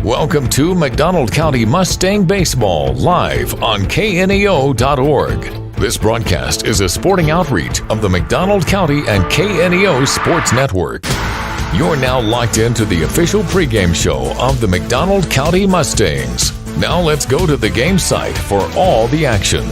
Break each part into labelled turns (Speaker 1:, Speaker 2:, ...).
Speaker 1: Welcome to McDonald County Mustang Baseball live on kneo.org. This broadcast is a sporting outreach of the McDonald County and KNEO Sports Network. You're now locked into the official pregame show of the McDonald County Mustangs. Now let's go to the game site for all the action.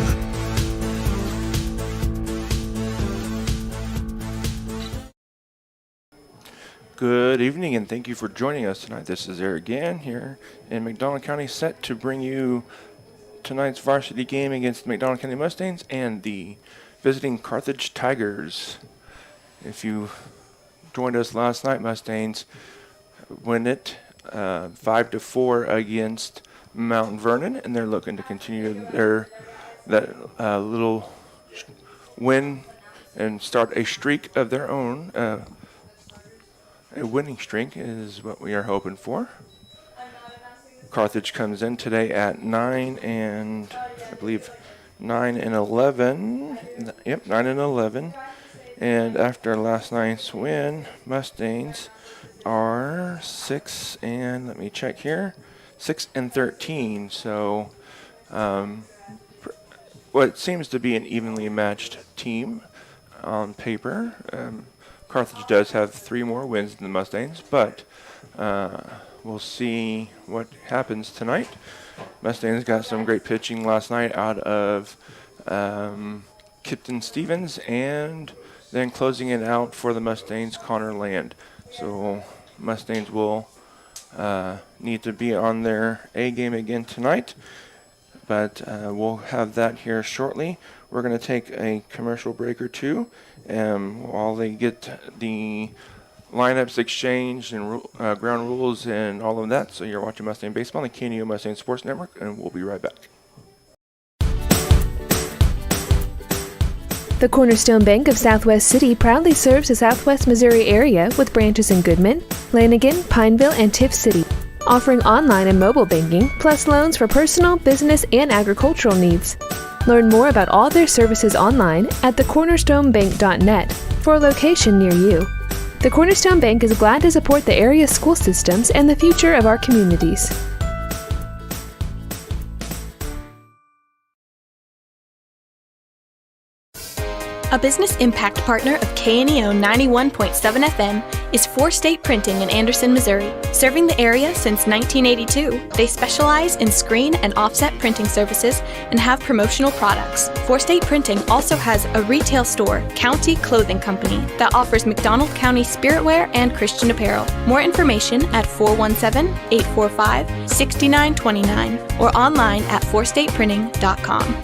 Speaker 2: Good evening, and thank you for joining us tonight. This is Eric Gann here in McDonald County, set to bring you tonight's varsity game against the McDonald County Mustangs and the visiting Carthage Tigers. If you joined us last night, Mustangs win it 5-4 against Mount Vernon, and they're looking to continue that little win and start a streak of their own. A winning streak is what we are hoping for. Carthage comes in today at 9 and 11. Yep, 9 and 11. And after last night's win, Mustangs are 6 and 13. So, what seems to be an evenly matched team on paper. Carthage does have 3 more wins than the Mustangs, but we'll see what happens tonight. Mustangs got some great pitching last night out of Kipton Stevens, and then closing it out for the Mustangs, Connor Land. So Mustangs will need to be on their A game again tonight, but we'll have that here shortly. We're going to take a commercial break or two, while they get the lineups exchanged and ground rules and all of that. So you're watching Mustang Baseball on the KNEO Mustang Sports Network, and we'll be right back.
Speaker 3: The Cornerstone Bank of Southwest City proudly serves the Southwest Missouri area with branches in Goodman, Lanigan, Pineville, and Tiff City, offering online and mobile banking, plus loans for personal, business, and agricultural needs. Learn more about all their services online at thecornerstonebank.net for a location near you. The Cornerstone Bank is glad to support the area's school systems and the future of our communities.
Speaker 4: A business impact partner of KNEO 91.7 FM is 4 State Printing in Anderson, Missouri. Serving the area since 1982, they specialize in screen and offset printing services and have promotional products. 4 State Printing also has a retail store, County Clothing Company, that offers McDonald County spiritwear and Christian apparel. More information at 417-845-6929 or online at 4stateprinting.com.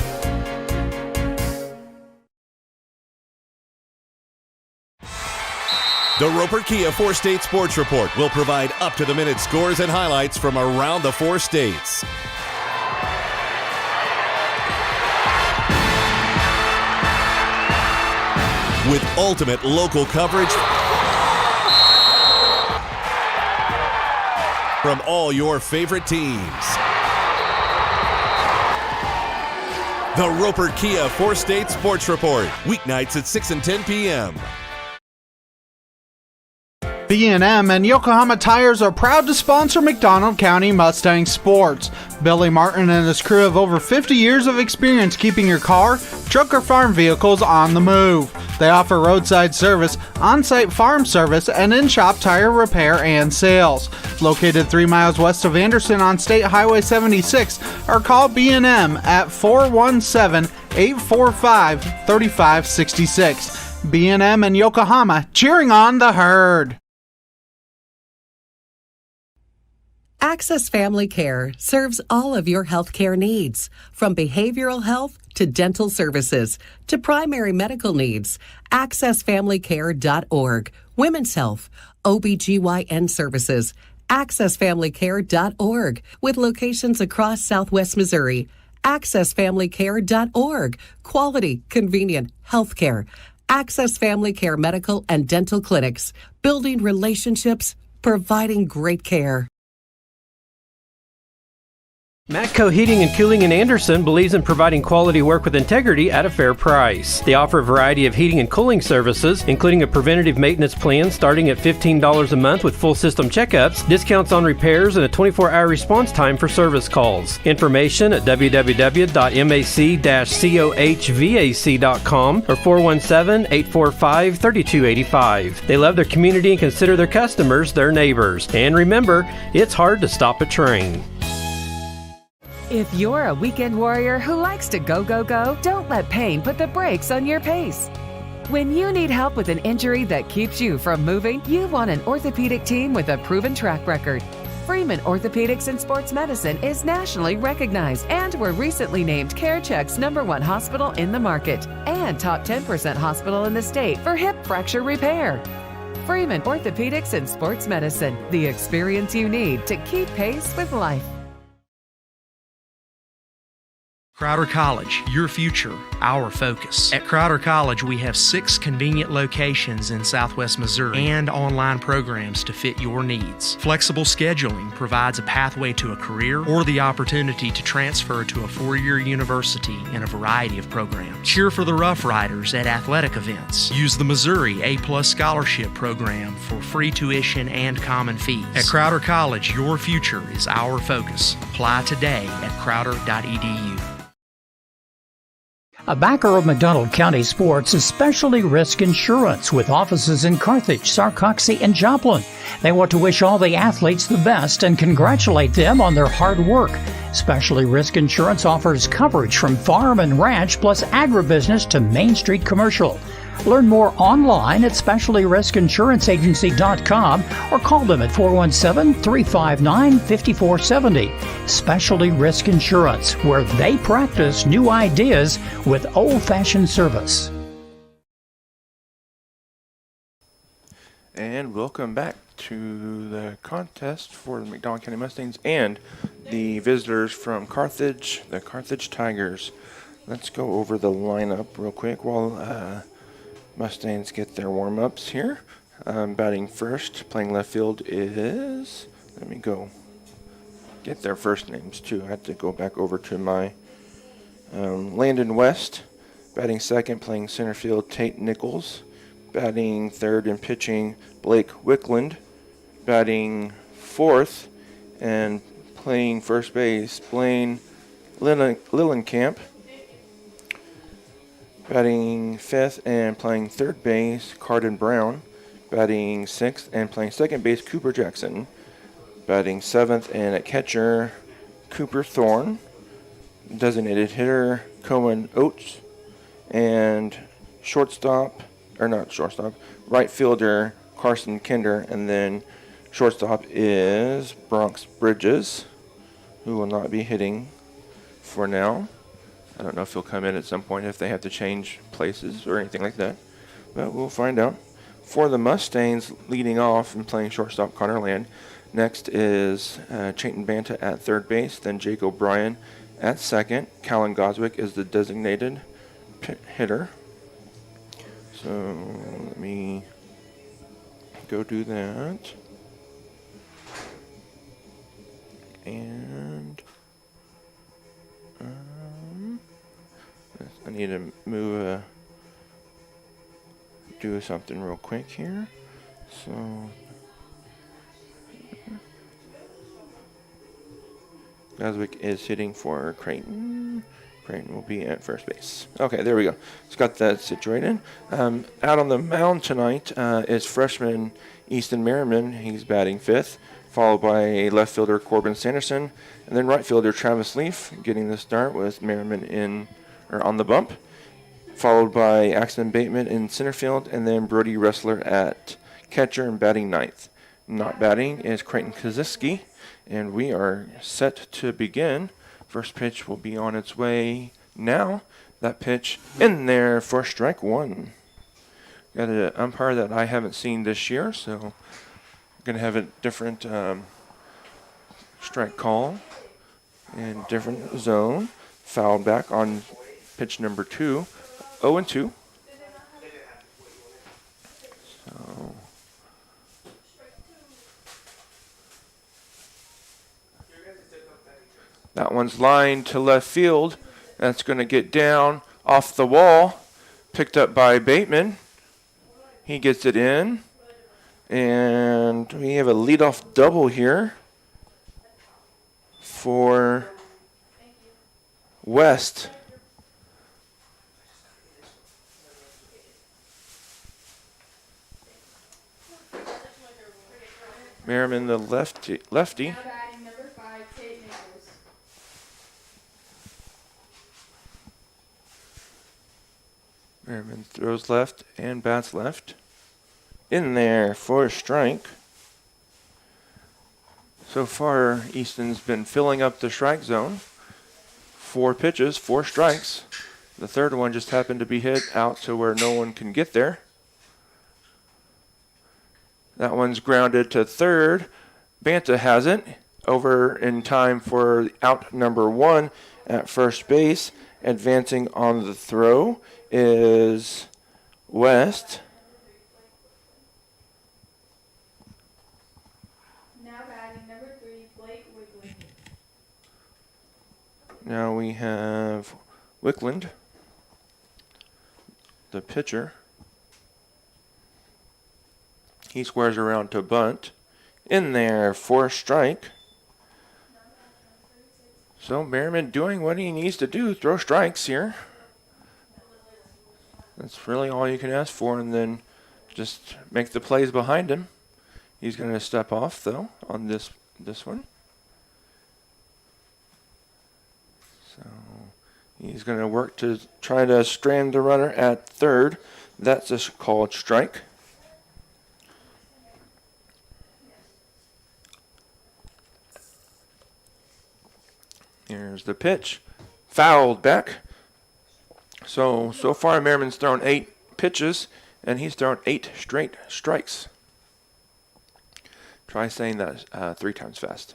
Speaker 5: The Roper Kia 4-State Sports Report will provide up-to-the-minute scores and highlights from around the 4 states. With ultimate local coverage from all your favorite teams. The Roper Kia 4-State Sports Report, weeknights at 6 and 10 p.m.
Speaker 6: B&M and Yokohama Tires are proud to sponsor McDonald County Mustang Sports. Billy Martin and his crew have over 50 years of experience keeping your car, truck, or farm vehicles on the move. They offer roadside service, on-site farm service, and in-shop tire repair and sales. Located 3 miles west of Anderson on State Highway 76, or call B&M at 417-845-3566. B&M and Yokohama, cheering on the herd.
Speaker 7: Access Family Care serves all of your healthcare needs, from behavioral health to dental services to primary medical needs. AccessFamilyCare.org, Women's Health, OBGYN services. AccessFamilyCare.org, with locations across Southwest Missouri. AccessFamilyCare.org, quality, convenient healthcare. Access Family Care medical and dental clinics, building relationships, providing great care.
Speaker 8: Matco Heating and Cooling in Anderson believes in providing quality work with integrity at a fair price. They offer a variety of heating and cooling services, including a preventative maintenance plan starting at $15 a month with full system checkups, discounts on repairs, and a 24-hour response time for service calls. Information at www.mac-cohvac.com or 417-845-3285. They love their community and consider their customers their neighbors. And remember, it's hard to stop a train.
Speaker 9: If you're a weekend warrior who likes to go, go, go, don't let pain put the brakes on your pace. When you need help with an injury that keeps you from moving, you want an orthopedic team with a proven track record. Freeman Orthopedics and Sports Medicine is nationally recognized and were recently named CareCheck's #1 hospital in the market and top 10% hospital in the state for hip fracture repair. Freeman Orthopedics and Sports Medicine, the experience you need to keep pace with life.
Speaker 10: Crowder College, your future, our focus. At Crowder College, we have 6 convenient locations in Southwest Missouri and online programs to fit your needs. Flexible scheduling provides a pathway to a career or the opportunity to transfer to a 4-year university in a variety of programs. Cheer for the Rough Riders at athletic events. Use the Missouri A+ Scholarship Program for free tuition and common fees. At Crowder College, your future is our focus. Apply today at crowder.edu.
Speaker 11: A backer of McDonald County sports is Specialty Risk Insurance with offices in Carthage, Sarcoxie, and Joplin. They want to wish all the athletes the best and congratulate them on their hard work. Specialty Risk Insurance offers coverage from farm and ranch plus agribusiness to Main Street commercial. Learn more online at specialtyriskinsuranceagency.com or call them at 417-359-5470. Specialty Risk Insurance, where they practice new ideas with old-fashioned service.
Speaker 2: And welcome back to the contest for the McDonald County Mustangs and the visitors from Carthage, the Carthage Tigers. Let's go over the lineup real quick while Mustangs get their warm-ups here. Batting first, playing left field is, let me go get their first names too. I had to go back over to my Landon West. Batting second, playing center field, Tate Nichols. Batting third and pitching, Blake Wickland. Batting fourth and playing first base, Blaine Lillenkamp. Batting fifth and playing third base, Cardin Brown. Batting sixth and playing second base, Cooper Jackson. Batting seventh and at catcher, Cooper Thorne. Designated hitter, Cohen Oates. And right fielder, Carson Kinder. And then shortstop is Bronx Bridges, who will not be hitting for now. I don't know if he'll come in at some point if they have to change places or anything like that, but we'll find out. For the Mustangs, leading off and playing shortstop, Connor Land. Next is Chayton Banta at third base, then Jake O'Brien at second. Callan Goswick is the designated hitter. So let me go do that. And I need to do something real quick here. So Goswick is hitting for Creighton. Creighton will be at first base. Okay, there we go. It's got that situated. Out on the mound tonight is freshman Easton Merriman. He's batting fifth, followed by left fielder Corbin Sanderson, and then right fielder Travis Leaf getting the start with Merriman on the bump, followed by Axton Bateman in center field, and then Brody Wrestler at catcher and batting ninth. Not batting is Creighton Kaziski, and we are set to begin. First pitch will be on its way now. That pitch in there for strike one. Got an umpire that I haven't seen this year, so I'm going to have a different strike call and different zone. Foul back on pitch number 2, 0-2. So That one's lined to left field. That's going to get down off the wall. Picked up by Bateman. He gets it in. And we have a leadoff double here for West. Merriman, the lefty. Merriman throws left and bats left. In there for a strike. So far, Easton's been filling up the strike zone. 4 pitches, 4 strikes. The third one just happened to be hit out to where no one can get there. That one's grounded to third. Banta has it. Over in time for out number 1 at first base. Advancing on the throw is West. Now we have Wickland, the pitcher. He squares around to bunt. In there for a strike. So Merriman doing what he needs to do, throw strikes here. That's really all you can ask for, and then just make the plays behind him. He's going to step off, though, on this one. So he's going to work to try to strand the runner at third. That's a called strike. Here's the pitch. Fouled back. So far Merriman's thrown 8 pitches, and he's thrown 8 straight strikes. Try saying that 3 times fast.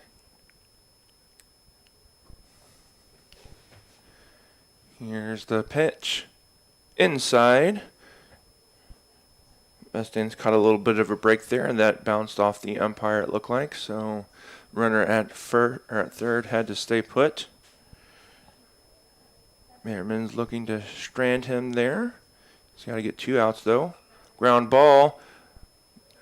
Speaker 2: Here's the pitch. Inside. Mustangs caught a little bit of a break there, and that bounced off the umpire, it looked like. So runner at third had to stay put. Merriman's looking to strand him there. He's got to get 2 outs, though. Ground ball.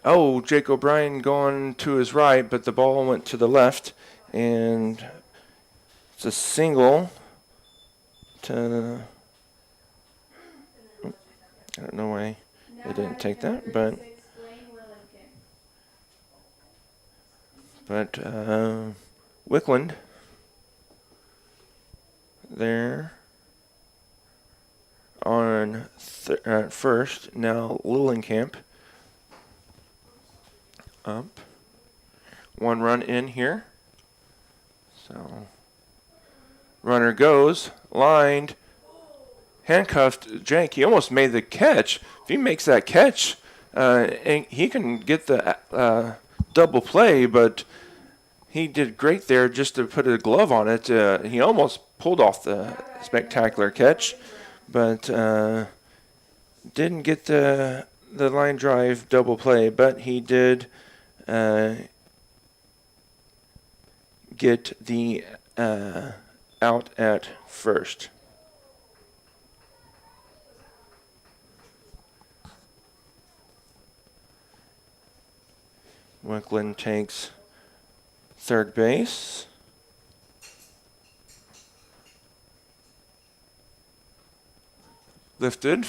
Speaker 2: Oh, Jake O'Brien going to his right, but the ball went to the left, and it's a single to... I don't know why they didn't take that, but Wickland there on first. Now Lillenkamp up. 1 run in here. So runner goes, lined, handcuffed Jake. He almost made the catch. If he makes that catch, he can get the double play, but he did great there just to put a glove on it. He almost pulled off the spectacular catch, but didn't get the line drive double play, but he did get the out at first. Wickland takes third base. Lifted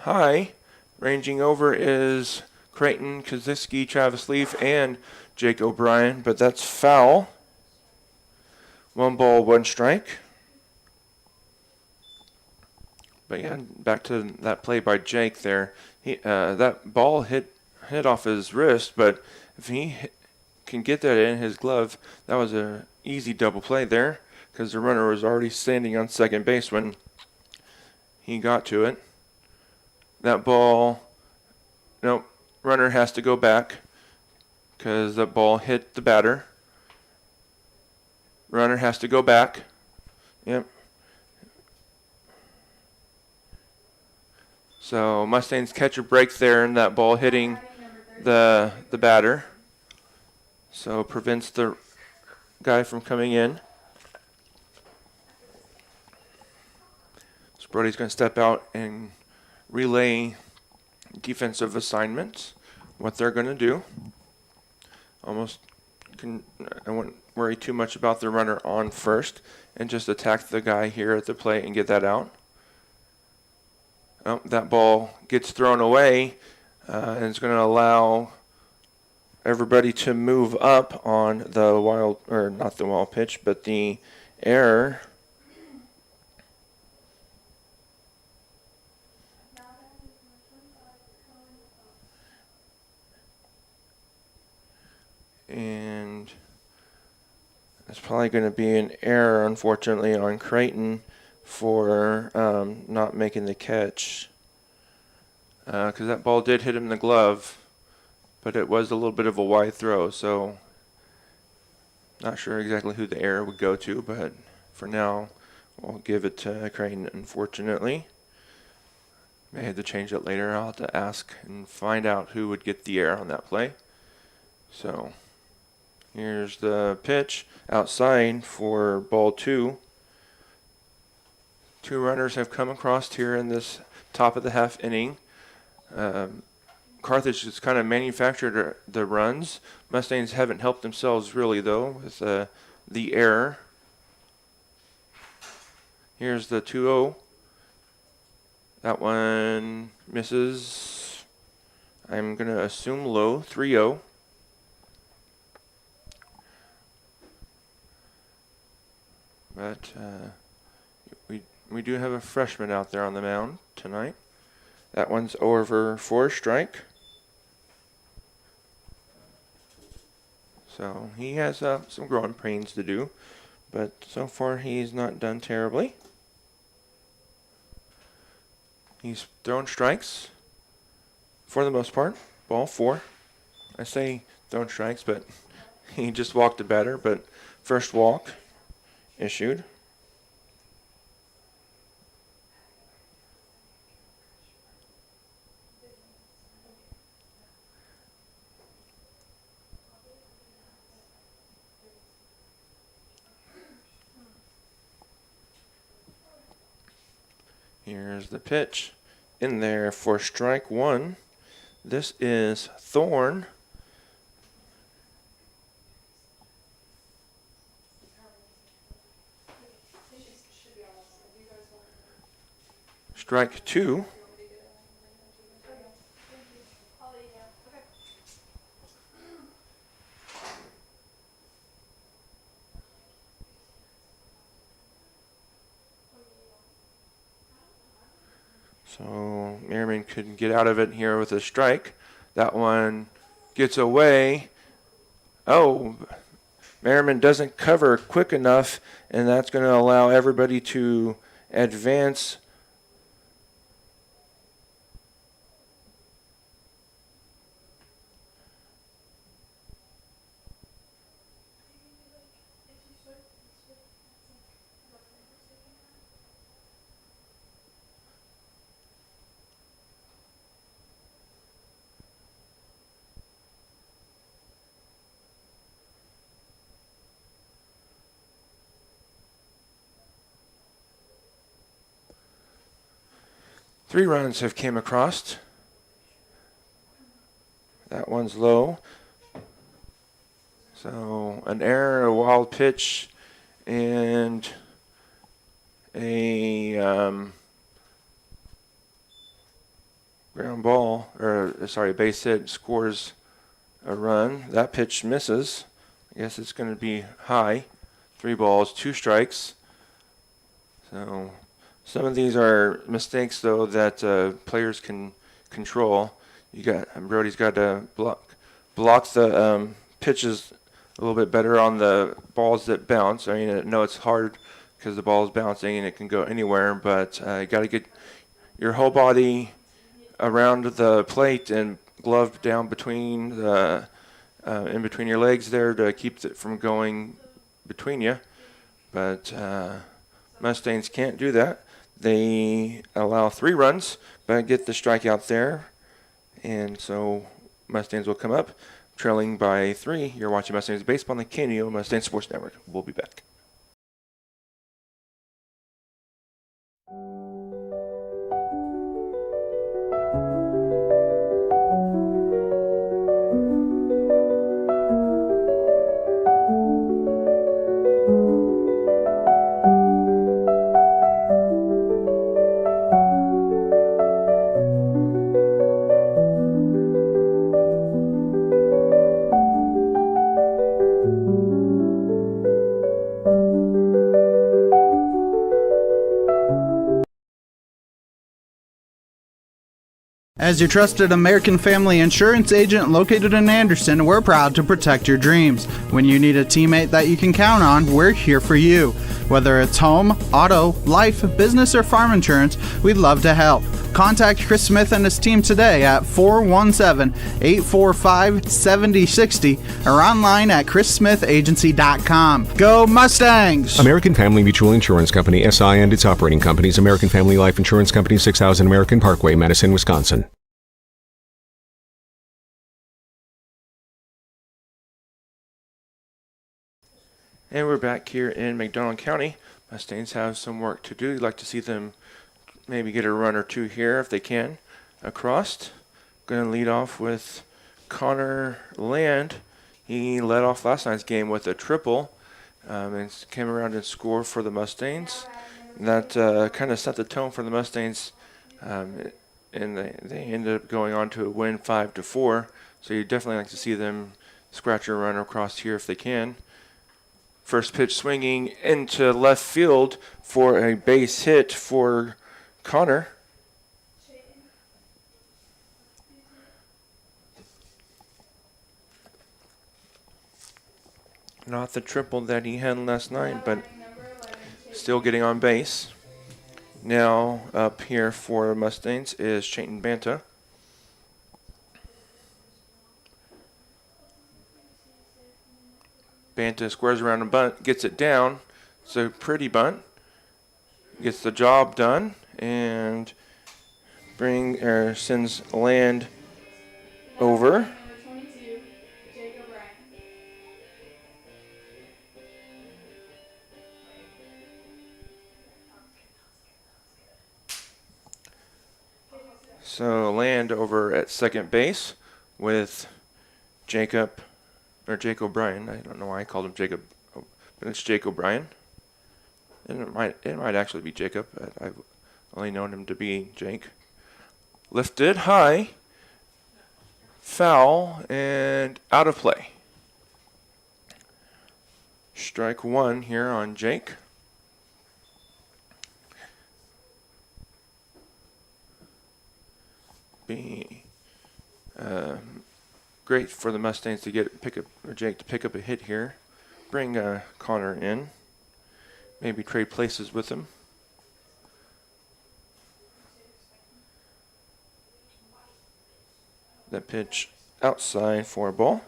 Speaker 2: high. Ranging over is Creighton, Kaziski, Travis Leaf, and Jake O'Brien, but that's foul. 1 ball, 1 strike. But yeah, back to that play by Jake there. That ball hit off his wrist, but if he can get that in his glove, that was an easy double play there because the runner was already standing on second base when he got to it. That ball, nope, runner has to go back because that ball hit the batter. Runner has to go back. Yep. So Mustangs catch a break there, and that ball hitting the batter. So prevents the guy from coming in. Brody's going to step out and relay defensive assignments, what they're going to do. I wouldn't worry too much about the runner on first and just attack the guy here at the plate and get that out. Oh, that ball gets thrown away, and it's going to allow everybody to move up on the not the wild pitch, but the error. And it's probably going to be an error, unfortunately, on Creighton for not making the catch. Because that ball did hit him in the glove, but it was a little bit of a wide throw, so not sure exactly who the error would go to, but for now, we'll give it to Creighton, unfortunately. May have to change it later. I'll have to ask and find out who would get the error on that play. So here's the pitch outside for ball 2. 2 runners have come across here in this top of the half inning. Carthage has kind of manufactured the runs. Mustangs haven't helped themselves really, though, with the error. Here's the 2-0. That one misses. I'm going to assume low, 3-0. But we do have a freshman out there on the mound tonight. That one's over for a strike. So he has some growing pains to do, but so far he's not done terribly. He's thrown strikes for the most part. Ball 4. I say thrown strikes, but he just walked the batter, but first walk issued. Here's the pitch in there for strike 1. This is Thorne. Strike 2. So Merriman could get out of it here with a strike. That one gets away. Oh, Merriman doesn't cover quick enough, and that's going to allow everybody to advance. Three runs have came across. That one's low. So an error, a wild pitch, and a ground ball, a base hit scores a run. That pitch misses. I guess it's going to be high. 3 balls, 2 strikes. So some of these are mistakes, though, that players can control. Brody's got to block the pitches a little bit better on the balls that bounce. I mean, I know it's hard because the ball is bouncing and it can go anywhere, but you got to get your whole body around the plate and gloved down between in between your legs there to keep it from going between you. But Mustangs can't do that. They allow 3 runs, but get the strikeout there. And so Mustangs will come up, trailing by 3. You're watching Mustangs Baseball on the KNEO Mustang Sports Network. We'll be back.
Speaker 6: As your trusted American Family Insurance agent located in Anderson, we're proud to protect your dreams. When you need a teammate that you can count on, we're here for you. Whether it's home, auto, life, business, or farm insurance, we'd love to help. Contact Chris Smith and his team today at 417-845-7060 or online at chrissmithagency.com. Go Mustangs!
Speaker 12: American Family Mutual Insurance Company, SI, and its operating companies. American Family Life Insurance Company, 6000 American Parkway, Madison, Wisconsin.
Speaker 2: And we're back here in McDonald County. Mustangs have some work to do. You'd like to see them maybe get a run or two here if they can across. Going to lead off with Connor Land. He led off last night's game with a triple and came around and scored for the Mustangs. That kind of set the tone for the Mustangs, and they ended up going on to a win 5-4. So you definitely like to see them scratch a run across here if they can. First pitch swinging into left field for a base hit for Connor. Not the triple that he had last night, but still getting on base. Now up here for Mustangs is Chayton Banta. Banta squares around a bunt, gets it down. It's a pretty bunt. Gets the job done and sends Land over. So Land over at second base with Jake O'Brien. I don't know why I called him Jacob, but it's Jake O'Brien. And it might actually be Jacob. I've only known him to be Jake. Lifted high, foul, and out of play. Strike one here on Jake. Be great for the Mustangs to Jake to pick up a hit here. Bring Connor in. Maybe trade places with him. That pitch outside for a ball.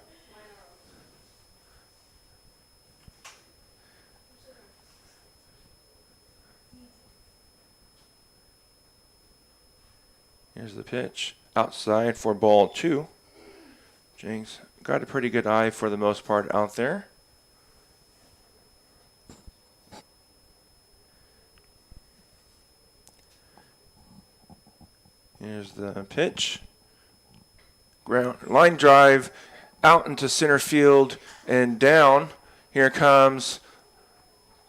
Speaker 2: Here's the pitch outside for ball two. Jake's got a pretty good eye for the most part out there. Here's the pitch. Line drive out into center field and down. Here comes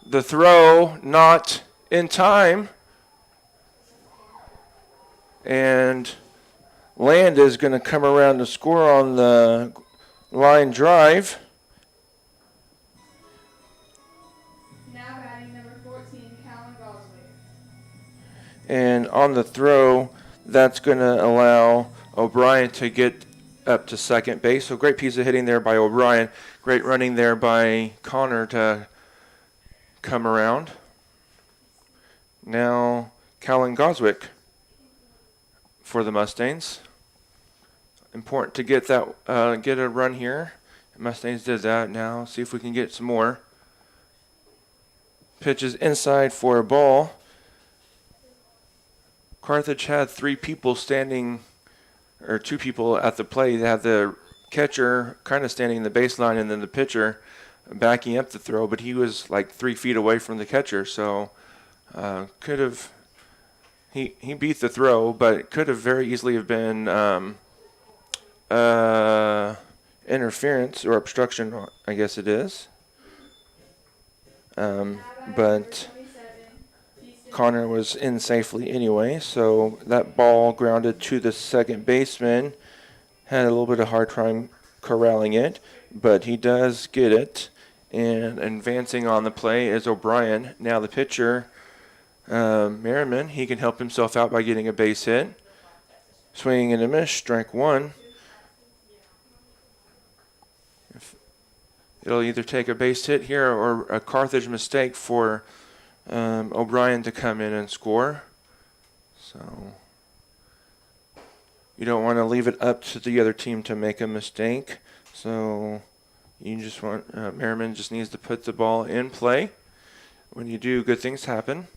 Speaker 2: the throw, not in time. And Land is going to come around to score on the line drive.
Speaker 13: Now batting number 14, Callan Goswick.
Speaker 2: And on the throw, that's going to allow O'Brien to get up to second base. So great piece of hitting there by O'Brien. Great running there by Connor to come around. Now Callan Goswick for the Mustangs. Important to get a run here. Mustangs did that. Now see if we can get some more. Pitches inside for a ball. Carthage had two people at the plate. They had the catcher kind of standing in the baseline and then the pitcher backing up the throw, but he was like 3 feet away from the catcher, so could have he beat the throw, but it could have very easily have been interference or obstruction, I guess it is. But Connor was in safely anyway, so that ball grounded to the second baseman. Had a little bit of hard time corralling it, but he does get it. And advancing on the play is O'Brien. Now the pitcher, Merriman, he can help himself out by getting a base hit. Swing and a miss, strike one. It'll either take a base hit here or a Carthage mistake for O'Brien to come in and score. So you don't want to leave it up to the other team to make a mistake. So you just want, Merriman just needs to put the ball in play. When you do, good things happen.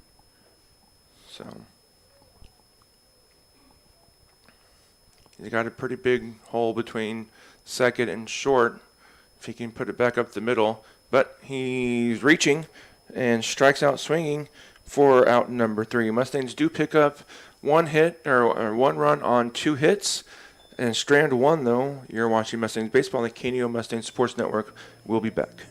Speaker 2: So he's got a pretty big hole between second and short. If he can put it back up the middle, but he's reaching and strikes out swinging for out number 3. Mustangs do pick up one hit or one run on 2 hits, and strand 1 though. You're watching Mustangs baseball on the KNO Mustang Sports Network. We'll be back.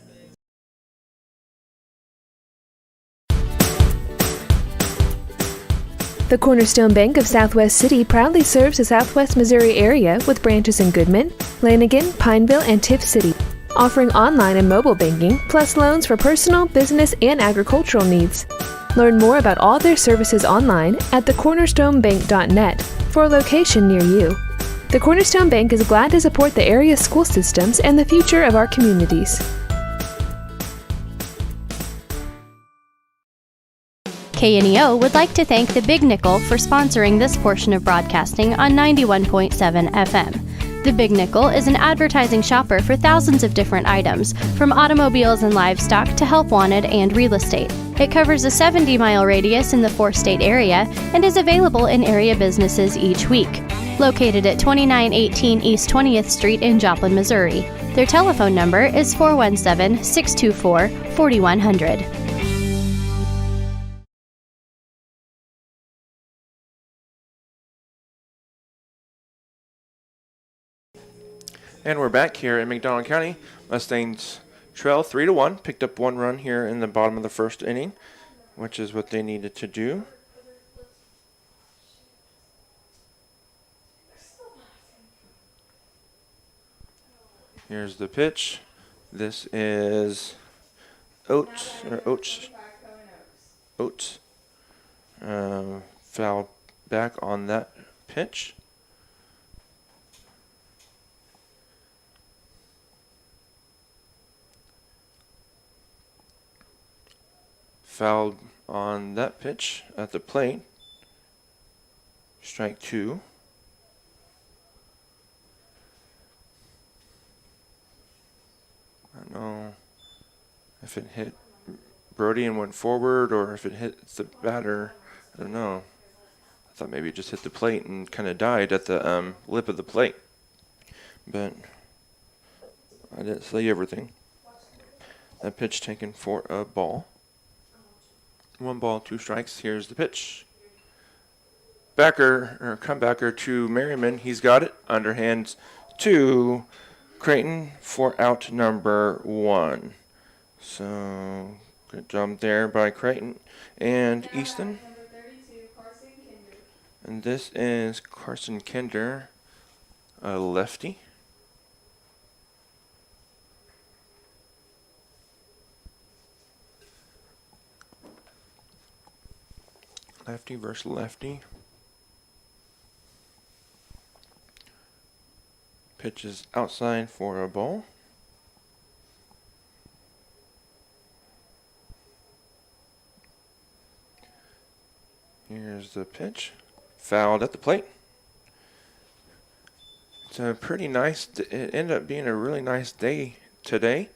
Speaker 3: The Cornerstone Bank of Southwest City proudly serves the Southwest Missouri area with branches in Goodman, Lanigan, Pineville, and Tiff City, offering online and mobile banking, plus loans for personal, business, and agricultural needs. Learn more about all their services online at thecornerstonebank.net for a location near you. The Cornerstone Bank is glad to support the area's school systems and the future of our communities.
Speaker 14: KNEO would like to thank the Big Nickel for sponsoring this portion of broadcasting on 91.7 FM. The Big Nickel is an advertising shopper for thousands of different items, from automobiles and livestock to help wanted and real estate. It covers a 70-mile radius in the 4-state area and is available in area businesses each week. Located at 2918 East 20th Street in Joplin, Missouri. Their telephone number is 417-624-4100.
Speaker 2: And we're back here in McDonald County. Mustangs trail 3-1. Picked up 1 run here in the bottom of the first inning, which is what they needed to do. Here's the pitch. This is Oates. Foul back on that pitch. Fouled on that pitch at the plate. Strike 2. I don't know if it hit Brody and went forward or if it hit the batter. I don't know. I thought maybe it just hit the plate and kind of died at the lip of the plate. But I didn't say everything. That pitch taken for a ball. 1 ball, 2 strikes. Here's the pitch. Comebacker to Merriman. He's got it. Underhands to Creighton for out number 1. So good job there by Creighton and Easton. And this is Carson Kinder, a lefty. Lefty versus lefty. Pitch is outside for a ball. Here's the pitch. Fouled at the plate. It's a pretty nice, it ended up being a really nice day today.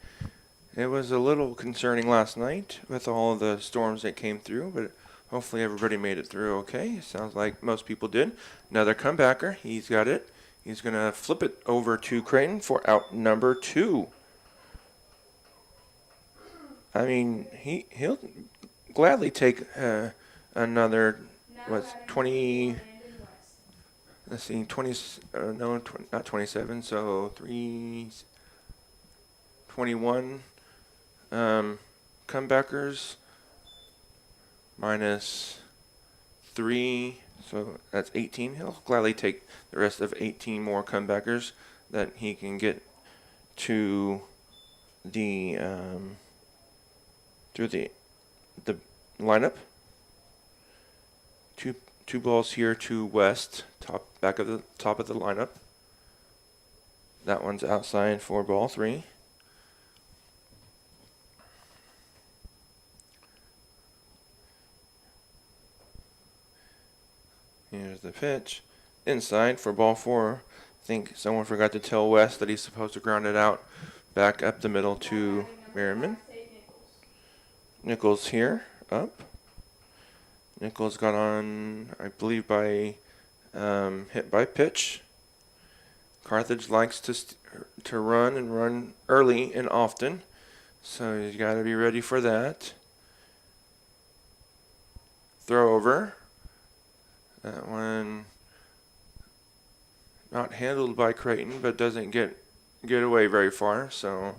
Speaker 2: It was a little concerning last night with all of the storms that came through, but hopefully everybody made it through okay. Sounds like most people did. Another comebacker. He's got it. He's going to flip it over to Creighton for out number 2. I mean, he'll gladly take another, 20, let's see, 20, not 27, so 21 comebackers. Minus 3, so that's 18. He'll gladly take the rest of 18 more comebackers that he can get to the through the lineup. 2 balls here to West, top of the lineup. That one's outside for ball 3. Here's the pitch. Inside for ball 4. I think someone forgot to tell West that he's supposed to ground it out back up the middle to Merriman. Nichols here, up. Nichols got on, I believe, by hit by pitch. Carthage likes to run early and often, so you got to be ready for that. Throw over. That one not handled by Creighton, but doesn't get away very far. So,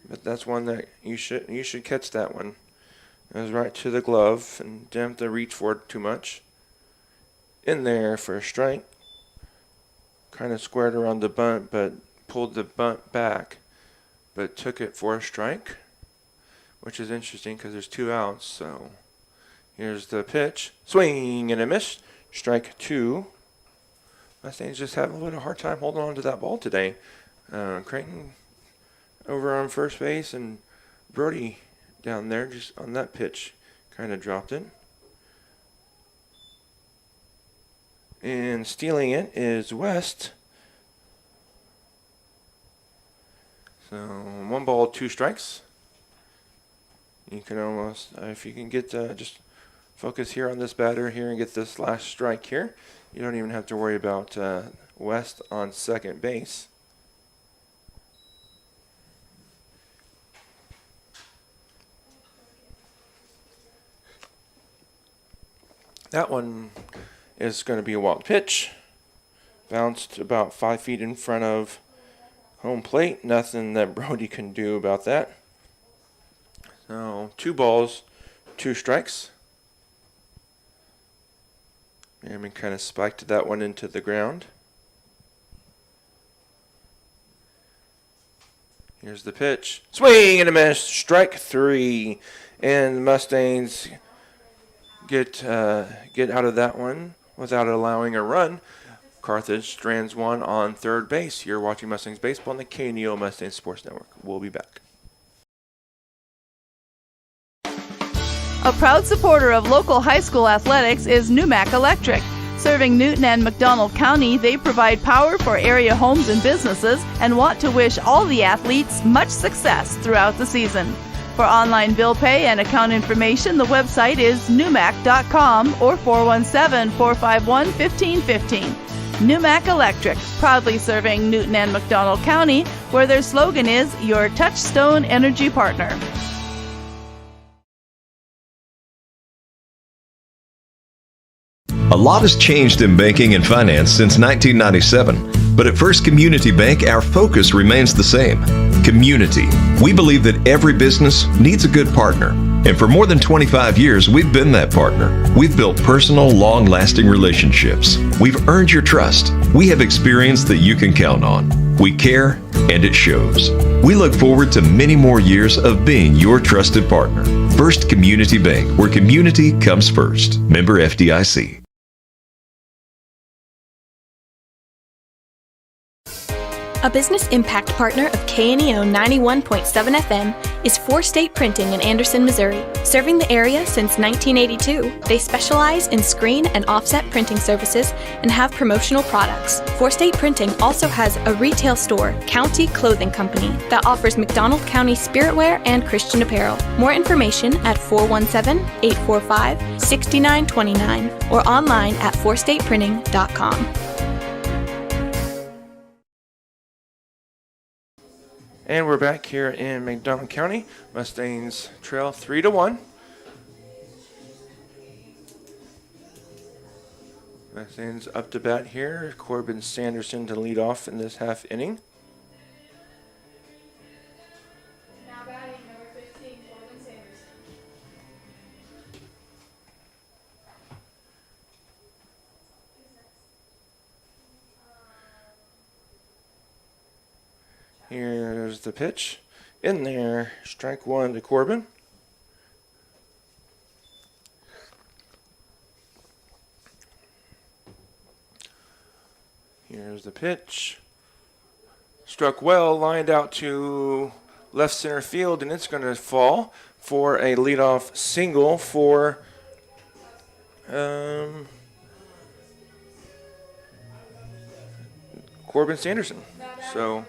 Speaker 2: but that's one that you should catch that one. It was right to the glove and didn't have to reach for it too much. In there for a strike. Kind of squared around the bunt, but pulled the bunt back, but took it for a strike, which is interesting because there's 2 outs. So here's the pitch. Swing and a miss. Strike 2. Mustangs just having a little hard time holding on to that ball today. Creighton over on first base, and Brody down there just on that pitch kind of dropped it. And stealing it is West. So 1 ball, 2 strikes. You can almost, if you can get just focus here on this batter here and get this last strike here, you don't even have to worry about West on second base. That one is going to be a wild pitch. Bounced about 5 feet in front of home plate. Nothing that Brody can do about that. So 2 balls, 2 strikes. Merriman kind of spiked that one into the ground. Here's the pitch. Swing and a miss. Strike 3. And the Mustangs get out of that one without allowing a run. Carthage strands one on third base. You're watching Mustangs Baseball on the KNEO Mustangs Sports Network. We'll be back.
Speaker 15: A proud supporter of local high school athletics is Numac Electric. Serving Newton and McDonald County, they provide power for area homes and businesses and want to wish all the athletes much success throughout the season. For online bill pay and account information, the website is numac.com or 417-451-1515. Numac Electric, proudly serving Newton and McDonald County, where their slogan is your touchstone energy partner.
Speaker 16: A lot has changed in banking and finance since 1997, but at First Community Bank, our focus remains the same. Community. We believe that every business needs a good partner, and for more than 25 years, we've been that partner. We've built personal, long-lasting relationships. We've earned your trust. We have experience that you can count on. We care, and it shows. We look forward to many more years of being your trusted partner. First Community Bank, where community comes first. Member FDIC.
Speaker 4: A business impact partner of KNEO 91.7 FM is 4 State Printing in Anderson, Missouri. Serving the area since 1982, they specialize in screen and offset printing services and have promotional products. 4 State Printing also has a retail store, County Clothing Company, that offers McDonald County spiritwear and Christian apparel. More information at 417-845-6929 or online at 4stateprinting.com.
Speaker 2: And we're back here in McDonald County. Mustangs trail 3-1. Mustangs up to bat here. Corbin Sanderson to lead off in this half inning.
Speaker 13: Now batting number 15, Corbin Sanderson.
Speaker 2: Here's the pitch. In there, strike 1 to Corbin. Here's the pitch. Struck well, lined out to left center field, and it's going to fall for a leadoff single for Corbin Sanderson. So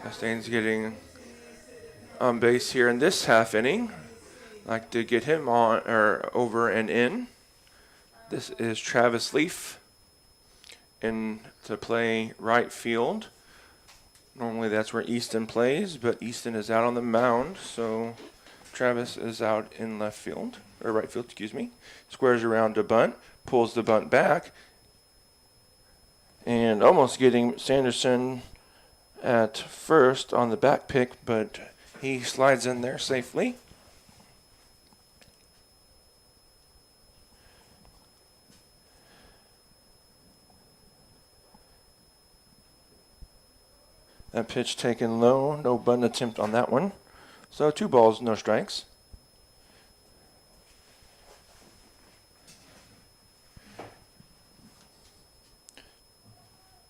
Speaker 2: Mustangs getting on base here in this half inning. Like to get him on or over and in. This is Travis Leaf in to play right field. Normally that's where Easton plays, but Easton is out on the mound, so Travis is out in left field, or right field, excuse me. Squares around to bunt, pulls the bunt back, and almost getting Sanderson at first on the back pick, but he slides in there safely. That pitch taken low, no bunt attempt on that one. So 2 balls, no strikes.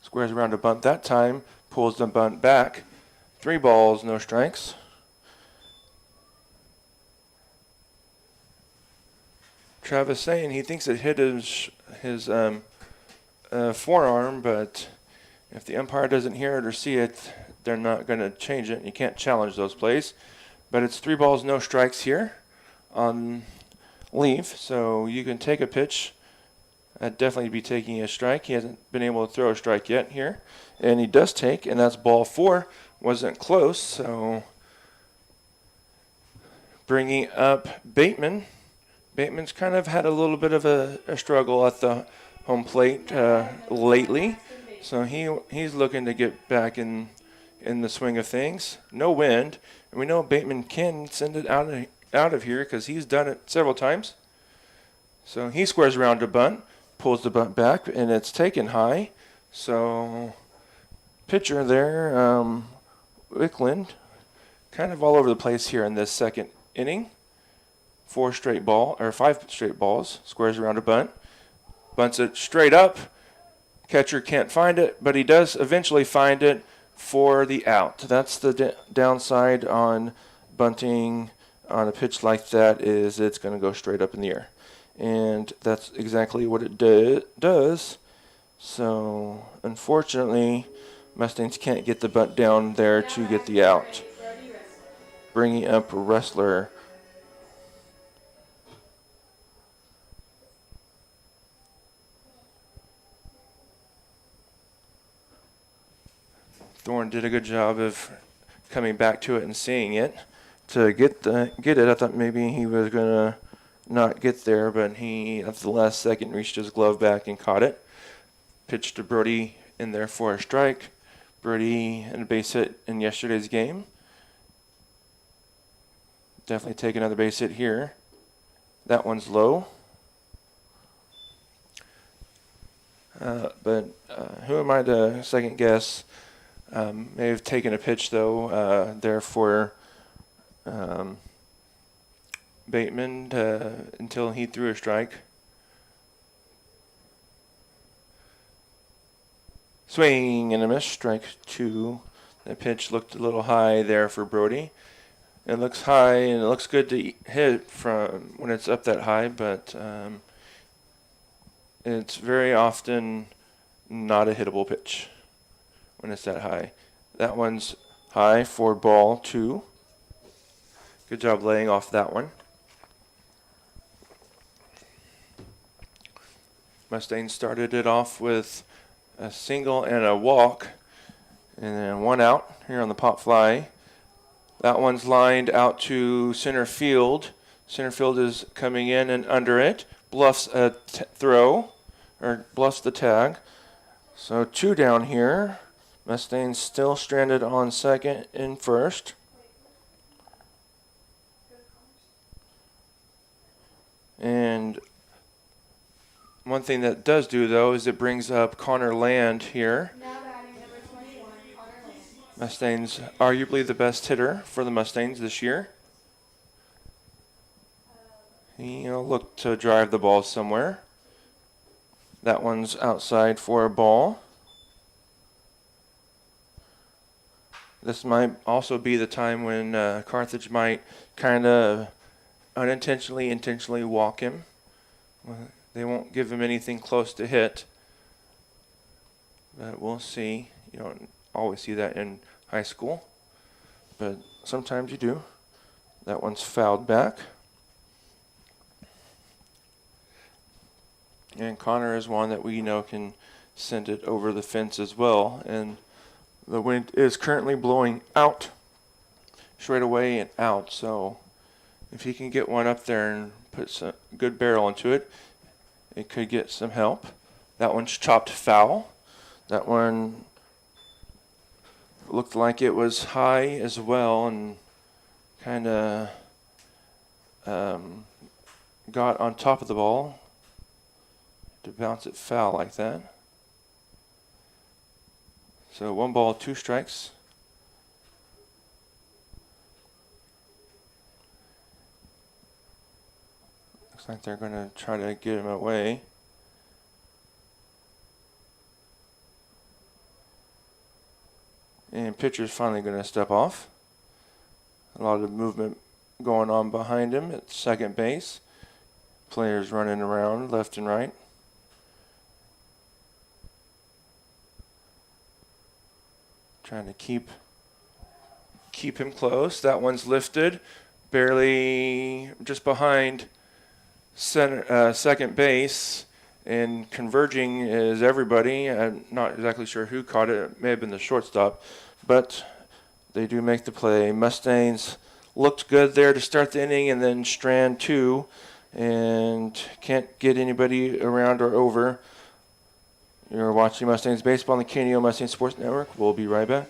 Speaker 2: Squares around to bunt that time, pulls the bunt back. 3 balls, no strikes. Travis saying he thinks it hit his forearm, but if the umpire doesn't hear it or see it, they're not going to change it, and you can't challenge those plays. But it's 3 balls, no strikes here on Leaf, so you can take a pitch. I'd definitely be taking a strike. He hasn't been able to throw a strike yet here, and he does take, and that's ball 4. Wasn't close, so bringing up Bateman. Bateman's kind of had a little bit of a struggle at the home plate lately. So he's looking to get back in the swing of things. No wind, and we know Bateman can send it out of here because he's done it several times. So he squares around to bunt, pulls the bunt back, and it's taken high. So pitcher there, Wickland, kind of all over the place here in this second inning. 5 straight balls, squares around to bunt, bunts it straight up. Catcher can't find it, but he does eventually find it for the out. That's the downside on bunting on a pitch like that, is it's going to go straight up in the air. And that's exactly what it does. So, unfortunately, Mustangs can't get the bunt down there to get the out. Bringing up Wrestler. Thorne did a good job of coming back to it and seeing it. To get it, I thought maybe he was going to not get there, but he, at the last second, reached his glove back and caught it. Pitched to Brody in there for a strike. Brody had a base hit in yesterday's game. Definitely take another base hit here. That one's low. But who am I to second guess? May have taken a pitch, though, there for Bateman until he threw a strike. Swing and a miss, strike 2. The pitch looked a little high there for Brody. It looks high, and it looks good to hit from when it's up that high, but it's very often not a hittable pitch when it's that high. That one's high for ball 2. Good job laying off that one. Mustangs started it off with a single and a walk, and then 1 out here on the pop fly. That one's lined out to center field. Center field is coming in and under it. Bluffs a throw, or bluffs the tag. So 2 down here. Mustangs still stranded on second and first. And one thing that does do, though, is it brings up Connor Land here.
Speaker 13: Now batting number 21, Connor Land.
Speaker 2: Mustangs, arguably the best hitter for the Mustangs this year. He'll look to drive the ball somewhere. That one's outside for a ball. This might also be the time when Carthage might kind of intentionally walk him. They won't give him anything close to hit, but we'll see. You don't always see that in high school, but sometimes you do. That one's fouled back. And Connor is one that we know can send it over the fence as well, and the wind is currently blowing out, straight away and out, so if he can get one up there and put some good barrel into it, it could get some help. That one's chopped foul. That one looked like it was high as well and kind of got on top of the ball to bounce it foul like that. So 1 ball, 2 strikes. Looks like they're going to try to get him away. And pitcher's finally going to step off. A lot of movement going on behind him at second base. Players running around left and right. Trying to keep him close. That one's lifted, barely just behind second base, and converging is everybody. I'm not exactly sure who caught it. It may have been the shortstop, but they do make the play. Mustangs looked good there to start the inning, and then strand 2, and can't get anybody around or over. You're watching Mustangs Baseball on the KNEO Mustang Sports Network. We'll be right back.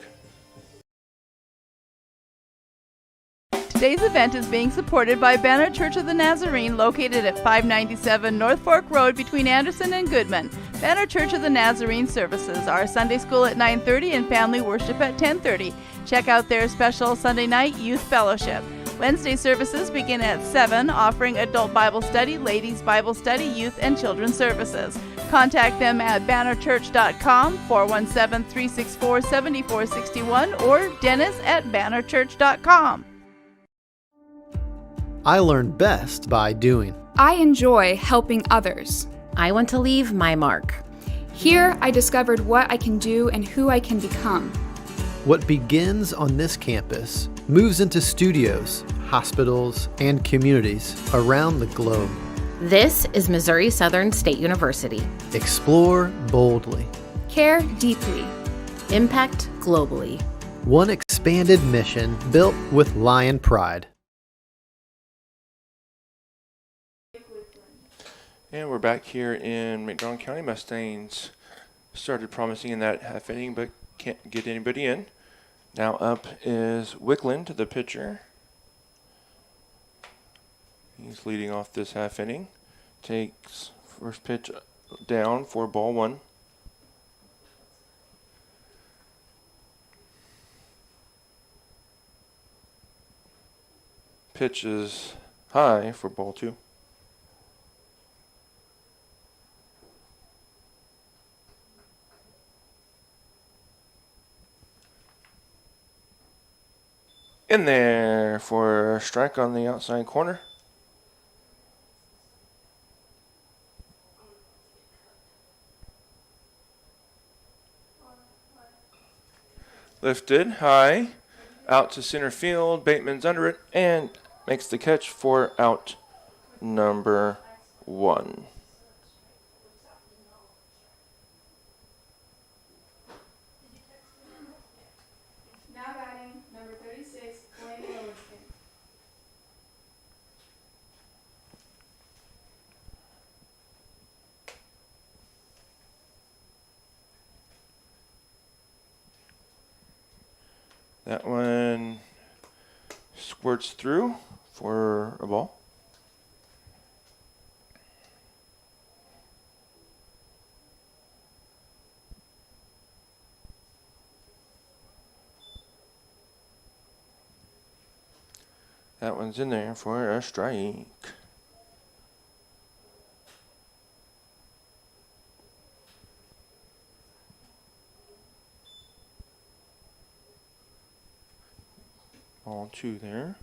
Speaker 15: Today's event is being supported by Banner Church of the Nazarene, located at 597 North Fork Road between Anderson and Goodman. Banner Church of the Nazarene services are Sunday school at 9:30 and family worship at 10:30. Check out their special Sunday night youth fellowship. Wednesday services begin at 7, offering adult Bible study, ladies Bible study, youth and children's services. Contact them at bannerchurch.com, 417-364-7461, or dennis@bannerchurch.com.
Speaker 17: I learn best by doing.
Speaker 13: I enjoy helping others.
Speaker 18: I want to leave my mark.
Speaker 13: Here, I discovered what I can do and who I can become.
Speaker 17: What begins on this campus moves into studios, hospitals, and communities around the globe.
Speaker 18: This is Missouri Southern State University.
Speaker 17: Explore boldly.
Speaker 13: Care deeply.
Speaker 18: Impact globally.
Speaker 17: One expanded mission built with lion pride.
Speaker 2: And we're back here in McDonald County. Mustangs started promising in that half inning, but can't get anybody in. Now up is Wickland, the pitcher. He's leading off this half inning. Takes first pitch down for ball 1. Pitch is high for ball 2. In there for a strike on the outside corner. Lifted high, out to center field. Bateman's under it and makes the catch for out number 1. That one squirts through for a ball. That one's in there for a strike. Ball 2 there.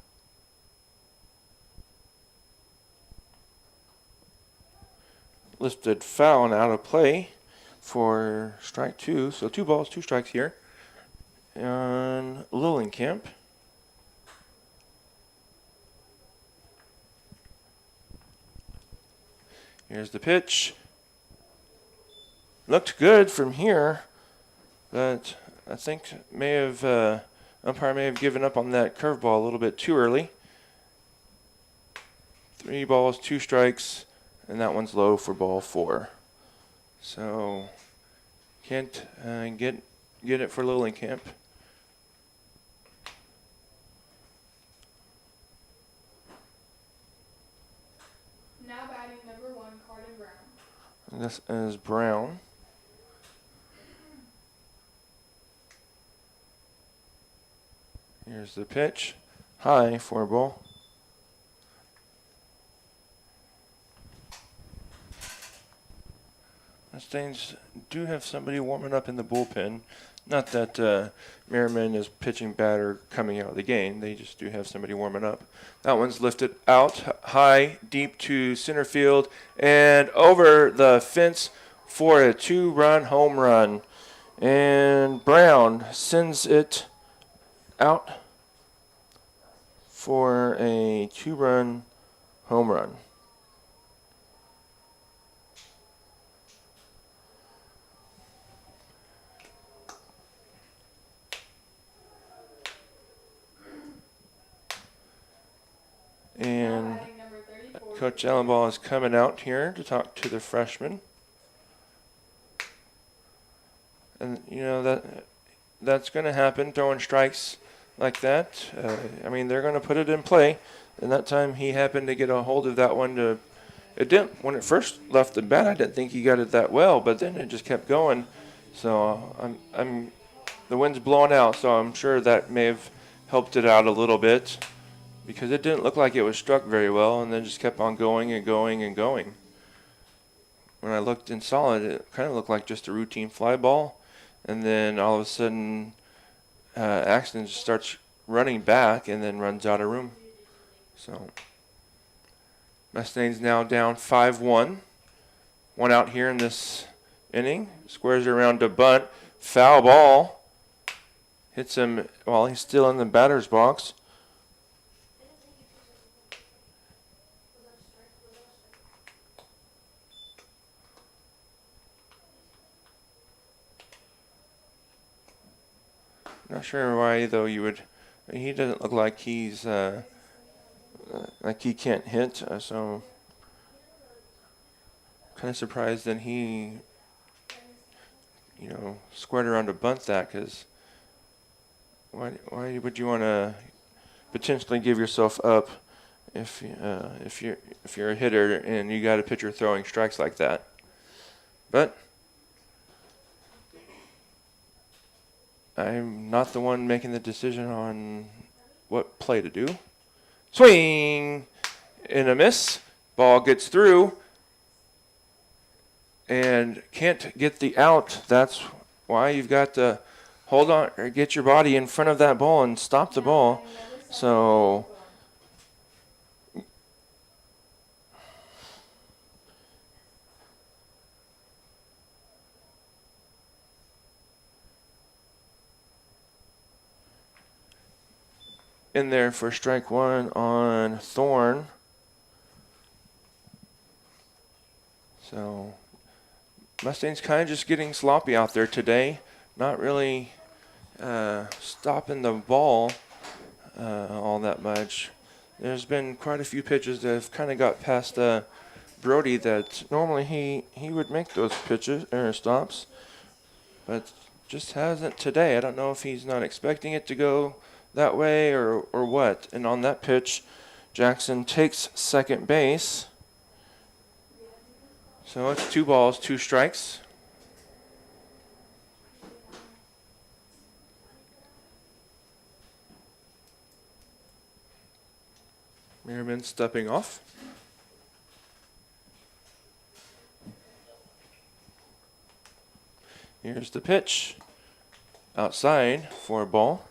Speaker 2: Lifted foul and out of play for strike 2. So 2 balls, 2 strikes here on Lillenkamp. Here's the pitch. Looked good from here, but I think umpire may have given up on that curveball a little bit too early. 3 balls, 2 strikes, and that one's low for ball 4. So can't get it for Lillenkamp.
Speaker 13: Now batting number 1, Carden Brown.
Speaker 2: And this is Brown. Here's the pitch. High for a ball. Mustangs do have somebody warming up in the bullpen. Not that Merriman is pitching bad or coming out of the game. They just do have somebody warming up. That one's lifted out high, deep to center field, and over the fence for a 2-run home run. And Brown sends it out for a 2-run home run. And Coach Ellenball is coming out here to talk to the freshman. And, you know, that's going to happen, throwing strikes like that. I mean, they're going to put it in play. And that time he happened to get a hold of that one. It didn't, when it first left the bat, I didn't think he got it that well, but then it just kept going. So the wind's blowing out, so I'm sure that may have helped it out a little bit, because it didn't look like it was struck very well, and then just kept on going and going and going. When I looked and saw it, it kind of looked like just a routine fly ball, and then all of a sudden Axton just starts running back and then runs out of room. So Mustangs now down 5-1. One out here in this inning. Squares it around to bunt. Foul ball. Hits him while he's still in the batter's box. Not sure why, though, you would. He doesn't look like he's like he can't hit, so kind of surprised that he, squared around to bunt that, because why would you want to potentially give yourself up if you're a hitter and you got a pitcher throwing strikes like that? But I'm not the one making the decision on what play to do. Swing and a miss. Ball gets through and can't get the out. That's why you've got to hold on or get your body in front of that ball and stop the ball. So in there for strike 1 on Thorne. So Mustangs kind of just getting sloppy out there today. Not really stopping the ball all that much. There's been quite a few pitches that have kind of got past Brody that normally he would make those pitches or stops, but just hasn't today. I don't know if he's not expecting it to go that way or what. And on that pitch, Jackson takes second base. So it's 2 balls, 2 strikes. Merriman stepping off. Here's the pitch. Outside for a ball.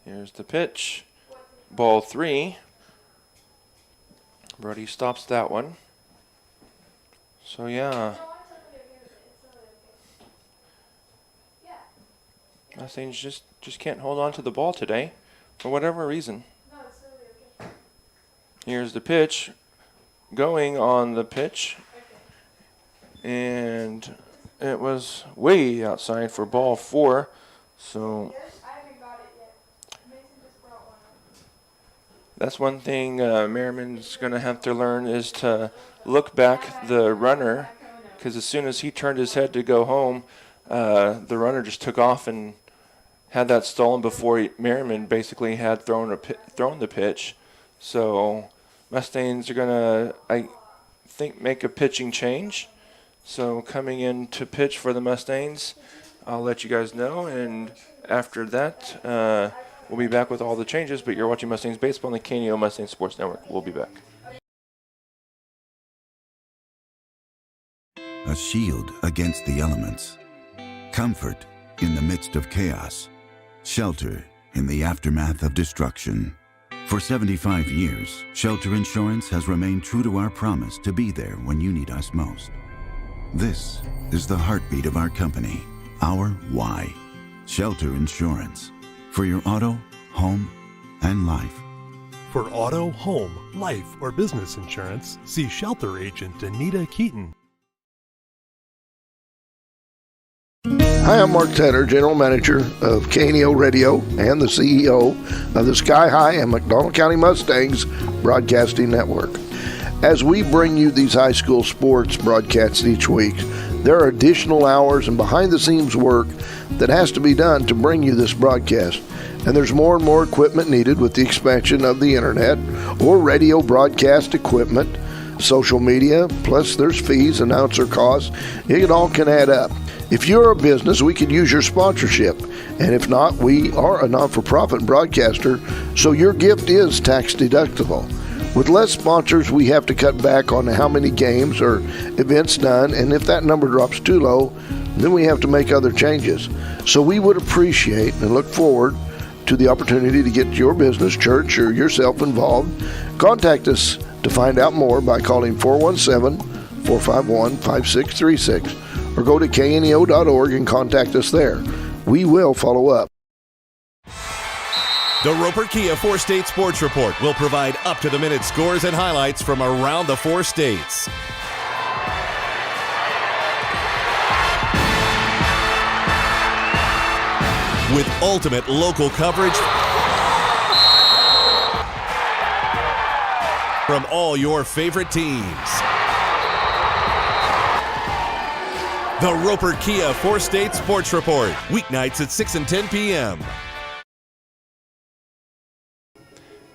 Speaker 2: Here's the pitch. Ball 3. Brody stops that one. So, yeah. Mustangs just can't hold on to the ball today for whatever reason. Here's the pitch. Going on the pitch. And it was way outside for ball 4. So that's one thing Merriman's going to have to learn is to look back the runner, because as soon as he turned his head to go home, the runner just took off and had that stolen before Merriman basically had thrown the pitch. So Mustangs are going to, I think, make a pitching change. So coming in to pitch for the Mustangs, I'll let you guys know. And after that, we'll be back with all the changes. But you're watching Mustangs Baseball on the KNEO Mustangs Sports Network. We'll be back.
Speaker 19: A shield against the elements. Comfort in the midst of chaos. Shelter in the aftermath of destruction. For 75 years, Shelter Insurance has remained true to our promise to be there when you need us most. This is the heartbeat of our company, our why. Shelter Insurance. For your auto, home, and life.
Speaker 20: For auto, home, life, or business insurance, see Shelter Agent Anita Keaton.
Speaker 21: Hi, I'm Mark Tedder, General Manager of KNEO Radio and the CEO of the Sky High and McDonald County Mustangs Broadcasting Network. As we bring you these high school sports broadcasts each week, there are additional hours and behind-the-scenes work that has to be done to bring you this broadcast. And there's more and more equipment needed with the expansion of the internet or radio broadcast equipment, social media, plus there's fees, announcer costs. It all can add up. If you're a business, we could use your sponsorship. And if not, we are a not-for-profit broadcaster, so your gift is tax deductible. With less sponsors, we have to cut back on how many games or events done, and if that number drops too low, then we have to make other changes. So we would appreciate and look forward to the opportunity to get your business, church, or yourself involved. Contact us to find out more by calling 417-451-5636 or go to kneo.org and contact us there. We will follow up.
Speaker 5: The Roper Kia 4-State Sports Report will provide up-to-the-minute scores and highlights from around the 4 states. With ultimate local coverage from all your favorite teams. The Roper Kia 4-State Sports Report, weeknights at 6 and 10 p.m.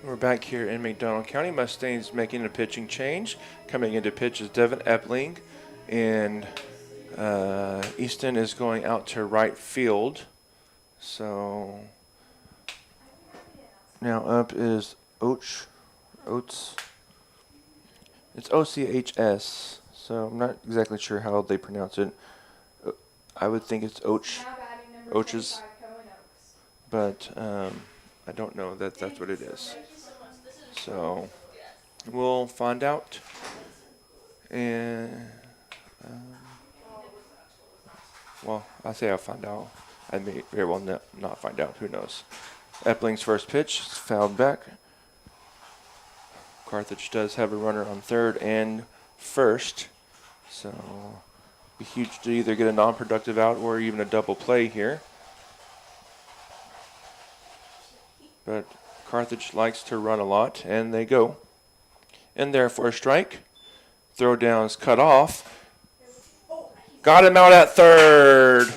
Speaker 2: We're back here in McDonald County. Mustangs making a pitching change. Coming into pitch is Devin Epling, and Easton is going out to right field. So now up is Oates. It's Ochs, so I'm not exactly sure how they pronounce it. I would think it's Ochs, but I don't know that that's what it is. So we'll find out. And well, I say I'll find out. I may very well not find out. Who knows? Epling's first pitch is fouled back. Carthage does have a runner on third and first, so it'd be huge to either get a non-productive out or even a double play here. But Carthage likes to run a lot, and they go. In there for a strike. Throw down's cut off. Got him out at third.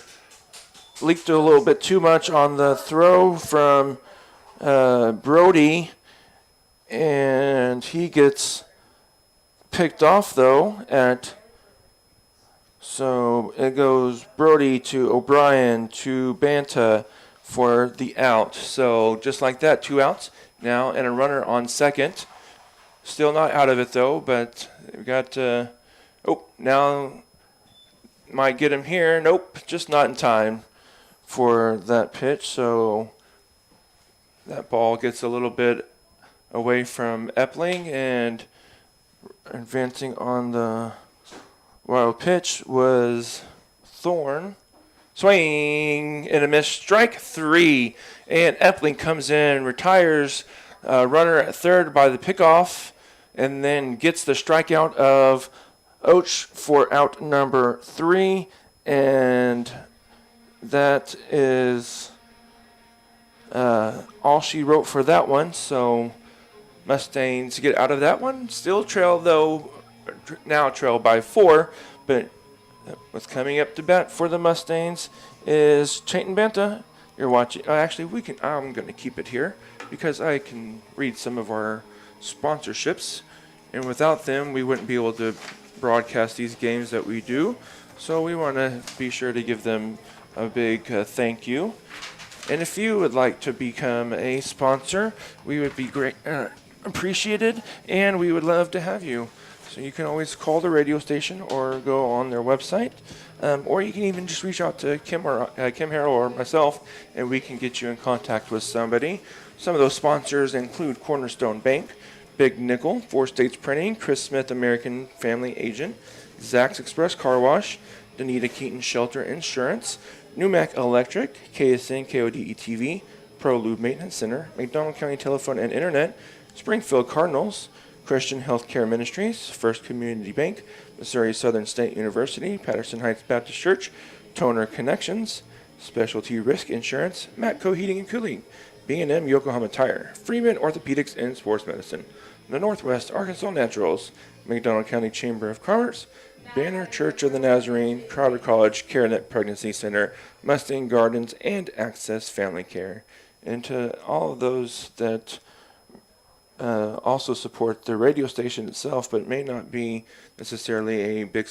Speaker 2: Leaked a little bit too much on the throw from Brody, and he gets picked off though so it goes Brody to O'Brien to Banta for the out. So just like that, 2 outs now and a runner on second. Still not out of it though, but we got now might get him here. Nope, just not in time for that pitch. So That ball gets a little bit away from Epling, and advancing on the wild pitch was Thorne. Swing and a miss. Strike 3. And Epling comes in, retires runner at third by the pickoff, and then gets the strikeout of Och for out number 3. And that is all she wrote for that one. So Mustangs get out of that one. Still trail, though, now trail by 4. But what's coming up to bat for the Mustangs is Chayton Banta. You're watching. Actually, I'm going to keep it here because I can read some of our sponsorships. And without them, we wouldn't be able to broadcast these games that we do. So we want to be sure to give them a big thank you. And if you would like to become a sponsor, we would be great, appreciated, and we would love to have you. So you can always call the radio station or go on their website, or you can even just reach out to Kim Harrell or myself, and we can get you in contact with somebody. Some of those sponsors include Cornerstone Bank, Big Nickel, 4 States Printing, Chris Smith American Family Agent, Zach's Express Car Wash, Danita Keaton Shelter Insurance, Numac Electric, KSN KODE TV, Pro Lube Maintenance Center, McDonald County Telephone and Internet, Springfield Cardinals, Christian Healthcare Ministries, First Community Bank, Missouri Southern State University, Patterson Heights Baptist Church, Toner Connections, Specialty Risk Insurance, Matco Heating and Cooling, B&M Yokohama Tire, Freeman Orthopedics and Sports Medicine, the Northwest Arkansas Naturals, McDonald County Chamber of Commerce, Banner Church of the Nazarene, Crowder College, CareNet Pregnancy Center, Mustang Gardens, and Access Family Care. And to all of those that also support the radio station itself, but may not be necessarily a big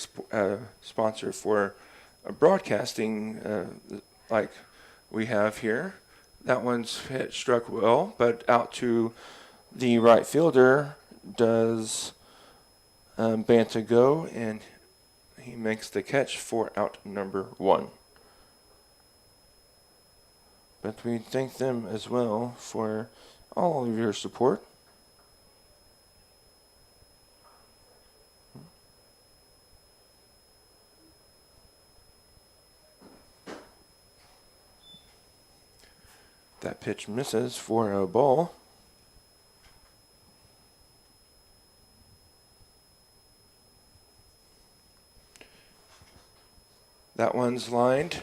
Speaker 2: sponsor for broadcasting like we have here. That one's hit struck well, but out to the right fielder does Banta go, and he makes the catch for out number 1. But we thank them as well for all of your support. That pitch misses for a ball. That one's lined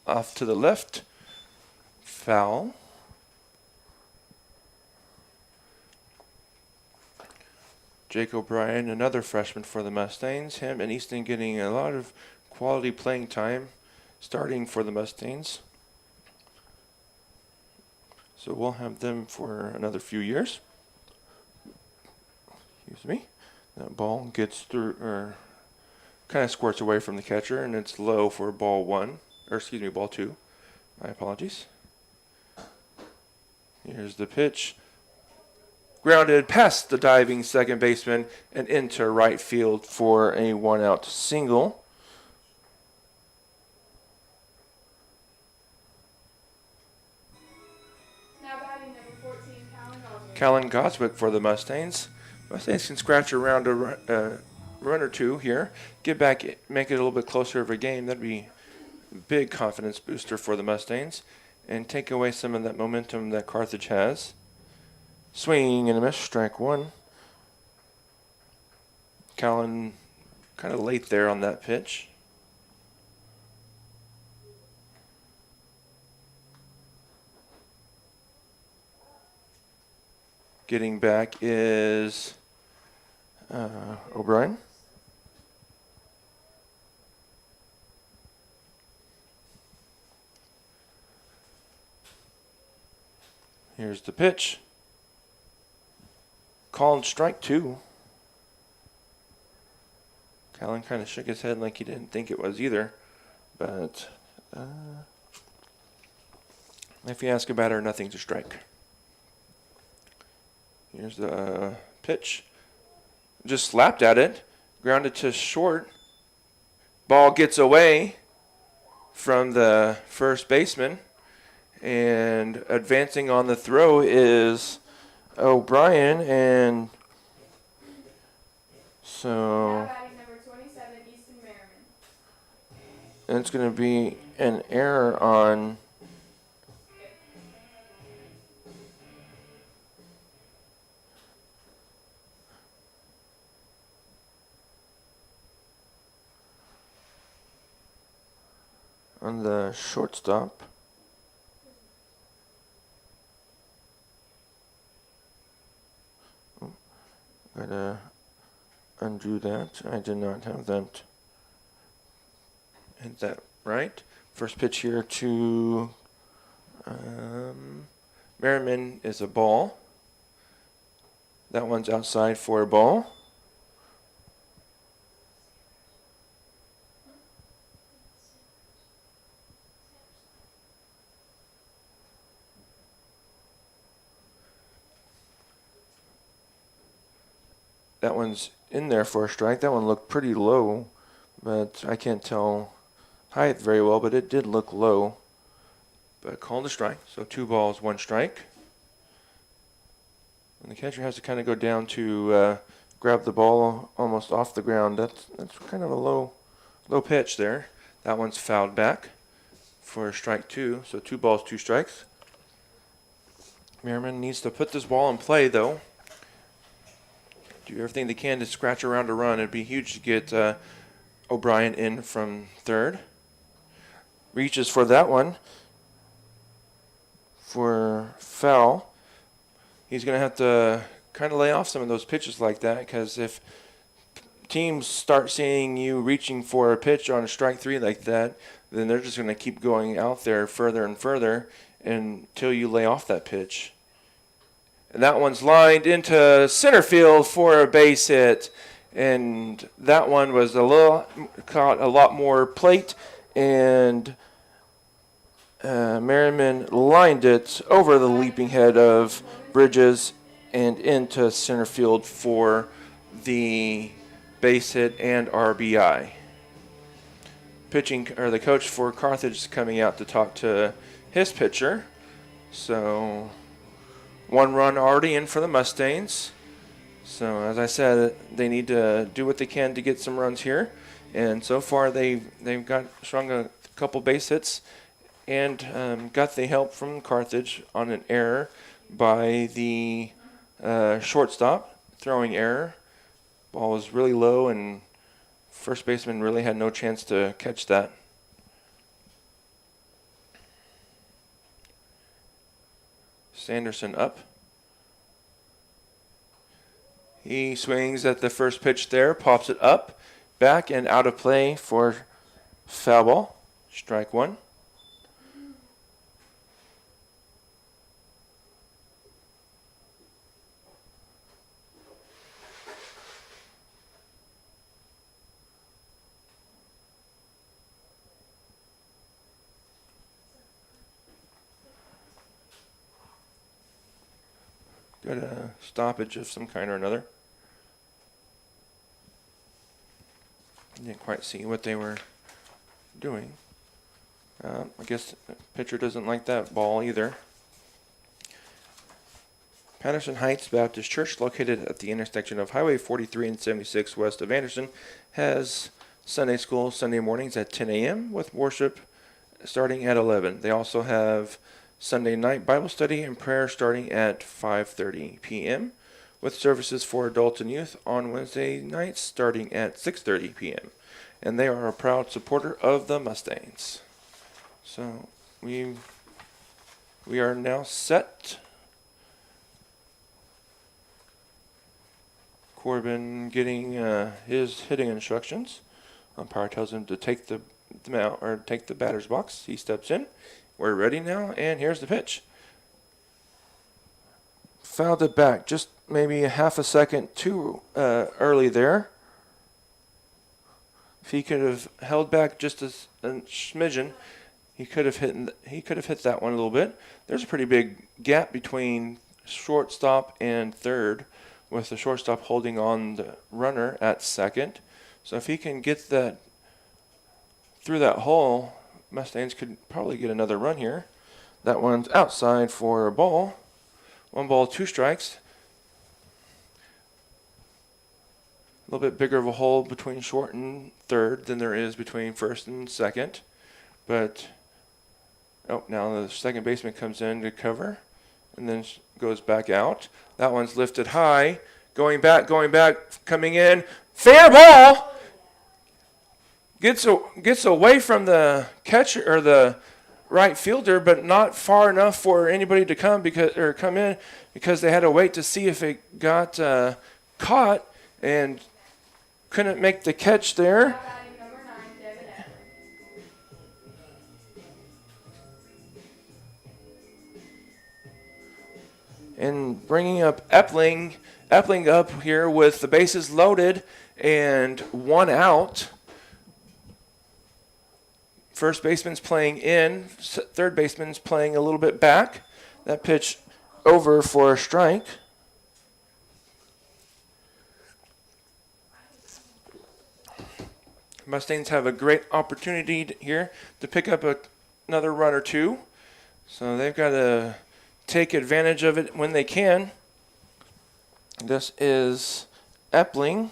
Speaker 2: off to the left. Foul. Jake O'Brien, another freshman for the Mustangs. Him and Easton getting a lot of quality playing time starting for the Mustangs. So we'll have them for another few years. Excuse me. That ball gets through, or kind of squirts away from the catcher, and it's low for ball 2. My apologies. Here's the pitch. Grounded past the diving second baseman and into right field for a 1-out single.
Speaker 13: Now batting number 14,
Speaker 2: Callan Goswick for the Mustangs. Mustangs can scratch around a run or two here, get back, make it a little bit closer of a game. That'd be a big confidence booster for the Mustangs and take away some of that momentum that Carthage has. Swing and a miss, strike 1. Callan kind of late there on that pitch. Getting back is O'Brien. Here's the pitch. Called strike 2. Callan kind of shook his head like he didn't think it was either. But if you ask about it, nothing's a strike. Here's the pitch. Just slapped at it. Grounded to short. Ball gets away from the first baseman. And advancing on the throw is O'Brien, and so
Speaker 13: Now batting number 27, Easton Merriman.
Speaker 2: and it's going to be an error on the shortstop. Gotta undo that. I did not have that. Hit that right. First pitch here to Merriman is a ball. That one's outside for a ball. That one's in there for a strike. That one looked pretty low, but I can't tell height very well, but it did look low. But called a strike, so 2 balls, 1 strike. And the catcher has to kind of go down to grab the ball almost off the ground. That's kind of a low pitch there. That one's fouled back for strike 2, so 2 balls, 2 strikes. Merriman needs to put this ball in play, though. Do everything they can to scratch around a run. It'd be huge to get O'Brien in from third. Reaches for that one for foul. He's going to have to kind of lay off some of those pitches like that, because if teams start seeing you reaching for a pitch on a strike 3 like that, then they're just going to keep going out there further and further until you lay off that pitch. And that one's lined into center field for a base hit. And that one was caught a lot more plate, and Merriman lined it over the leaping head of Bridges and into center field for the base hit and RBI. The coach for Carthage is coming out to talk to his pitcher. So 1 run already in for the Mustangs. So as I said, they need to do what they can to get some runs here. And so far they've strung a couple base hits and got the help from Carthage on an error by the shortstop, throwing error. Ball was really low, and first baseman really had no chance to catch that. Sanderson up. He swings at the first pitch there, pops it up, back and out of play for foul ball. Strike 1. Got a stoppage of some kind or another. Didn't quite see what they were doing. I guess the pitcher doesn't like that ball either. Patterson Heights Baptist Church, located at the intersection of Highway 43 and 76 west of Anderson, has Sunday school Sunday mornings at 10 a.m. with worship starting at 11. They also have Sunday night Bible study and prayer starting at 5:30 p.m. with services for adults and youth on Wednesday nights starting at 6:30 p.m. And they are a proud supporter of the Mustangs. So we are now set. Corbin getting his hitting instructions. Umpire tells him to take the mount or take the batter's box. He steps in. We're ready now, and here's the pitch. Fouled it back just maybe a half a second too early there. If he could have held back just a smidgen, he could have hit that one a little bit. There's a pretty big gap between shortstop and third, with the shortstop holding on the runner at second. So if he can get that through that hole, Mustangs could probably get another run here. That one's outside for a ball. 1 ball, 2 strikes. A little bit bigger of a hole between short and third than there is between first and second. But, now the second baseman comes in to cover and then goes back out. That one's lifted high. Going back, coming in. Fair ball! Gets away from the catcher or the right fielder, but not far enough for anybody to come in because they had to wait to see if it got caught and couldn't make the catch there. And bringing up Epling up here with the bases loaded and 1 out. First baseman's playing in, third baseman's playing a little bit back. That pitch over for a strike. Mustangs have a great opportunity here to pick up another run or two. So they've got to take advantage of it when they can. This is Epling.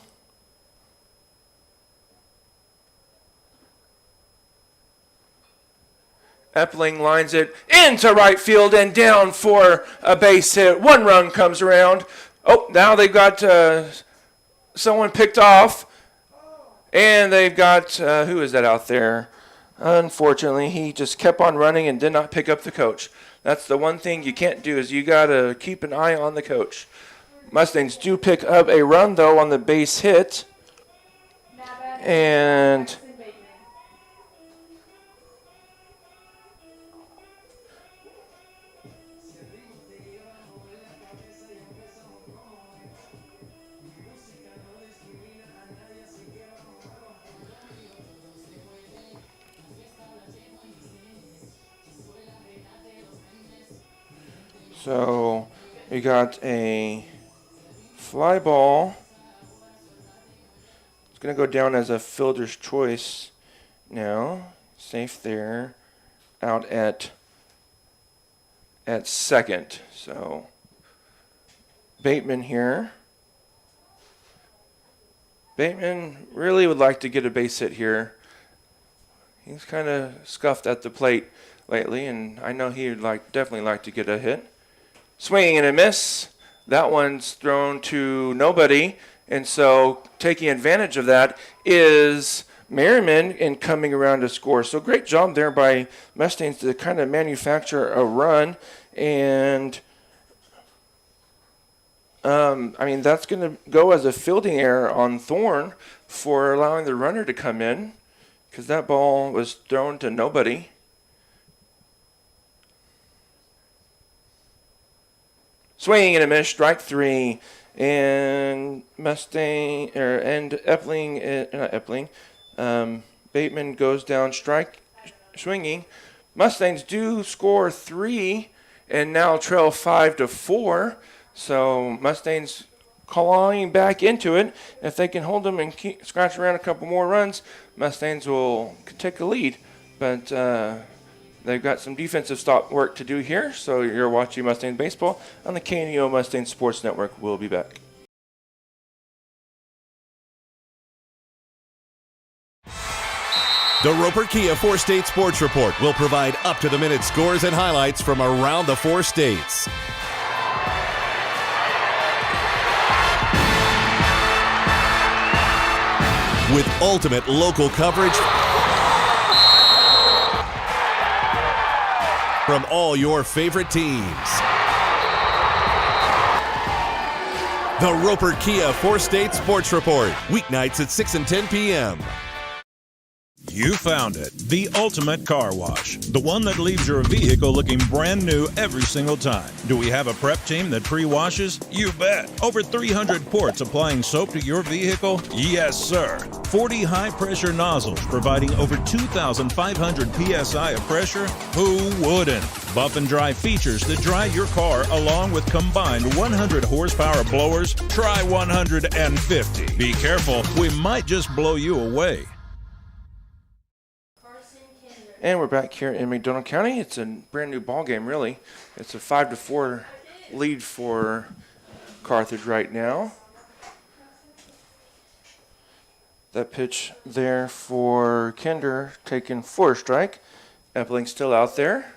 Speaker 2: Epling lines it into right field and down for a base hit. 1 run comes around. Now they've got someone picked off. And they've got, who is that out there? Unfortunately, he just kept on running and did not pick up the coach. That's the one thing you can't do, is you got to keep an eye on the coach. Mustangs do pick up a run, though, on the base hit. And so we got a fly ball. It's going to go down as a fielder's choice now. Safe there. Out at second. So Bateman here. Bateman really would like to get a base hit here. He's kind of scuffed at the plate lately, and I know he would definitely like to get a hit. Swinging and a miss. That one's thrown to nobody, and so taking advantage of that is Merriman and coming around to score. So great job there by Mustangs to kind of manufacture a run, and that's going to go as a fielding error on Thorne for allowing the runner to come in, because that ball was thrown to nobody. Swinging and a miss, strike 3, and Bateman goes down, swinging. Mustangs do score 3, and now trail 5-4. So Mustangs clawing back into it. If they can hold them and scratch around a couple more runs, Mustangs will take a lead. But they've got some defensive stop work to do here. So you're watching Mustang Baseball on the KNEO Mustang Sports Network. We'll be back.
Speaker 5: The Roper Kia 4-State Sports Report will provide up-to-the-minute scores and highlights from around the 4 states. With ultimate local coverage from all your favorite teams. The Roper Kia 4-State Sports Report, weeknights at 6 and 10 p.m.
Speaker 1: You found it, the ultimate car wash, the one that leaves your vehicle looking brand new every single time. Do we have a prep team that pre-washes? You bet. Over 300 ports applying soap to your vehicle? Yes, sir. 40 high-pressure nozzles providing over 2,500 psi of pressure? Who wouldn't? Buff and dry features that dry your car along with combined 100 horsepower blowers? Try 150. Be careful, we might just blow you away.
Speaker 2: And we're back here in McDonald County. It's a brand new ball game, really. It's a 5-4 lead for Carthage right now. That pitch there for Kinder taken for a strike. Epling still out there.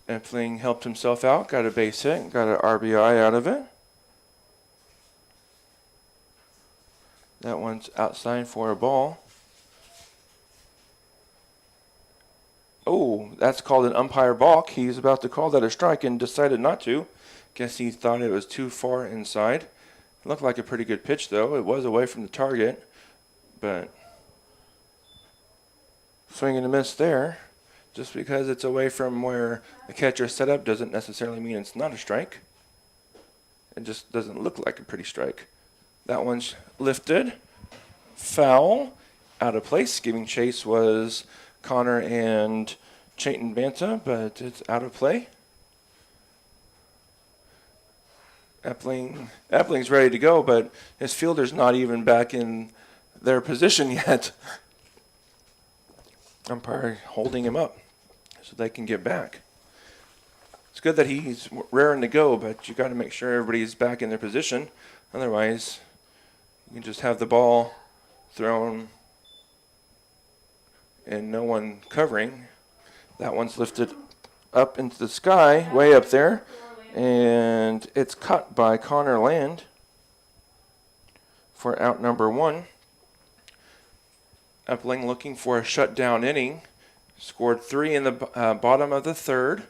Speaker 2: Epling helped himself out, got a base hit, got an RBI out of it. That one's outside for a ball. Oh, that's called an umpire balk. He's about to call that a strike and decided not to. Guess he thought it was too far inside. It looked like a pretty good pitch, though. It was away from the target, but swing and a miss there. Just because it's away from where the catcher set up doesn't necessarily mean it's not a strike. It just doesn't look like a pretty strike. That one's lifted. Foul. Out of place. Giving chase was Connor and Chayton Banta, but it's out of play. Epling's ready to go, but his fielder's not even back in their position yet. Umpire holding him up so they can get back. It's good that he's raring to go, but you got to make sure everybody's back in their position. Otherwise, you can just have the ball thrown and no one covering. That one's lifted up into the sky, way up there, and it's caught by Connor Land for out number 1. Epling looking for a shutdown inning. Scored 3 in the bottom of the 3rd.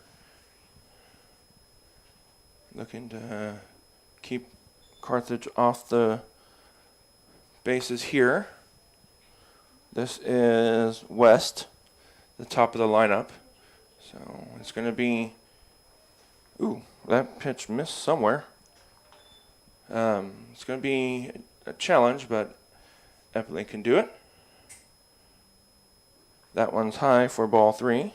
Speaker 2: Looking to keep Carthage off the bases here. This is West, the top of the lineup. So it's going to be... Ooh, that pitch missed somewhere. It's going to be a challenge, but Epling can do it. That one's high for ball 3.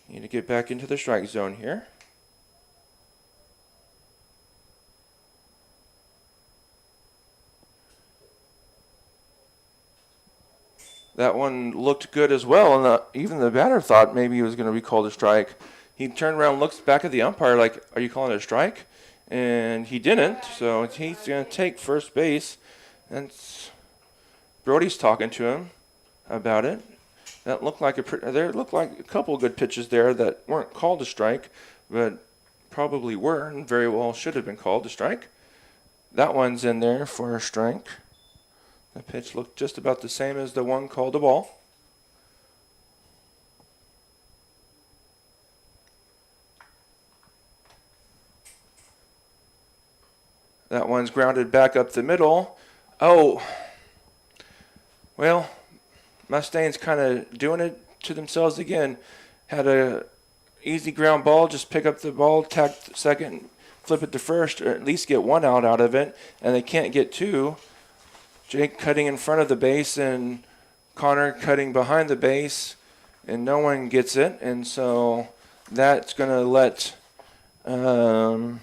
Speaker 2: Need to get back into the strike zone here. That one looked good as well, and even the batter thought maybe he was going to be called a strike. He turned around, looks back at the umpire like, are you calling it a strike? And he didn't, so he's going to take first base. And Brody's talking to him about it. That looked like there looked like a couple of good pitches there that weren't called a strike, but probably were and very well should have been called a strike. That one's in there for a strike. The pitch looked just about the same as the one called a ball. That one's grounded back up the middle. Oh, well, Mustangs kind of doing it to themselves again. Had a easy ground ball, just pick up the ball, tack second, flip it to first, or at least get 1 out of it, and they can't get 2. Jake cutting in front of the base and Connor cutting behind the base, and no one gets it, and so that's going to let who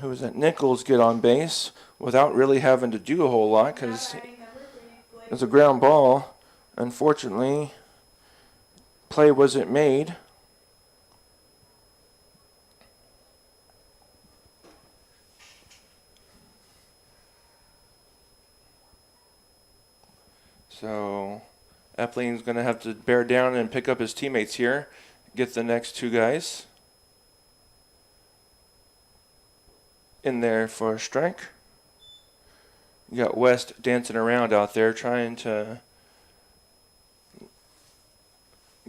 Speaker 2: was that? Nichols get on base without really having to do a whole lot because it's a ground ball. Unfortunately, play wasn't made. So Epling's going to have to bear down and pick up his teammates here, get the next 2 guys in there for a strike. You got West dancing around out there trying to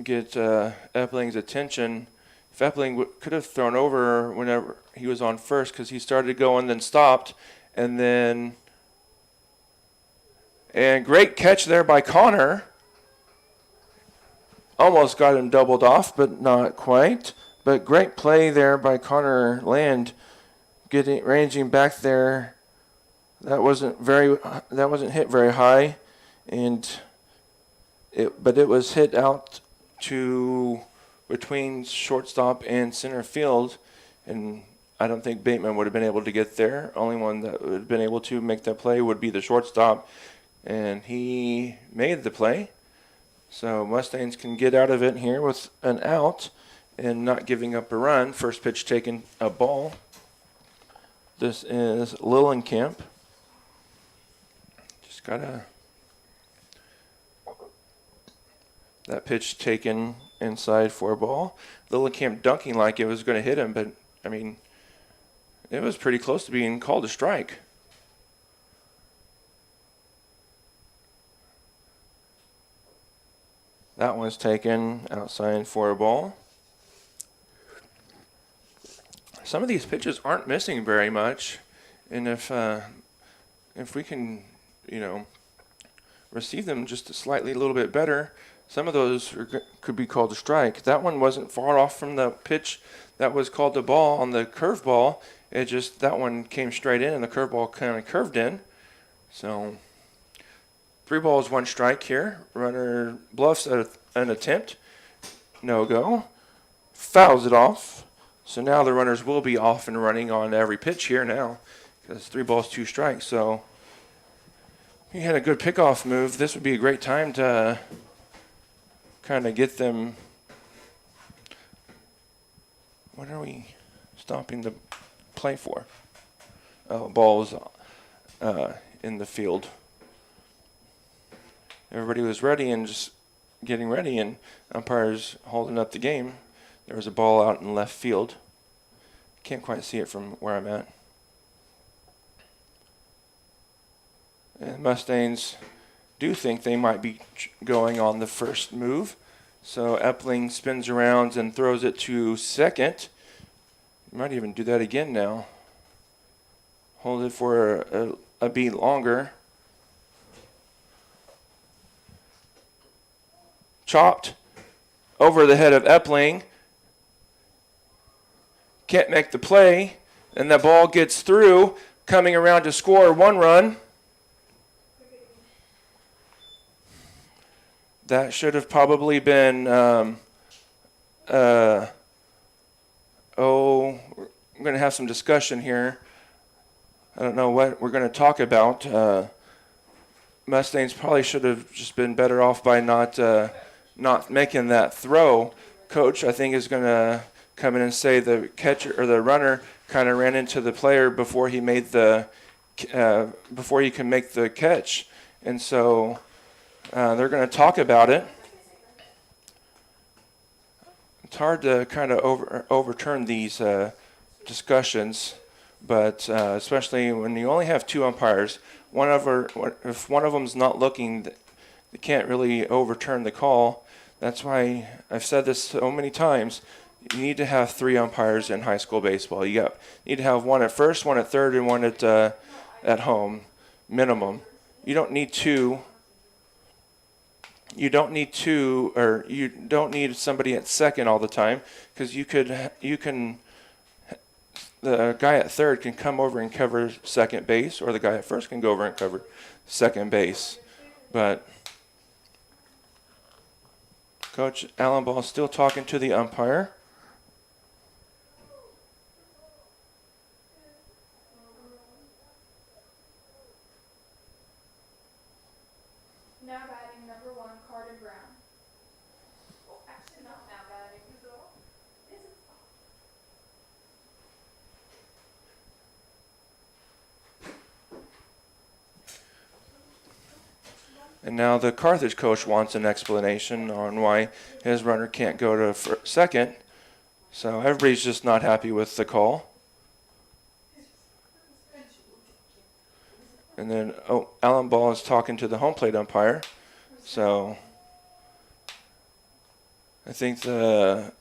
Speaker 2: get Epling's attention. If Epling could have thrown over whenever he was on first because he started going, then stopped, and great catch there by Connor. Almost got him doubled off, but not quite. But great play there by Connor Land, ranging back there. That wasn't hit very high, but it was hit out to between shortstop and center field, and I don't think Bateman would have been able to get there. Only one that would have been able to make that play would be the shortstop. and he made the play. So Mustangs can get out of it here with an out and not giving up a run. First pitch taken, a ball. This is Lillenkamp. Just gotta... That pitch taken inside for a ball. Lillenkamp dunking like it was going to hit him, but, I mean, it was pretty close to being called a strike. That one's taken outside for a ball. Some of these pitches aren't missing very much, and if we can, receive them just slightly a little bit better, some of those could be called a strike. That one wasn't far off from the pitch that was called the ball on the curveball. That one came straight in, and the curveball kind of curved in. So 3 balls, 1 strike here. Runner bluffs at an attempt. No go. Fouls it off. So now the runners will be off and running on every pitch here now, because 3 balls, 2 strikes. So he had a good pickoff move. This would be a great time to kind of get them. What are we stopping the play for? Oh, ball's in the field. Everybody was ready and just getting ready, and umpires holding up the game. There was a ball out in left field. Can't quite see it from where I'm at. And Mustangs do think they might be going on the first move. So Epling spins around and throws it to second. Might even do that again now. Hold it for a beat longer. Chopped over the head of Epling. Can't make the play, and the ball gets through, coming around to score 1 run. That should have probably been, we're going to have some discussion here. I don't know what we're going to talk about. Mustangs probably should have just been better off by not making that throw. Coach, I think, is going to come in and say the catcher or the runner kind of ran into the player before he made before he can make the catch, and so they're going to talk about it. It's hard to kind of overturn these discussions, but especially when you only have 2 umpires, if one of them's not looking, they can't really overturn the call. That's why I've said this so many times. You need to have 3 umpires in high school baseball. You need to have 1 at first, 1 at third, and 1 at home, minimum. You don't need 2. You don't need 2, or you don't need somebody at second all the time, because the guy at third can come over and cover second base, or the guy at first can go over and cover second base. But Coach Allenball is still talking to the umpire.
Speaker 13: Now batting number 1, Carter Brown. Oh, actually not now batting.
Speaker 2: And now the Carthage coach wants an explanation on why his runner can't go to second. So everybody's just not happy with the call. And then Allen Ball is talking to the home plate umpire. So I think the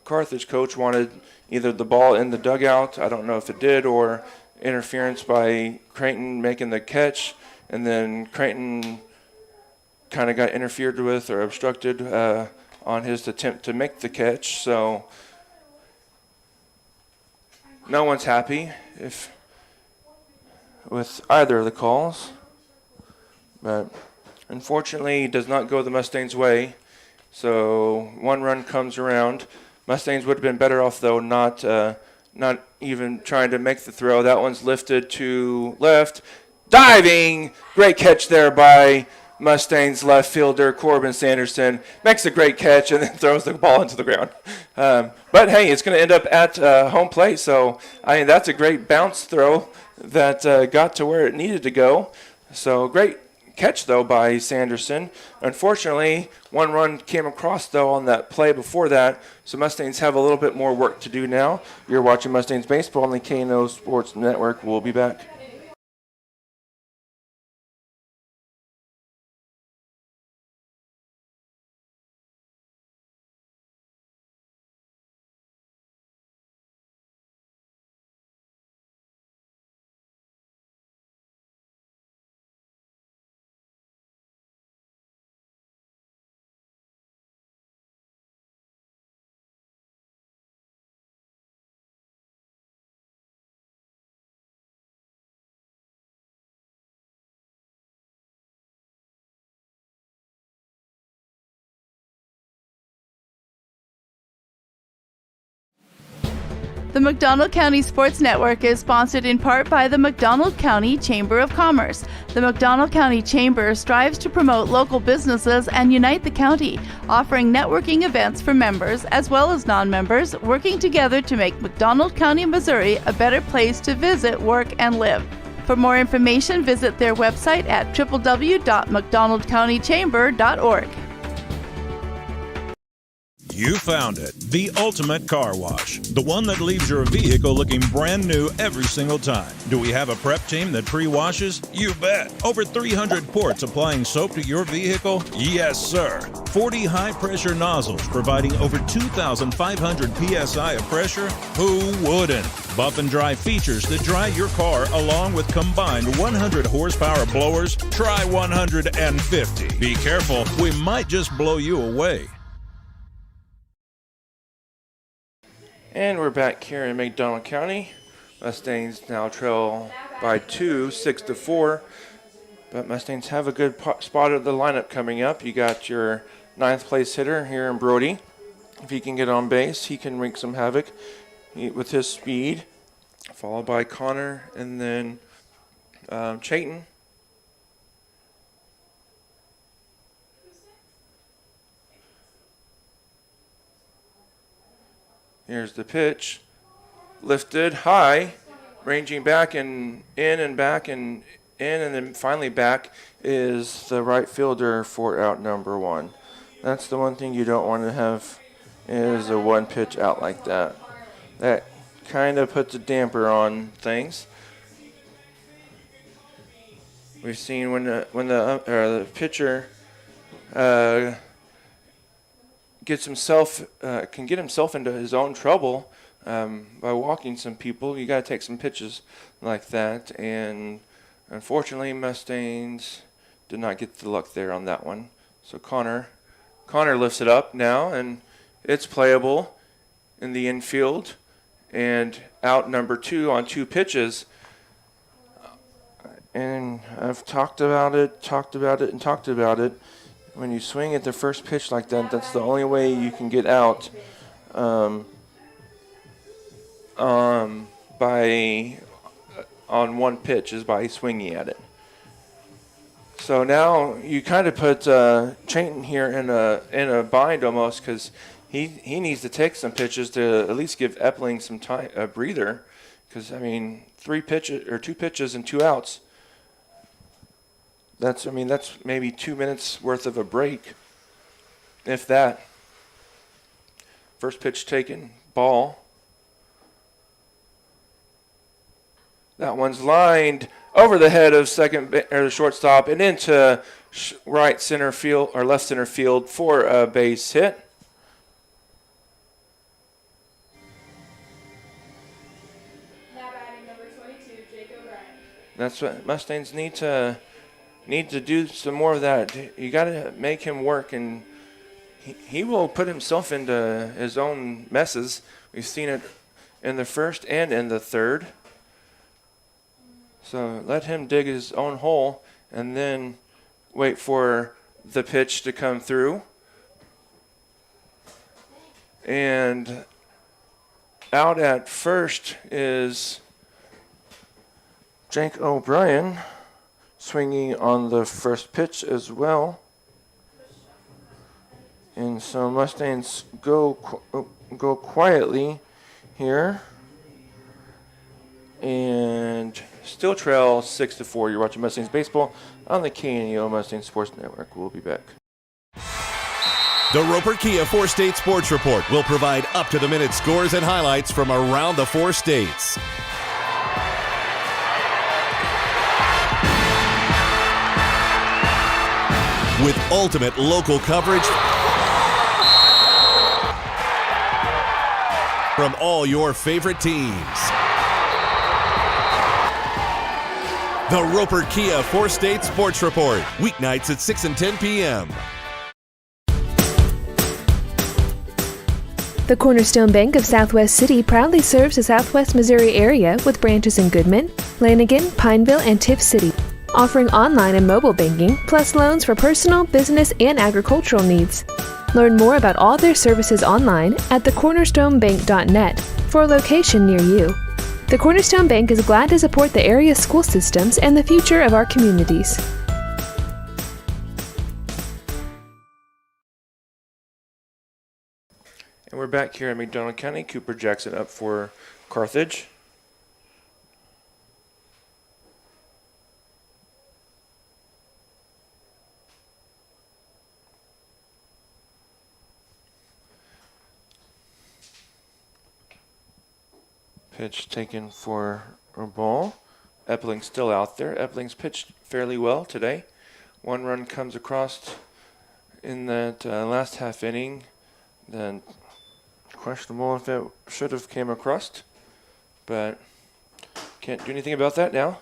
Speaker 2: Carthage coach wanted either the ball in the dugout, I don't know if it did, or interference by Creighton making the catch. And then Creighton kind of got interfered with or obstructed on his attempt to make the catch. So no one's happy with either of the calls. But unfortunately, it does not go the Mustangs' way. So 1 run comes around. Mustangs would have been better off, though, not even trying to make the throw. That one's lifted to left. diving. Great catch there by Mustangs left fielder Corbin Sanderson. Makes a great catch and then throws the ball into the ground. But hey, it's going to end up at home plate. So I mean, that's a great bounce throw that got to where it needed to go. So great catch, though, by Sanderson. Unfortunately, one run came across, though, on that play before that, so Mustangs have a little bit more work to do now. You're watching Mustangs Baseball on the KNO Sports Network. We'll be back.
Speaker 15: The McDonald County Sports Network is sponsored in part by the McDonald County Chamber of Commerce. The McDonald County Chamber strives to promote local businesses and unite the county, offering networking events for members as well as non-members, working together to make McDonald County, Missouri a better place to visit, work, and live. For more information, visit their website at www.mcdonaldcountychamber.org.
Speaker 1: You found it, the ultimate car wash, the one that leaves your vehicle looking brand new every single time. Do we have a prep team that pre-washes? You bet. Over 300 ports applying soap to your vehicle? Yes, sir. 40 high-pressure nozzles providing over 2,500 psi of pressure? Who wouldn't? Buff and dry features that dry your car along with combined 100 horsepower blowers? Try 150. Be careful, we might just blow you away.
Speaker 2: And we're back here in McDonald County. Mustangs now trail by 2, 6-4. But Mustangs have a good spot of the lineup coming up. You got your 9th place hitter here in Brody. If he can get on base, he can wreak some havoc with his speed. Followed by Connor and then Chayton. Here's the pitch. Lifted high, ranging back and in and back and in and then finally back is the right fielder for out number 1. That's the one thing you don't want to have is a one pitch out like that. That kind of puts a damper on things. We've seen when the pitcher gets himself can get himself into his own trouble by walking some people. You got to take some pitches like that, and unfortunately, Mustangs did not get the luck there on that one. So Connor lifts it up now, and it's playable in the infield, and out number 2 on 2 pitches. And I've talked about it. When you swing at the first pitch like that, that's the only way you can get out on one pitch is by swinging at it. So now you kind of put Chayton here in a bind almost because he needs to take some pitches to at least give Epling some time, a breather. Because I mean, 2 pitches and 2 outs. That's maybe 2 minutes worth of a break, if that. First pitch taken, ball. That one's lined over the head of the shortstop and into right center field or left center field for a base hit.
Speaker 13: Now batting number 22, Jake O'Brien.
Speaker 2: That's what Mustangs need to do some more of that. You got to make him work, and he will put himself into his own messes. We've seen it in the first and in the third. So let him dig his own hole and then wait for the pitch to come through. And out at first is Jake O'Brien. swinging on the first pitch as well. And so Mustangs go quietly here. And still trail 6-4. You're watching Mustangs Baseball on the KNEO Mustangs Sports Network. We'll be back.
Speaker 5: The Roper Kia 4-State Sports Report will provide up-to-the-minute scores and highlights from around the 4 states. With ultimate local coverage from all your favorite teams. The Roper Kia 4-State Sports Report, weeknights at 6 and 10 p.m.
Speaker 3: The Cornerstone Bank of Southwest City proudly serves the Southwest Missouri area with branches in Goodman, Lanigan, Pineville, and Tiff City, offering online and mobile banking, plus loans for personal, business, and agricultural needs. Learn more about all their services online at thecornerstonebank.net for a location near you. The Cornerstone Bank is glad to support the area school systems and the future of our communities.
Speaker 2: And we're back here in McDonald County. Cooper Jackson up for Carthage. Pitch taken for a ball. Epling's still out there. Epling's pitched fairly well today. 1 run comes across in that last half inning. Then questionable if it should have came across, but can't do anything about that now.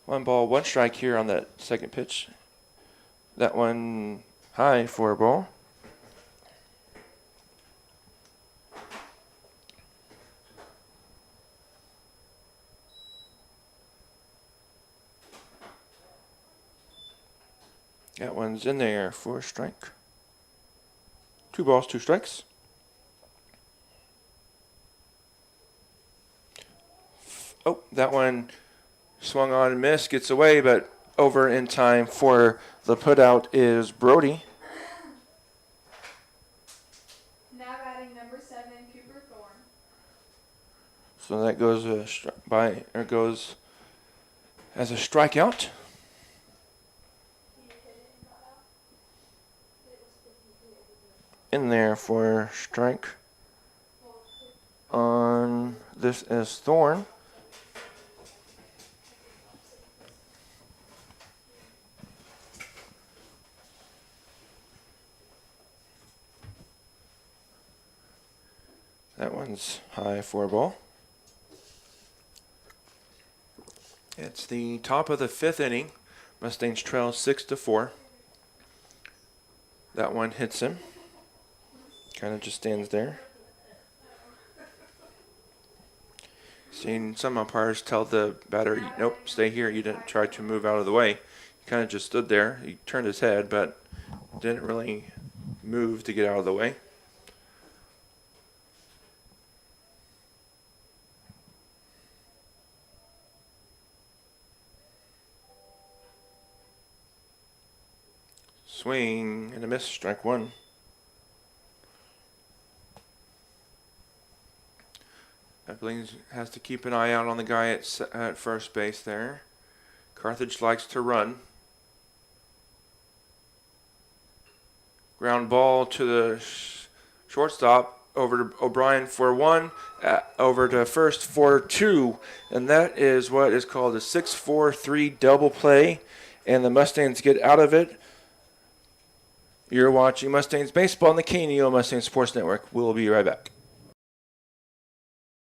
Speaker 2: 1 ball, 1 strike here on that second pitch. That one high for a ball. That one's in there for a strike. 2 balls, 2 strikes. Oh, that one swung on and missed, gets away, but over in time for the putout is Brody.
Speaker 13: Now batting number 7, Cooper Thorne.
Speaker 2: So that goes goes as a strikeout. In there for strike on this is Thorne. That one's high for a ball. It's the top of the 5th inning. Mustangs trail 6-4. That one hits him. Kind of just stands there. Seen some umpires tell the batter, nope, stay here. You didn't try to move out of the way. He kind of just stood there. He turned his head, but didn't really move to get out of the way. Swing and a miss, strike 1. Epling has to keep an eye out on the guy at first base there. Carthage likes to run. Ground ball to the shortstop, over to O'Brien for 1, over to first for 2, and that is what is called a 6-4-3 double play, and the Mustangs get out of it. You're watching Mustangs Baseball on the KNEO Mustangs Sports Network. We'll be right back.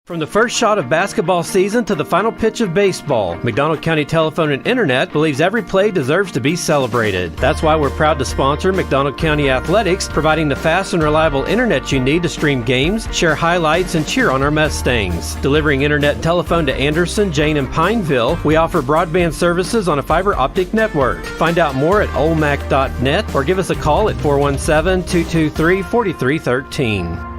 Speaker 8: From the first shot of basketball season to the final pitch of baseball, McDonald County Telephone and Internet believes every play deserves to be celebrated. That's why we're proud to sponsor McDonald County Athletics, providing the fast and reliable internet you need to stream games, share highlights, and cheer on our Mustangs. Delivering internet and telephone to Anderson, Jane, and Pineville, we offer broadband services on a fiber optic network. Find out more at olmac.net or give us a call at 417-223-4313.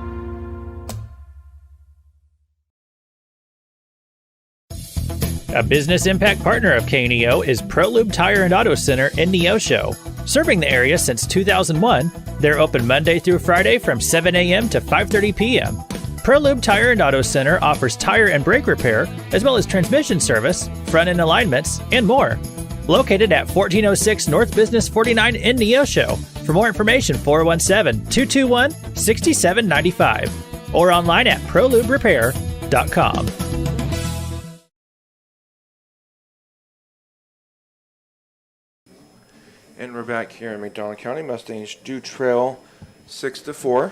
Speaker 7: A business impact partner of KNEO is ProLube Tire and Auto Center in Neosho. Serving the area since 2001, they're open Monday through Friday from 7 a.m. to 5:30 p.m. ProLube Tire and Auto Center offers tire and brake repair, as well as transmission service, front-end alignments, and more. Located at 1406 North Business 49 in Neosho. For more information, 417-221-6795 or online at proluberepair.com.
Speaker 2: And we're back here in McDonald County. Mustangs do trail 6-4.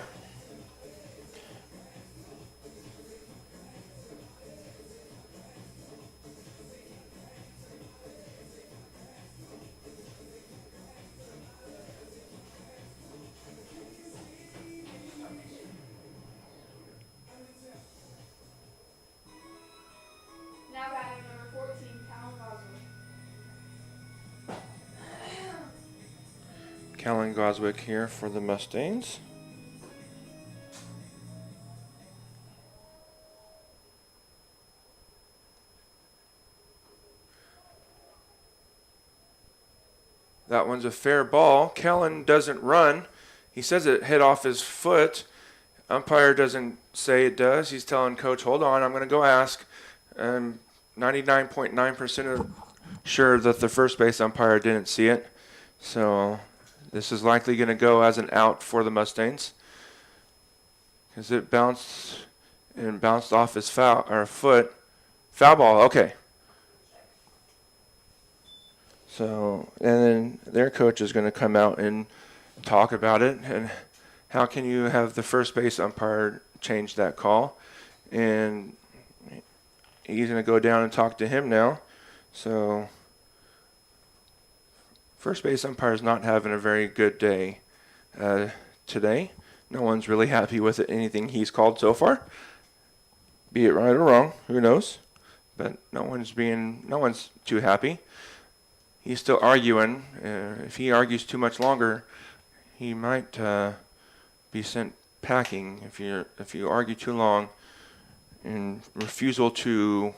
Speaker 13: Now batting number 14, Callan Goswick.
Speaker 2: Callan Goswick here for the Mustangs. That one's a fair ball. Callan doesn't run. He says it hit off his foot. Umpire doesn't say it does. He's telling coach, hold on, I'm going to go ask. 99.9% sure that the first base umpire didn't see it. So this is likely going to go as an out for the Mustangs because it bounced off his foot. Foul ball. Okay. So and then their coach is going to come out and talk about it and how can you have the first base umpire change that call, and he's going to go down and talk to him now. So first base umpire is not having a very good day today. No one's really happy with anything he's called so far. Be it right or wrong, who knows? But no one's too happy. He's still arguing. If he argues too much longer, he might be sent packing. If you argue too long and refusal to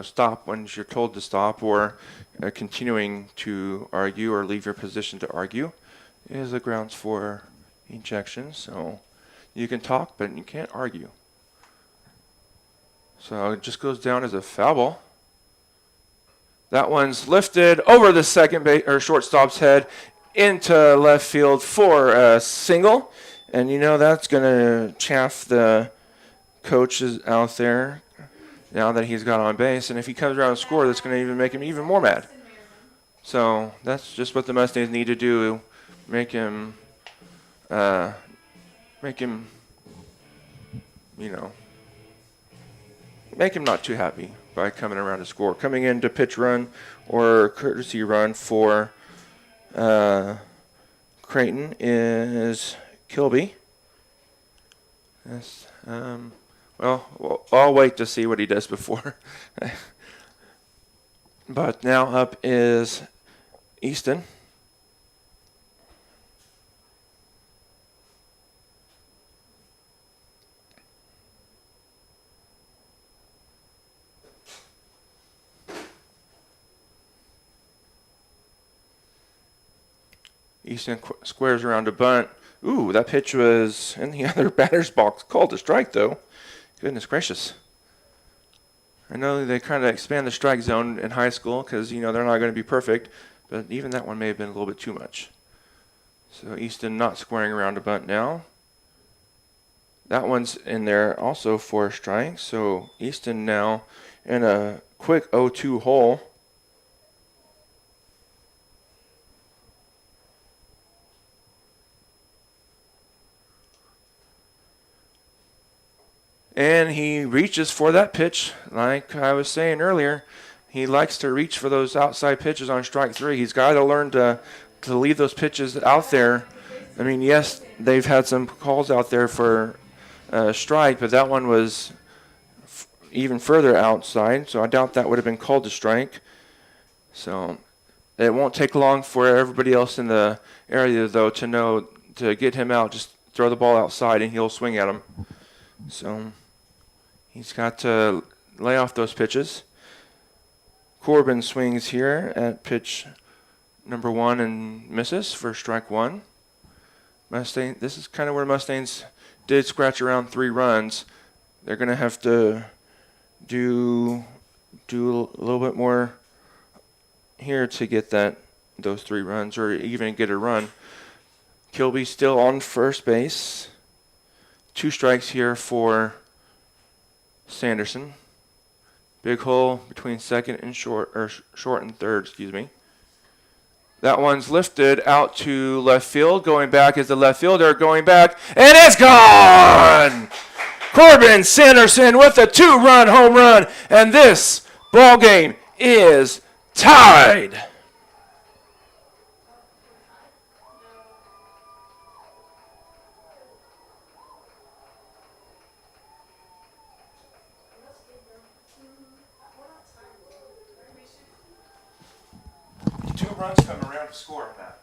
Speaker 2: stop when you're told to stop, or continuing to argue or leave your position to argue, is the grounds for ejection. So you can talk, but you can't argue. So it just goes down as a foul ball. That one's lifted over the second base or shortstop's head into left field for a single, and that's going to chaff the coaches out there now that he's got on base. And if he comes around and scores, that's going to even make him even more mad. So that's just what the Mustangs need to do: make him not too happy by coming around to score. Coming in to pitch run or courtesy run for Creighton is Kilby. Yes. Well, I'll wait to see what he does before. But now up is Easton. Easton squares around a bunt. Ooh, that pitch was in the other batter's box. Called a strike, though. Goodness gracious. I know they kind of expand the strike zone in high school because, they're not going to be perfect, but even that one may have been a little bit too much. So Easton not squaring around a bunt now. That one's in there also for a strike. So Easton now in a quick 0-2 hole. And he reaches for that pitch. Like I was saying earlier, he likes to reach for those outside pitches on strike three. He's got to learn to leave those pitches out there. I mean, yes, they've had some calls out there for strike, but that one was even further outside, so I doubt that would have been called a strike. So it won't take long for everybody else in the area, though, to know to get him out. Just throw the ball outside, and he'll swing at him. So he's got to lay off those pitches. Corbin swings here at pitch number 1 and misses for strike 1. This is kind of where Mustangs did scratch around 3 runs. They're going to have to do a little bit more here to get those 3 runs, or even get a run. Kilby still on first base. 2 strikes here for Sanderson. Big hole between second and short and third, excuse me. That one's lifted out to left field. Going back is the left fielder. Going back, and it's gone! Corbin Sanderson with a 2-run home run, and this ball game is tied. Two runs come around to score that.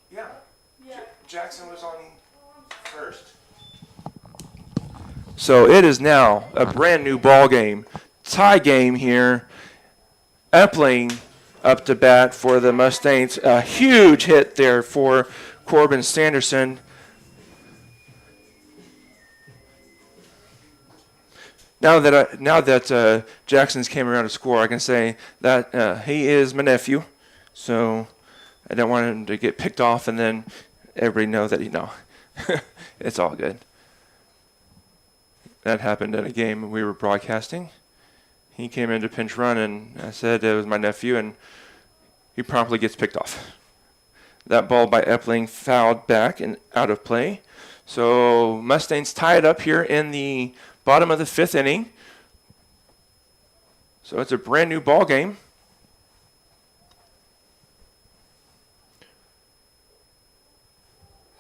Speaker 2: Yeah. Jackson was on first. So it is now a brand new ball game. Tie game here. Epling up to bat for the Mustangs. A huge hit there for Corbin Sanderson. Now that Jackson's came around to score, I can say that he is my nephew. So I don't want him to get picked off and then everybody know that it's all good. That happened at a game we were broadcasting. He came in to pinch run, and I said it was my nephew, and he promptly gets picked off. That ball by Epling fouled back and out of play. So Mustangs tie it up here in the bottom of the 5th inning. So it's a brand new ball game.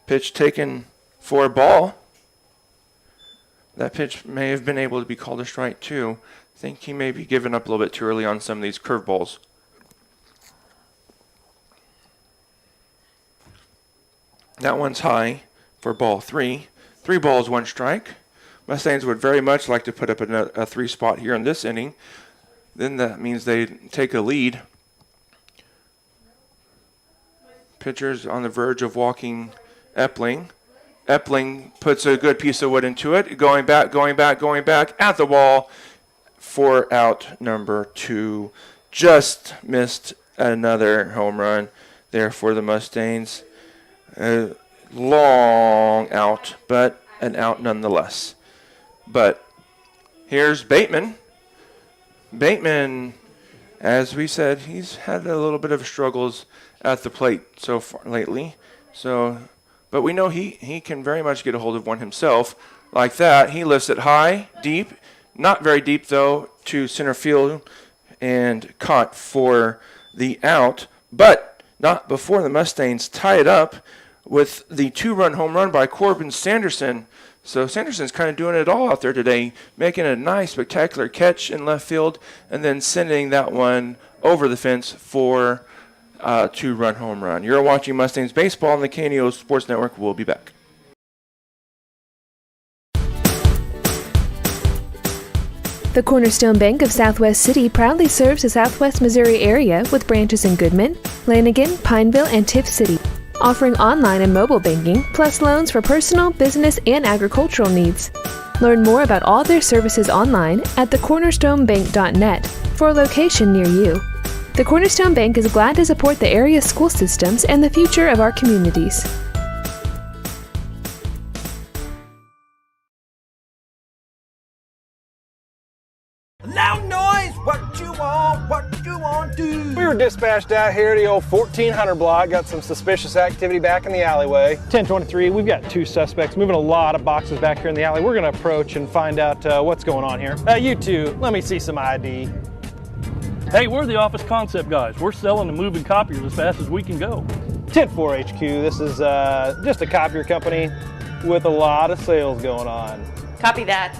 Speaker 2: Pitch taken for a ball. That pitch may have been able to be called a strike too. I think he may be giving up a little bit too early on some of these curveballs. That one's high for ball 3. 3 balls, 1 strike. Mustangs would very much like to put up a 3 spot here in this inning. Then that means they take a lead. Pitcher's on the verge of walking Epling. Epling puts a good piece of wood into it. Going back at the wall for out number 2. Just missed another home run there for the Mustangs. A long out, but an out nonetheless. But here's Bateman. Bateman, as we said, he's had a little bit of struggles at the plate so far lately. But we know he can very much get a hold of one himself. Like that, he lifts it high, deep, not very deep though, to center field and caught for the out. But not before the Mustangs tie it up with the 2-run home run by Corbin Sanderson. So Sanderson's kind of doing it all out there today, making a nice, spectacular catch in left field, and then sending that one over the fence for a 2-run home run. You're watching Mustangs Baseball on the KNEO Sports Network. We'll be back.
Speaker 3: The Cornerstone Bank of Southwest City proudly serves the Southwest Missouri area with branches in Goodman, Lanigan, Pineville, and Tiff City, offering online and mobile banking, plus loans for personal, business, and agricultural needs. Learn more about all their services online at thecornerstonebank.net for a location near you. The Cornerstone Bank is glad to support the area's school systems and the future of our communities.
Speaker 9: Loud noise! What you want, do?
Speaker 22: We were dispatched out here to the old 1400 block. Got some suspicious activity back in the alleyway. 1023, we've got 2 suspects moving a lot of boxes back here in the alley. We're gonna approach and find out what's going on here. You two, let me see some ID.
Speaker 23: Hey, we're the Office Concept guys. We're selling and moving copiers as fast as we can go.
Speaker 22: 104 HQ, this is just a copier company with a lot of sales going on.
Speaker 24: Copy that.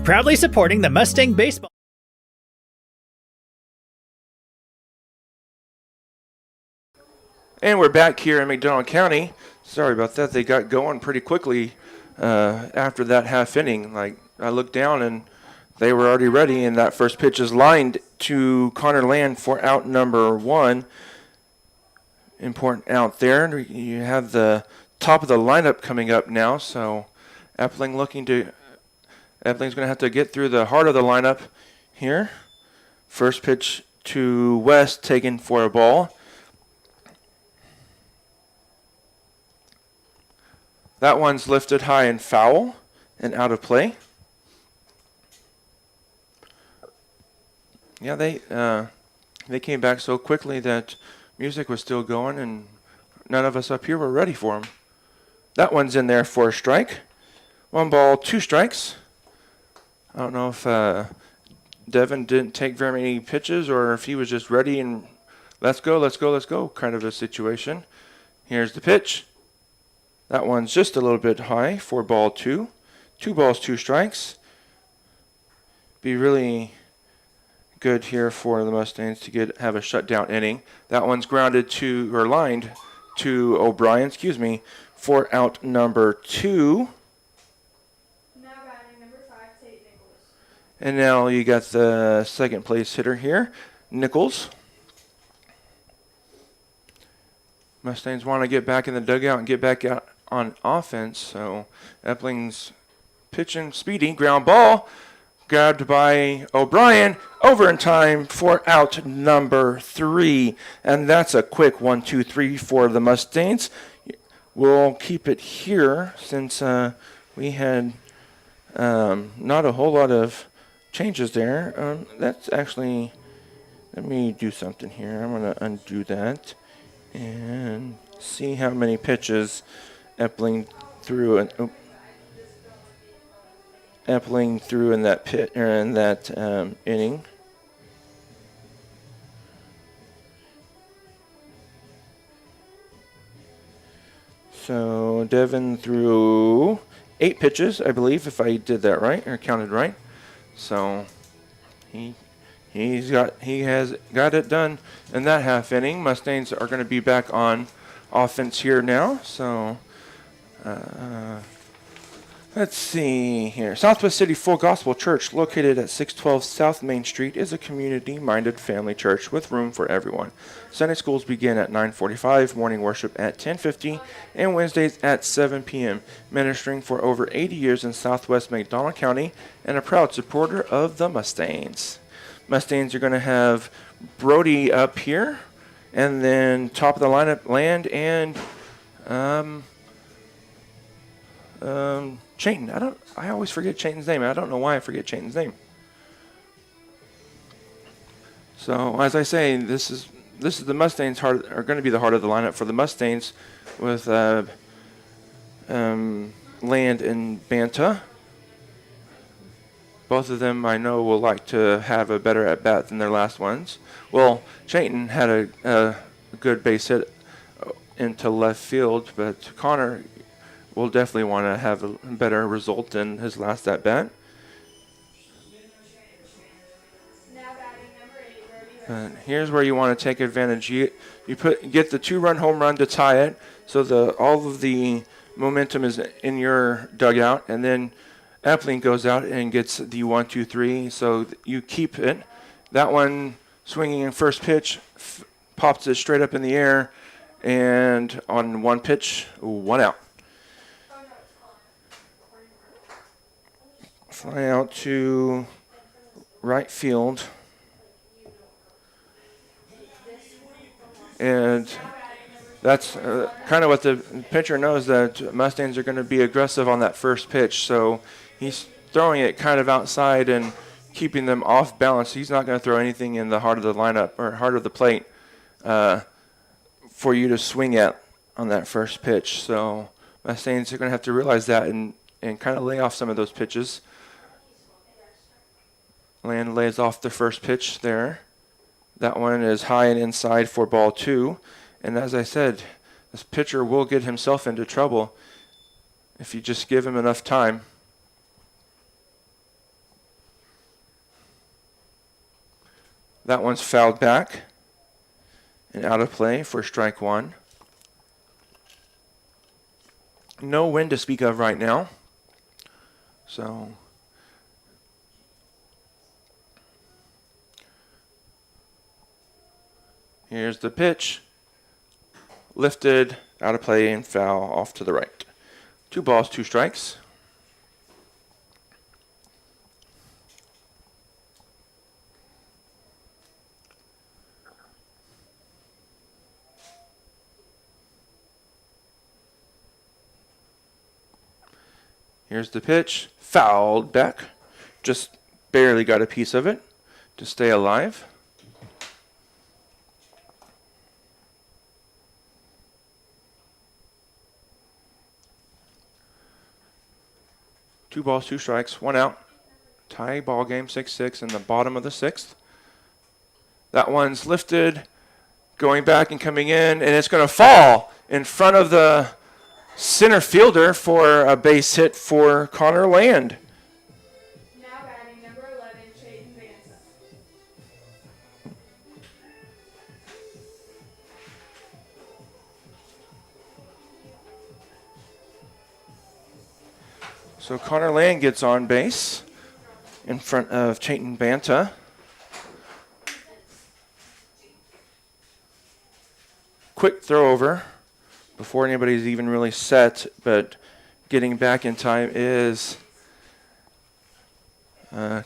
Speaker 7: Proudly supporting the Mustang Baseball.
Speaker 2: And we're back here in McDonald County. Sorry about that. They got going pretty quickly after that half inning. Like, I looked down and they were already ready, and that first pitch is lined to Connor Land for out number 1. Important out there. You have the top of the lineup coming up now, so Epling's going to have to get through the heart of the lineup here. First pitch to West, taken for a ball. That one's lifted high and foul and out of play. Yeah, they came back so quickly that music was still going, and none of us up here were ready for them. That one's in there for a strike. 1 ball, 2 strikes. I don't know if Devin didn't take very many pitches or if he was just ready and let's go kind of a situation. Here's the pitch. That one's just a little bit high for ball 2. 2 balls, 2 strikes. Be really good here for the Mustangs to have a shutdown inning. That one's lined to O'Brien, for out number 2.
Speaker 13: Now batting number 5, Tate Nichols.
Speaker 2: And now you got the second place hitter here, Nichols. Mustangs want to get back in the dugout and get back out on offense, so Epling's pitching, speedy, ground ball, grabbed by O'Brien, over in time for out number 3, and that's a quick 1-2-3 for the Mustangs. We'll keep it here since we had not a whole lot of changes there. That's actually, let me do something here. I'm going to undo that and see how many pitches Epling threw in that inning. So Devin threw 8 pitches, I believe, if I did that right or counted right. So he has got it done in that half inning. Mustangs are going to be back on offense here now. So let's see here. Southwest City Full Gospel Church, located at 612 South Main Street, is a community-minded family church with room for everyone. Sunday schools begin at 9:45, morning worship at 10:50, and Wednesdays at 7 p.m. Ministering for over 80 years in Southwest McDonald County, and a proud supporter of the Mustangs. Mustangs are going to have Brody up here, and then top of the lineup, Land and Chayton. I always forget Chayton's name. I don't know why I forget Chayton's name. So as I say, this is the Mustangs are going to be the heart of the lineup for the Mustangs with Land and Banta. Both of them I know will like to have a better at bat than their last ones. Well, Chayton had a good base hit into left field, but Connor will definitely want to have a better result than his last at bat. And here's where you want to take advantage. You get the 2-run home run to tie it, so all of the momentum is in your dugout, and then Epling goes out and gets the 1-2-3, so you keep it. That one swinging in first pitch, pops it straight up in the air, and on one pitch, 1 out. Fly out to right field. And that's kind of what the pitcher knows, that Mustangs are going to be aggressive on that first pitch. So he's throwing it kind of outside and keeping them off balance. He's not going to throw anything in the heart of the lineup or heart of the plate for you to swing at on that first pitch. So Mustangs are going to have to realize that and kind of lay off some of those pitches. Land lays off the first pitch there. That one is high and inside for ball 2. And as I said, this pitcher will get himself into trouble if you just give him enough time. That one's fouled back and out of play for strike 1. no wind to speak of right now. So here's the pitch. Lifted, out of play, and foul off to the right. 2 balls, 2 strikes. Here's the pitch, fouled back. Just barely got a piece of it to stay alive. Two balls, 2 strikes, 1 out. Tie ball game, 6-6 in the bottom of the 6th. That one's lifted, going back and coming in, and it's going to fall in front of the center fielder for a base hit for Connor Land.
Speaker 13: Now batting number 11, Chayton Banta.
Speaker 2: So Connor Land gets on base in front of Chayton Banta. Quick throw over before anybody's even really set, but getting back in time is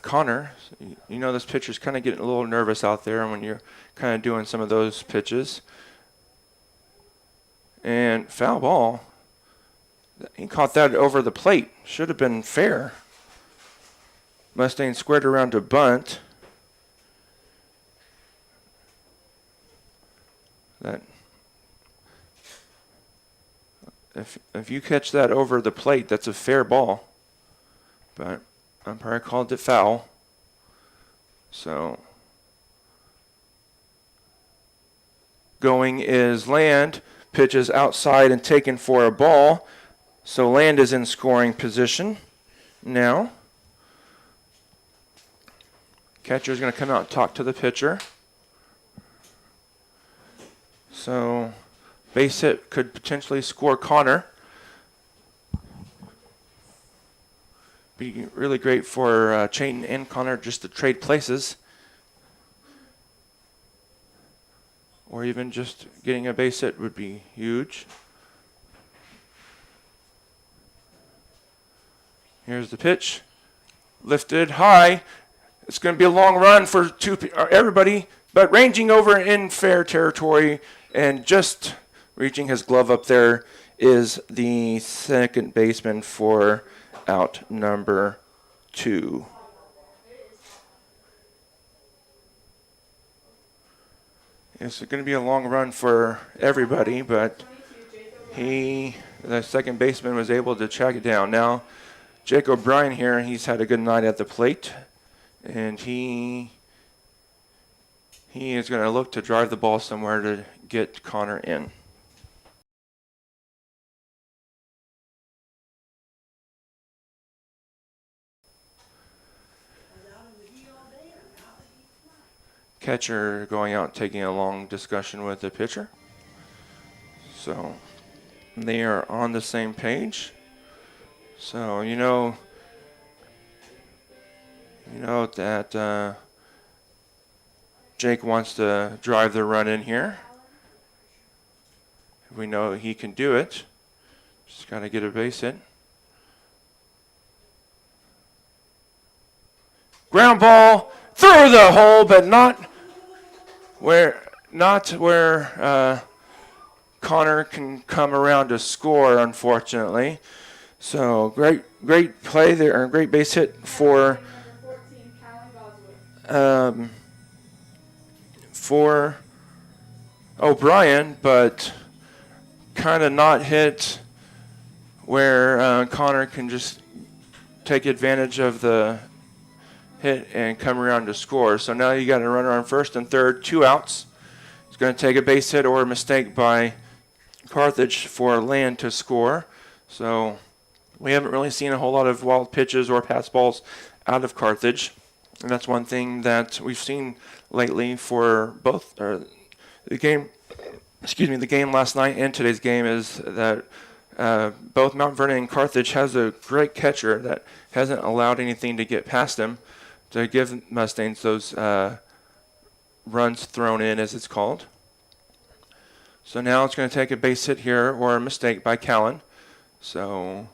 Speaker 2: Connor. You know this pitcher's kind of getting a little nervous out there when you're kind of doing some of those pitches. And foul ball. He caught that over the plate. Should have been fair. Mustang squared around to bunt. That if you catch that over the plate, that's a fair ball. But umpire called it foul. So going is Land. Pitches outside and taken for a ball. So Land is in scoring position now. Catcher's going to come out and talk to the pitcher. So base hit could potentially score Connor. Be really great for Chayton and Connor just to trade places. Or even just getting a base hit would be huge. Here's the pitch. Lifted high. It's going to be a long run for everybody, but ranging over in fair territory and just reaching his glove up there is the second baseman for out number 2. It's going to be a long run for everybody, but the second baseman was able to track it down. Now, Jake O'Brien here, he's had a good night at the plate, and he is going to look to drive the ball somewhere to get Connor in. Catcher going out, taking a long discussion with the pitcher. So they are on the same page. So you know that Jake wants to drive the run in here. We know he can do it. Just got to get a base hit. Ground ball through the hole, but not where Connor can come around to score, unfortunately. So great play there, or great base hit for O'Brien, but kind of not hit where Connor can just take advantage of the hit and come around to score. So now you got a runner on first and third, 2 outs. It's going to take a base hit or a mistake by Carthage for Land to score. So we haven't really seen a whole lot of wild pitches or pass balls out of Carthage. And that's one thing that we've seen lately for both the game last night and today's game is that both Mount Vernon and Carthage has a great catcher that hasn't allowed anything to get past him to give Mustangs those runs thrown in, as it's called. So now it's going to take a base hit here or a mistake by Callan. So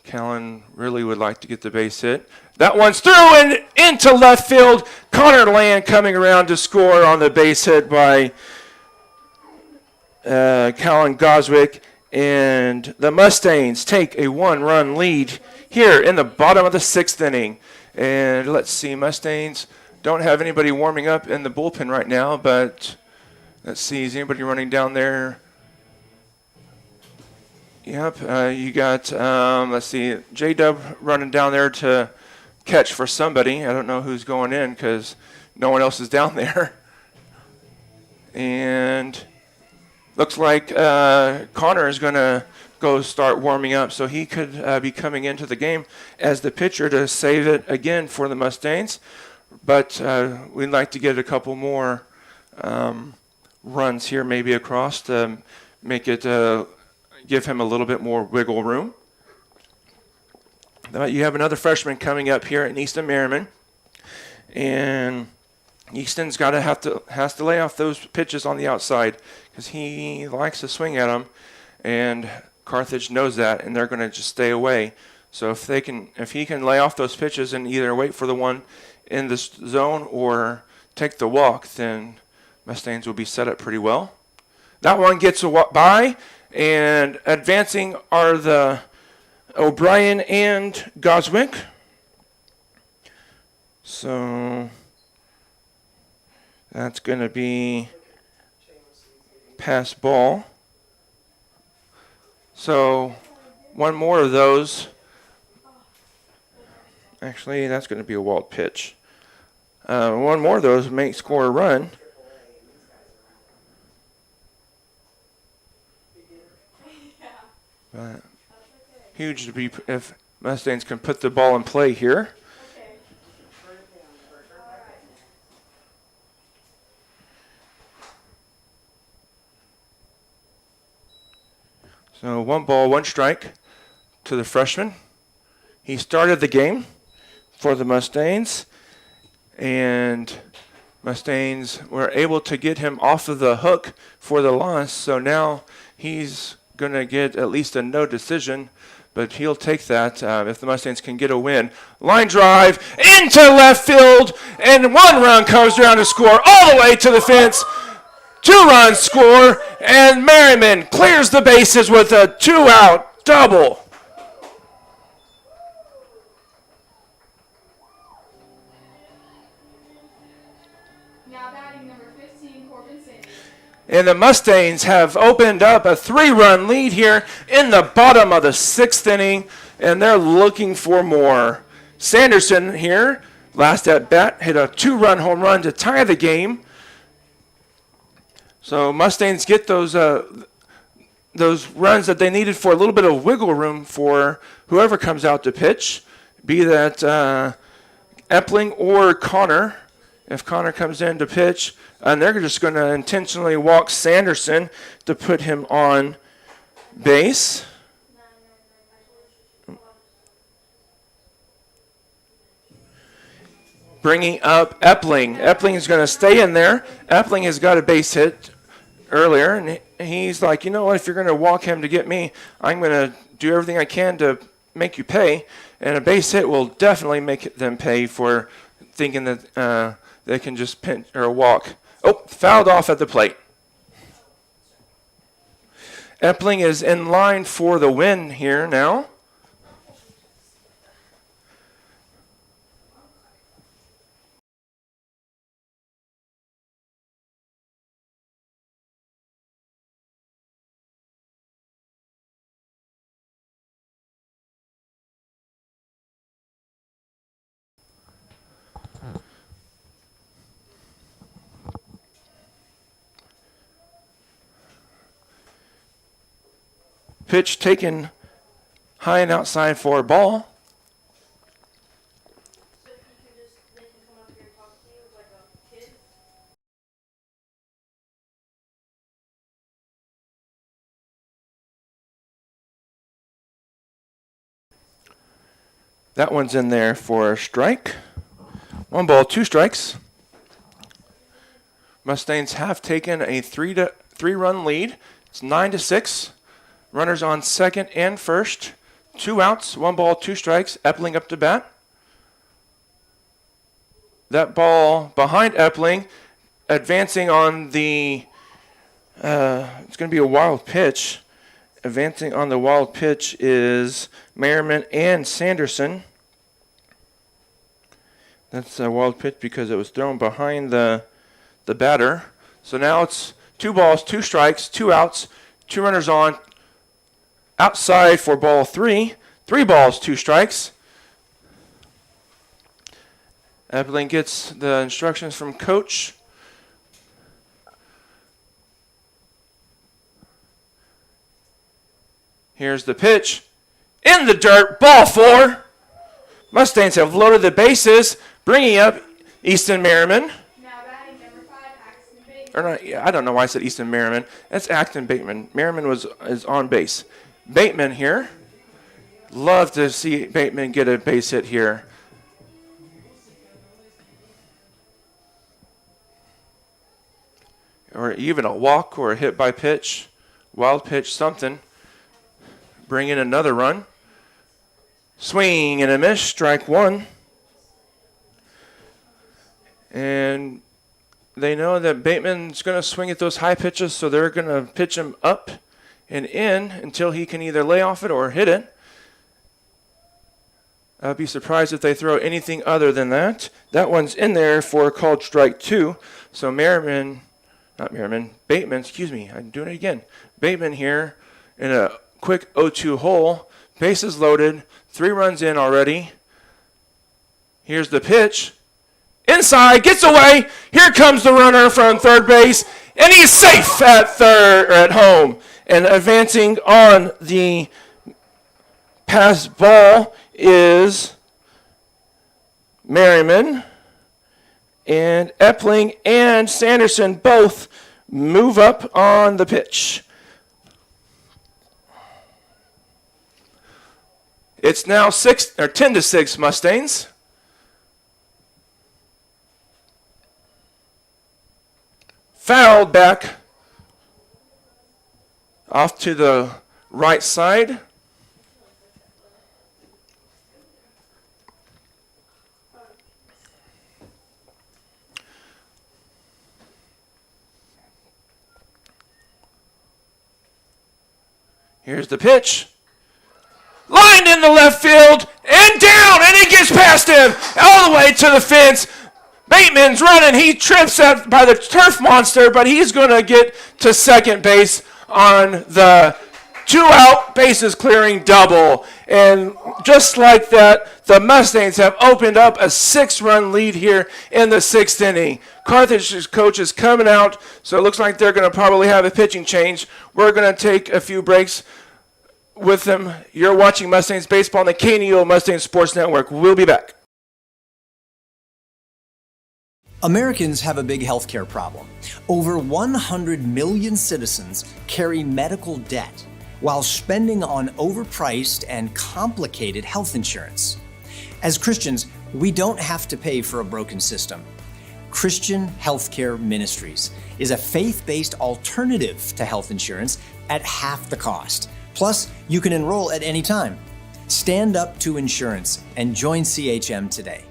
Speaker 2: Callan really would like to get the base hit. That one's through and into left field. Connor Land coming around to score on the base hit by Callan Goswick. And the Mustangs take a 1-run lead here in the bottom of the 6th inning. And let's see, Mustangs don't have anybody warming up in the bullpen right now, but let's see, is anybody running down there? Yep, you got, let's see, J-Dub running down there to catch for somebody. I don't know who's going in because no one else is down there. And looks like Connor is going to go start warming up, so he could be coming into the game as the pitcher to save it again for the Mustangs. But we'd like to get a couple more runs here maybe across to make it give him a little bit more wiggle room. You have another freshman coming up here in Easton Merriman, and Easton's has to lay off those pitches on the outside because he likes to swing at them, and Carthage knows that, and they're going to just stay away. So if he can lay off those pitches and either wait for the one in this zone or take the walk, then Mustangs will be set up pretty well. That one gets by, and advancing are the O'Brien and Goswick. So that's going to be pass ball. So one more of those. Actually, that's going to be a wild pitch. One more of those may score a run. But huge to be if Mustangs can put the ball in play here. So 1 ball, 1 strike to the freshman. He started the game for the Mustangs, and Mustangs were able to get him off of the hook for the loss. So now he's going to get at least a no decision, but he'll take that if the Mustangs can get a win. Line drive into left field, and 1 run comes around to score all the way to the fence. 2 runs score, and Merriman clears the bases with a 2-out double.
Speaker 13: Now batting number 15, Corbin Sanders.
Speaker 2: And the Mustangs have opened up a 3-run lead here in the bottom of the 6th inning, and they're looking for more. Sanderson here, last at bat, hit a 2-run home run to tie the game. So Mustangs get those runs that they needed for a little bit of wiggle room for whoever comes out to pitch, be that Epling or Connor. If Connor comes in to pitch, and they're just going to intentionally walk Sanderson to put him on base. Bringing up Epling. Epling is going to stay in there. Epling has got a base hit earlier, and he's like, you know what, if you're going to walk him to get me, I'm going to do everything I can to make you pay, and a base hit will definitely make them pay for thinking that they can just pinch or walk. Oh, fouled off at the plate. Epling is in line for the win here now. Pitch taken high and outside for a ball. That one's in there for a strike. 1 ball, 2 strikes. Mustangs have taken a 3-run lead. It's 9-6. Runners on second and first. 2 outs, 1 ball, 2 strikes. Epling up to bat. That ball behind Epling, advancing on the, it's going to be a wild pitch. Advancing on the wild pitch is Merriman and Sanderson. That's a wild pitch because it was thrown behind the batter. So now it's 2 balls, 2 strikes, 2 outs, 2 runners on. Outside for ball 3. 3 balls, 2 strikes. Epling gets the instructions from coach. Here's the pitch. In the dirt, ball 4. Mustangs have loaded the bases, bringing up Easton Merriman. Or not, I don't know why I said Easton Merriman. That's Acton Bateman. Merriman is on base. Bateman here. Love to see Bateman get a base hit here. Or even a walk or a hit by pitch. Wild pitch, something. Bring in another run. Swing and a miss, strike 1. And they know that Bateman's going to swing at those high pitches, so they're going to pitch him up and in until he can either lay off it or hit it. I'd be surprised if they throw anything other than that. That one's in there for a called strike 2. So Bateman, I'm doing it again. Bateman here in a quick 0-2 hole. Bases loaded. 3 runs in already. Here's the pitch. Inside, gets away. Here comes the runner from third base, and he's safe at home. And advancing on the pass ball is Merriman. And Epling and Sanderson both move up on the pitch. It's now 10-6 Mustangs. Fouled back off to the right side. Here's the pitch. Lined in the left field and down, and it gets past him all the way to the fence. Bateman's running. He trips by the turf monster, but he's going to get to second base on the 2-out bases clearing double. And just like that, the Mustangs have opened up a 6-run lead here in the 6th inning. Carthage's coach is coming out, so it looks like they're going to probably have a pitching change. We're going to take a few breaks with them. You're watching Mustangs Baseball on the KNEO Mustang Sports Network. We'll be back.
Speaker 6: Americans have a big healthcare problem. Over 100 million citizens carry medical debt while spending on overpriced and complicated health insurance. As Christians, we don't have to pay for a broken system. Christian Healthcare Ministries is a faith-based alternative to health insurance at half the cost. Plus, you can enroll at any time. Stand up to insurance and join CHM today.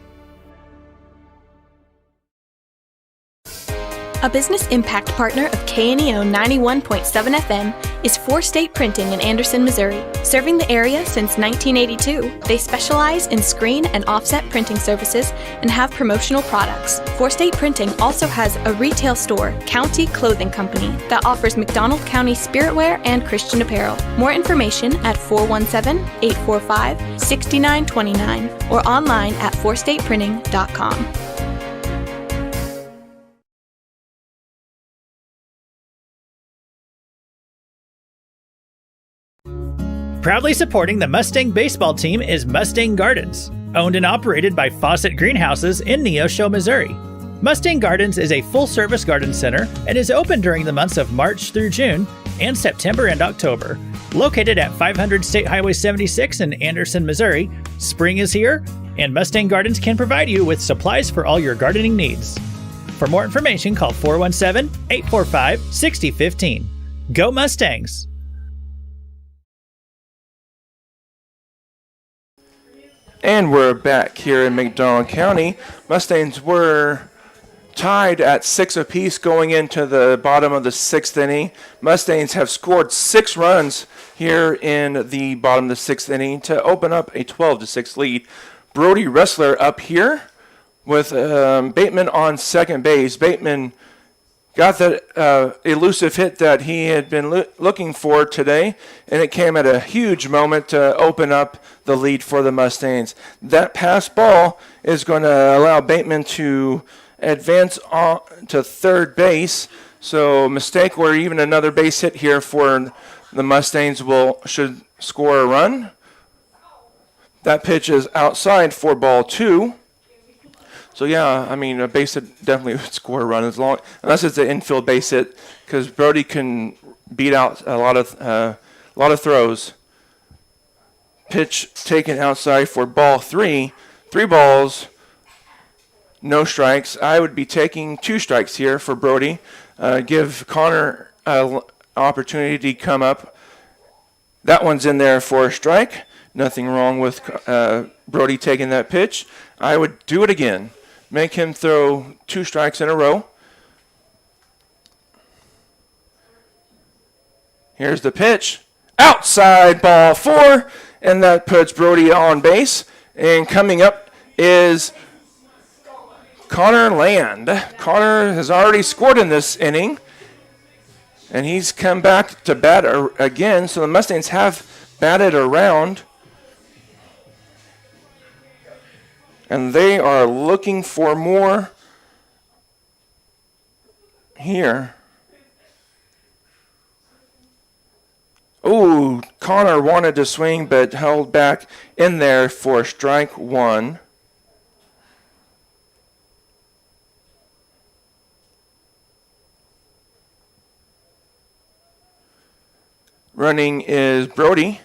Speaker 4: A business impact partner of KNEO 91.7 FM is 4State Printing in Anderson, Missouri. Serving the area since 1982, they specialize in screen and offset printing services and have promotional products. 4State Printing also has a retail store, County Clothing Company, that offers McDonald County spiritwear and Christian apparel. More information at 417-845-6929 or online at 4stateprinting.com.
Speaker 7: Proudly supporting the Mustang baseball team is Mustang Gardens, owned and operated by Fawcett Greenhouses in Neosho, Missouri. Mustang Gardens is a full-service garden center and is open during the months of March through June, and September and October. Located at 500 State Highway 76 in Anderson, Missouri, spring is here, and Mustang Gardens can provide you with supplies for all your gardening needs. For more information, call 417-845-6015. Go Mustangs!
Speaker 2: And we're back here in McDonald County. Mustangs were tied at 6 apiece going into the bottom of the 6th inning. Mustangs have scored 6 runs here in the bottom of the 6th inning to open up a 12-6 lead. Brody Ressler up here with Bateman on second base. Bateman got that elusive hit that he had been looking for today, and it came at a huge moment to open up the lead for the Mustangs. That pass ball is going to allow Bateman to advance on to third base. So mistake or even another base hit here for the Mustangs should score a run. That pitch is outside for ball 2. So yeah, I mean a base hit definitely would score a run unless it's an infield base hit, because Brody can beat out a lot of throws. Pitch taken outside for ball 3. 3 balls, no strikes. I would be taking 2 strikes here for Brody. Give Connor an opportunity to come up. That one's in there for a strike. Nothing wrong with Brody taking that pitch. I would do it again. Make him throw 2 strikes in a row. Here's the pitch. Outside ball 4, and that puts Brody on base. And coming up is Connor Land. Connor has already scored in this inning, and he's come back to bat again. So the Mustangs have batted around, and they are looking for more here. Ooh, Connor wanted to swing but held back in there for strike 1. Running is Brody.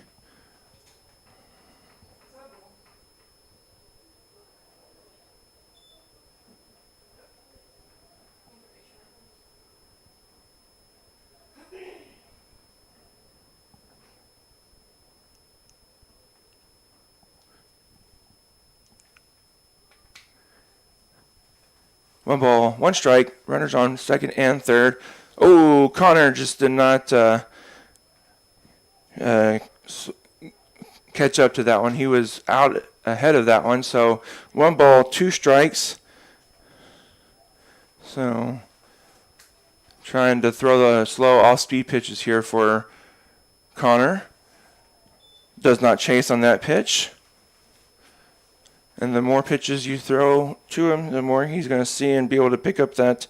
Speaker 2: One ball, 1 strike. Runners on second and third. Oh, Connor just did not catch up to that one. He was out ahead of that one. So 1 ball, 2 strikes. So trying to throw the slow off-speed pitches here for Connor. Does not chase on that pitch. And the more pitches you throw to him, the more he's going to see and be able to pick up that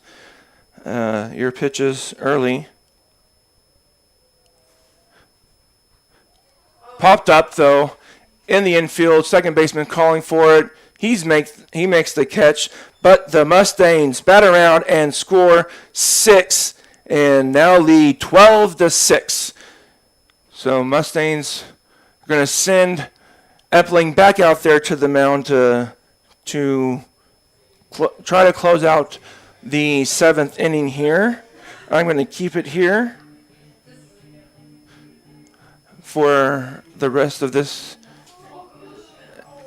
Speaker 2: your pitches early. Popped up, though, in the infield. Second baseman calling for it. He makes the catch, but the Mustangs bat around and score 6 and now lead 12-6. So Mustangs are going to send Epling back out there to the mound to try to close out the 7th inning here. I'm going to keep it here for the rest of this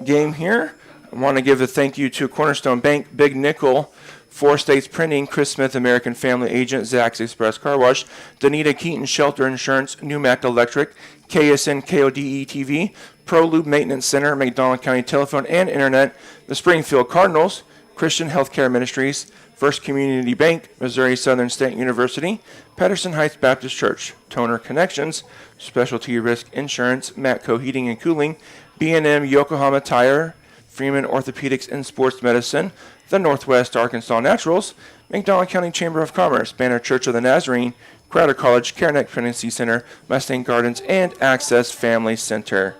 Speaker 2: game here. I want to give a thank you to Cornerstone Bank, Big Nickel, 4 States Printing, Chris Smith, American Family Agent, Zack's Express Car Wash, Danita Keaton Shelter Insurance, Newmac Electric, KSN KODE TV, Pro Lube Maintenance Center, McDonald County Telephone and Internet, the Springfield Cardinals, Christian Healthcare Ministries, First Community Bank, Missouri Southern State University, Patterson Heights Baptist Church, Toner Connections, Specialty Risk Insurance, Matco Heating and Cooling, B&M Yokohama Tire, Freeman Orthopedics and Sports Medicine, the Northwest Arkansas Naturals, McDonald County Chamber of Commerce, Banner Church of the Nazarene, Crowder College, CareNet Pregnancy Center, Mustang Gardens, and Access Family Center.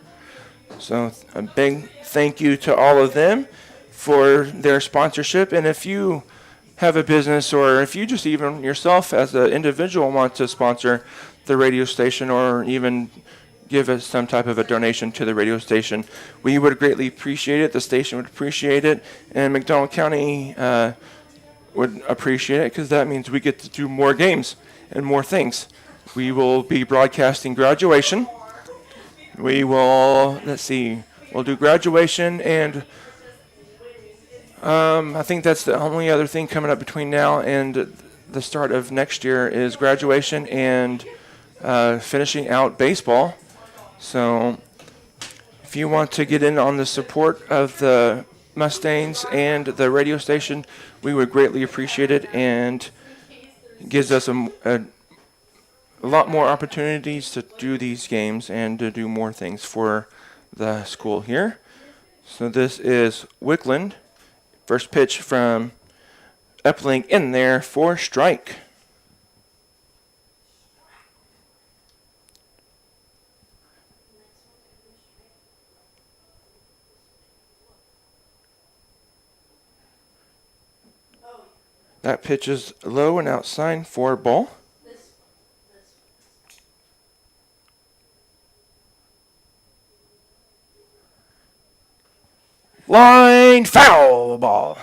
Speaker 2: So a big thank you to all of them for their sponsorship. And if you have a business, or if you just even yourself as an individual want to sponsor the radio station or even give us some type of a donation to the radio station. We would greatly appreciate it. The station would appreciate it. And McDonald County would appreciate it because that means we get to do more games and more things. We will be broadcasting graduation. We will, we'll do graduation and I think that's the only other thing coming up between now and the start of next year is graduation and finishing out baseball. So if you want to get in on the support of the Mustangs and the radio station, we would greatly appreciate it, and it gives us a lot more opportunities to do these games and to do more things for the school here. So this is Wickland. First pitch from Epling in there for strike. That pitch is low and outside for ball. Line foul ball.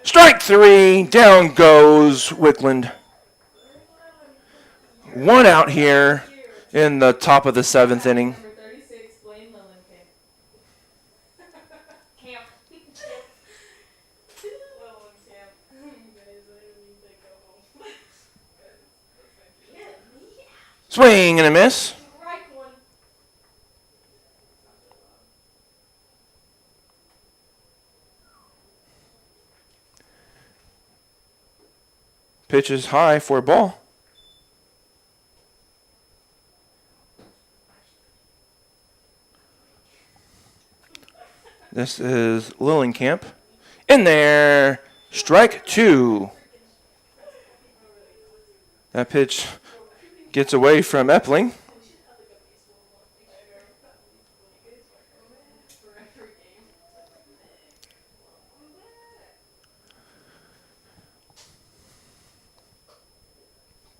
Speaker 2: Strike three, down goes Wickland. One out here in the top of the seventh inning. Swing and a miss. Pitch is high for a ball. This is Lillenkamp. In there, strike two. That pitch gets away from Epling.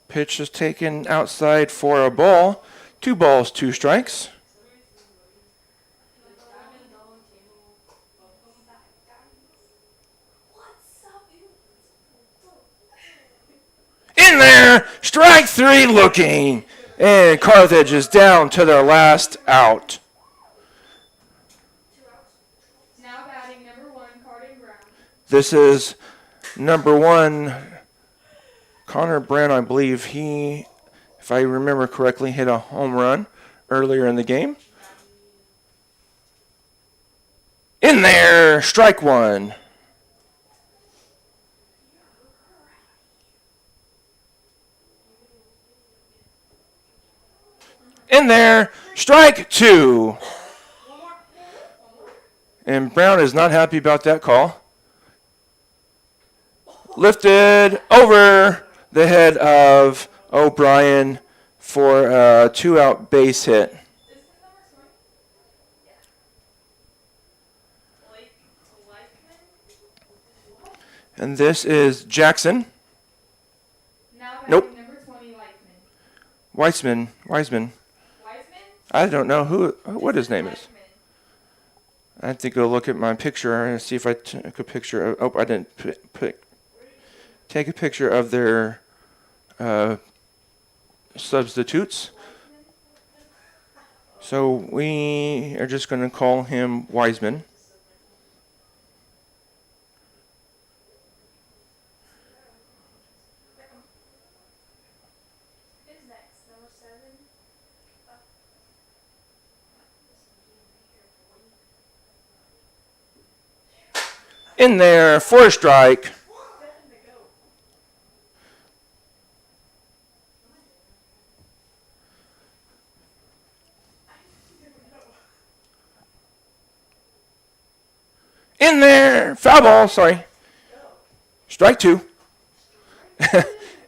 Speaker 2: Pitch is taken outside for a ball. 2 balls, 2 strikes. In there, strike 3 looking. And Carthage is down to their last out.
Speaker 13: Now batting number 1, Carden Brown.
Speaker 2: This is number 1, Connor Brown. I believe he, if I remember correctly, hit a home run earlier in the game. In there, strike 1. In there, strike 2. And Brown is not happy about that call. Lifted over the head of O'Brien for a 2-out base hit. And this is Jackson. Nope. Wiseman. I don't know what his name is. I have to go look at my picture and see if I took a picture of. Oh, I didn't take a picture of their substitutes. So we are just going to call him Wiseman. In there for a strike. In there, foul ball, sorry. Strike 2.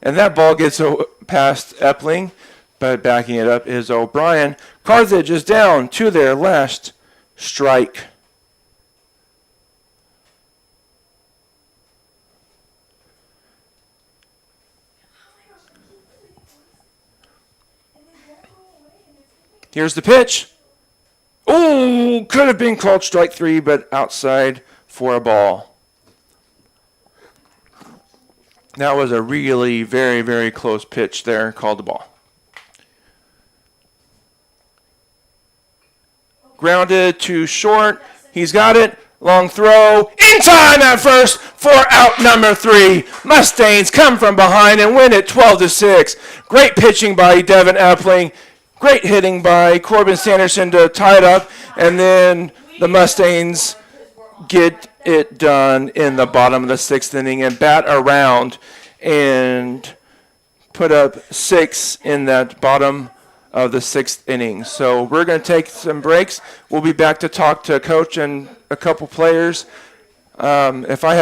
Speaker 2: And that ball gets past Epling, But backing it up is O'Brien. Carthage is down to their last strike. Here's the pitch. Oh, could have been called strike 3, but outside for a ball. That was a really very, very close pitch there, called the ball. Grounded to short. He's got it. Long throw. In time at first for out number 3. Mustangs come from behind and win it 12-6. Great pitching by Devin Epling. Great hitting by Corbin Sanderson to tie it up. And then the Mustangs get it done in the bottom of the 6th inning and bat around and put up 6 in that bottom of the 6th inning. So we're going to take some breaks. We'll be back to talk to Coach and a couple players. If I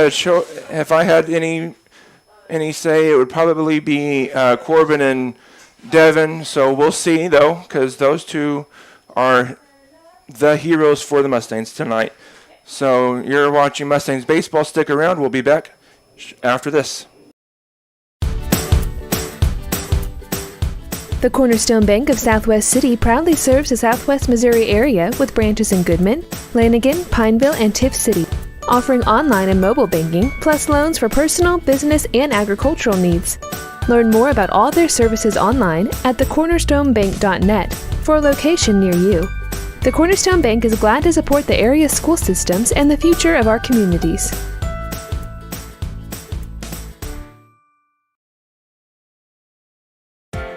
Speaker 2: had any say, it would probably be Corbin and Devin. So we'll see, though, because those two are the heroes for the Mustangs tonight. So you're watching Mustangs baseball. Stick around. We'll be back after this.
Speaker 3: The Cornerstone Bank of Southwest City proudly serves the Southwest Missouri area with branches in Goodman, Lanigan, Pineville, and Tiff City, offering online and mobile banking, plus loans for personal, business, and agricultural needs. Learn more about all their services online at thecornerstonebank.net for a location near you. The Cornerstone Bank is glad to support the area's school systems and the future of our communities.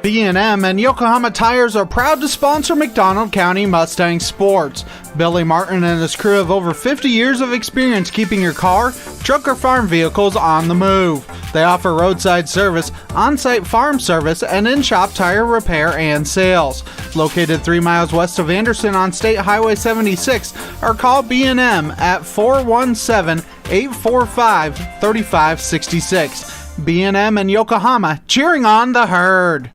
Speaker 10: B&M and Yokohama Tires are proud to sponsor McDonald County Mustang Sports. Billy Martin and his crew have over 50 years of experience keeping your car, truck, or farm vehicles on the move. They offer roadside service, on-site farm service, and in-shop tire repair and sales. Located 3 miles west of Anderson on State Highway 76, or call B&M at 417-845-3566. B&M and Yokohama, cheering on the herd.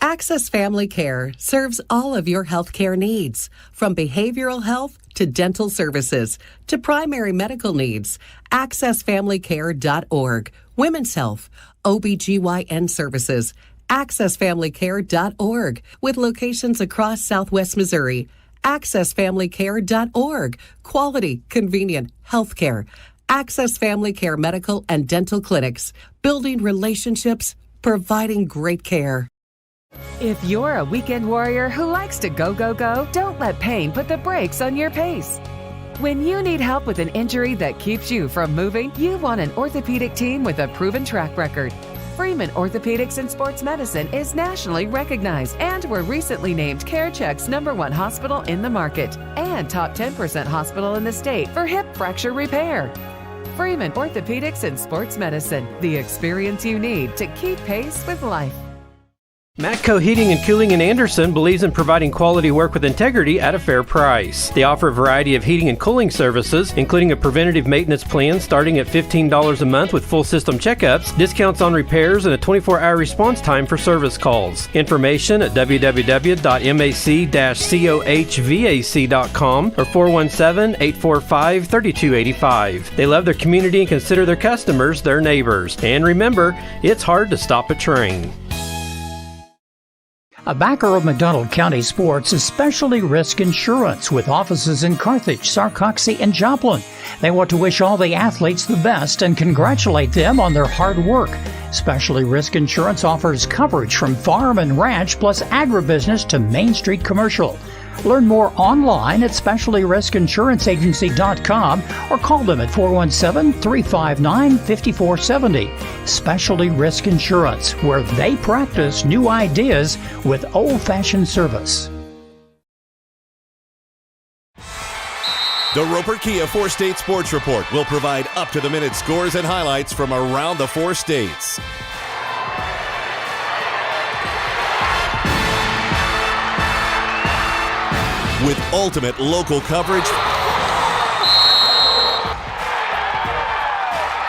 Speaker 11: Access Family Care serves all of your healthcare needs, from behavioral health to dental services to primary medical needs. AccessFamilyCare.org. Women's health, OBGYN services. AccessFamilyCare.org, with locations across Southwest Missouri. AccessFamilyCare.org. Quality, convenient healthcare. Access Family Care medical and dental clinics. Building relationships, providing great care.
Speaker 12: If you're a weekend warrior who likes to go, go, go, don't let pain put the brakes on your pace. When you need help with an injury that keeps you from moving, you want an orthopedic team with a proven track record. Freeman Orthopedics and Sports Medicine is nationally recognized, and were recently named CareCheck's #1 hospital in the market and top 10% hospital in the state for hip fracture repair. Freeman Orthopedics and Sports Medicine, the experience you need to keep pace with life.
Speaker 8: Matco Heating and Cooling in Anderson believes in providing quality work with integrity at a fair price. They offer a variety of heating and cooling services, including a preventative maintenance plan starting at $15 a month with full system checkups, discounts on repairs, and a 24-hour response time for service calls. Information at www.mac-cohvac.com or 417-845-3285. They love their community and consider their customers their neighbors. And remember, it's hard to stop a train.
Speaker 24: A backer of McDonald County Sports is Specialty Risk Insurance, with offices in Carthage, Sarcoxie, and Joplin. They want to wish all the athletes the best and congratulate them on their hard work. Specialty Risk Insurance offers coverage from farm and ranch, plus agribusiness to Main Street commercial. Learn more online at specialtyriskinsuranceagency.com or call them at 417-359-5470. Specialty Risk Insurance, where they practice new ideas with old-fashioned service.
Speaker 5: The Roper Kia 4-State Sports Report will provide up-to-the-minute scores and highlights from around the 4 states. With ultimate local coverage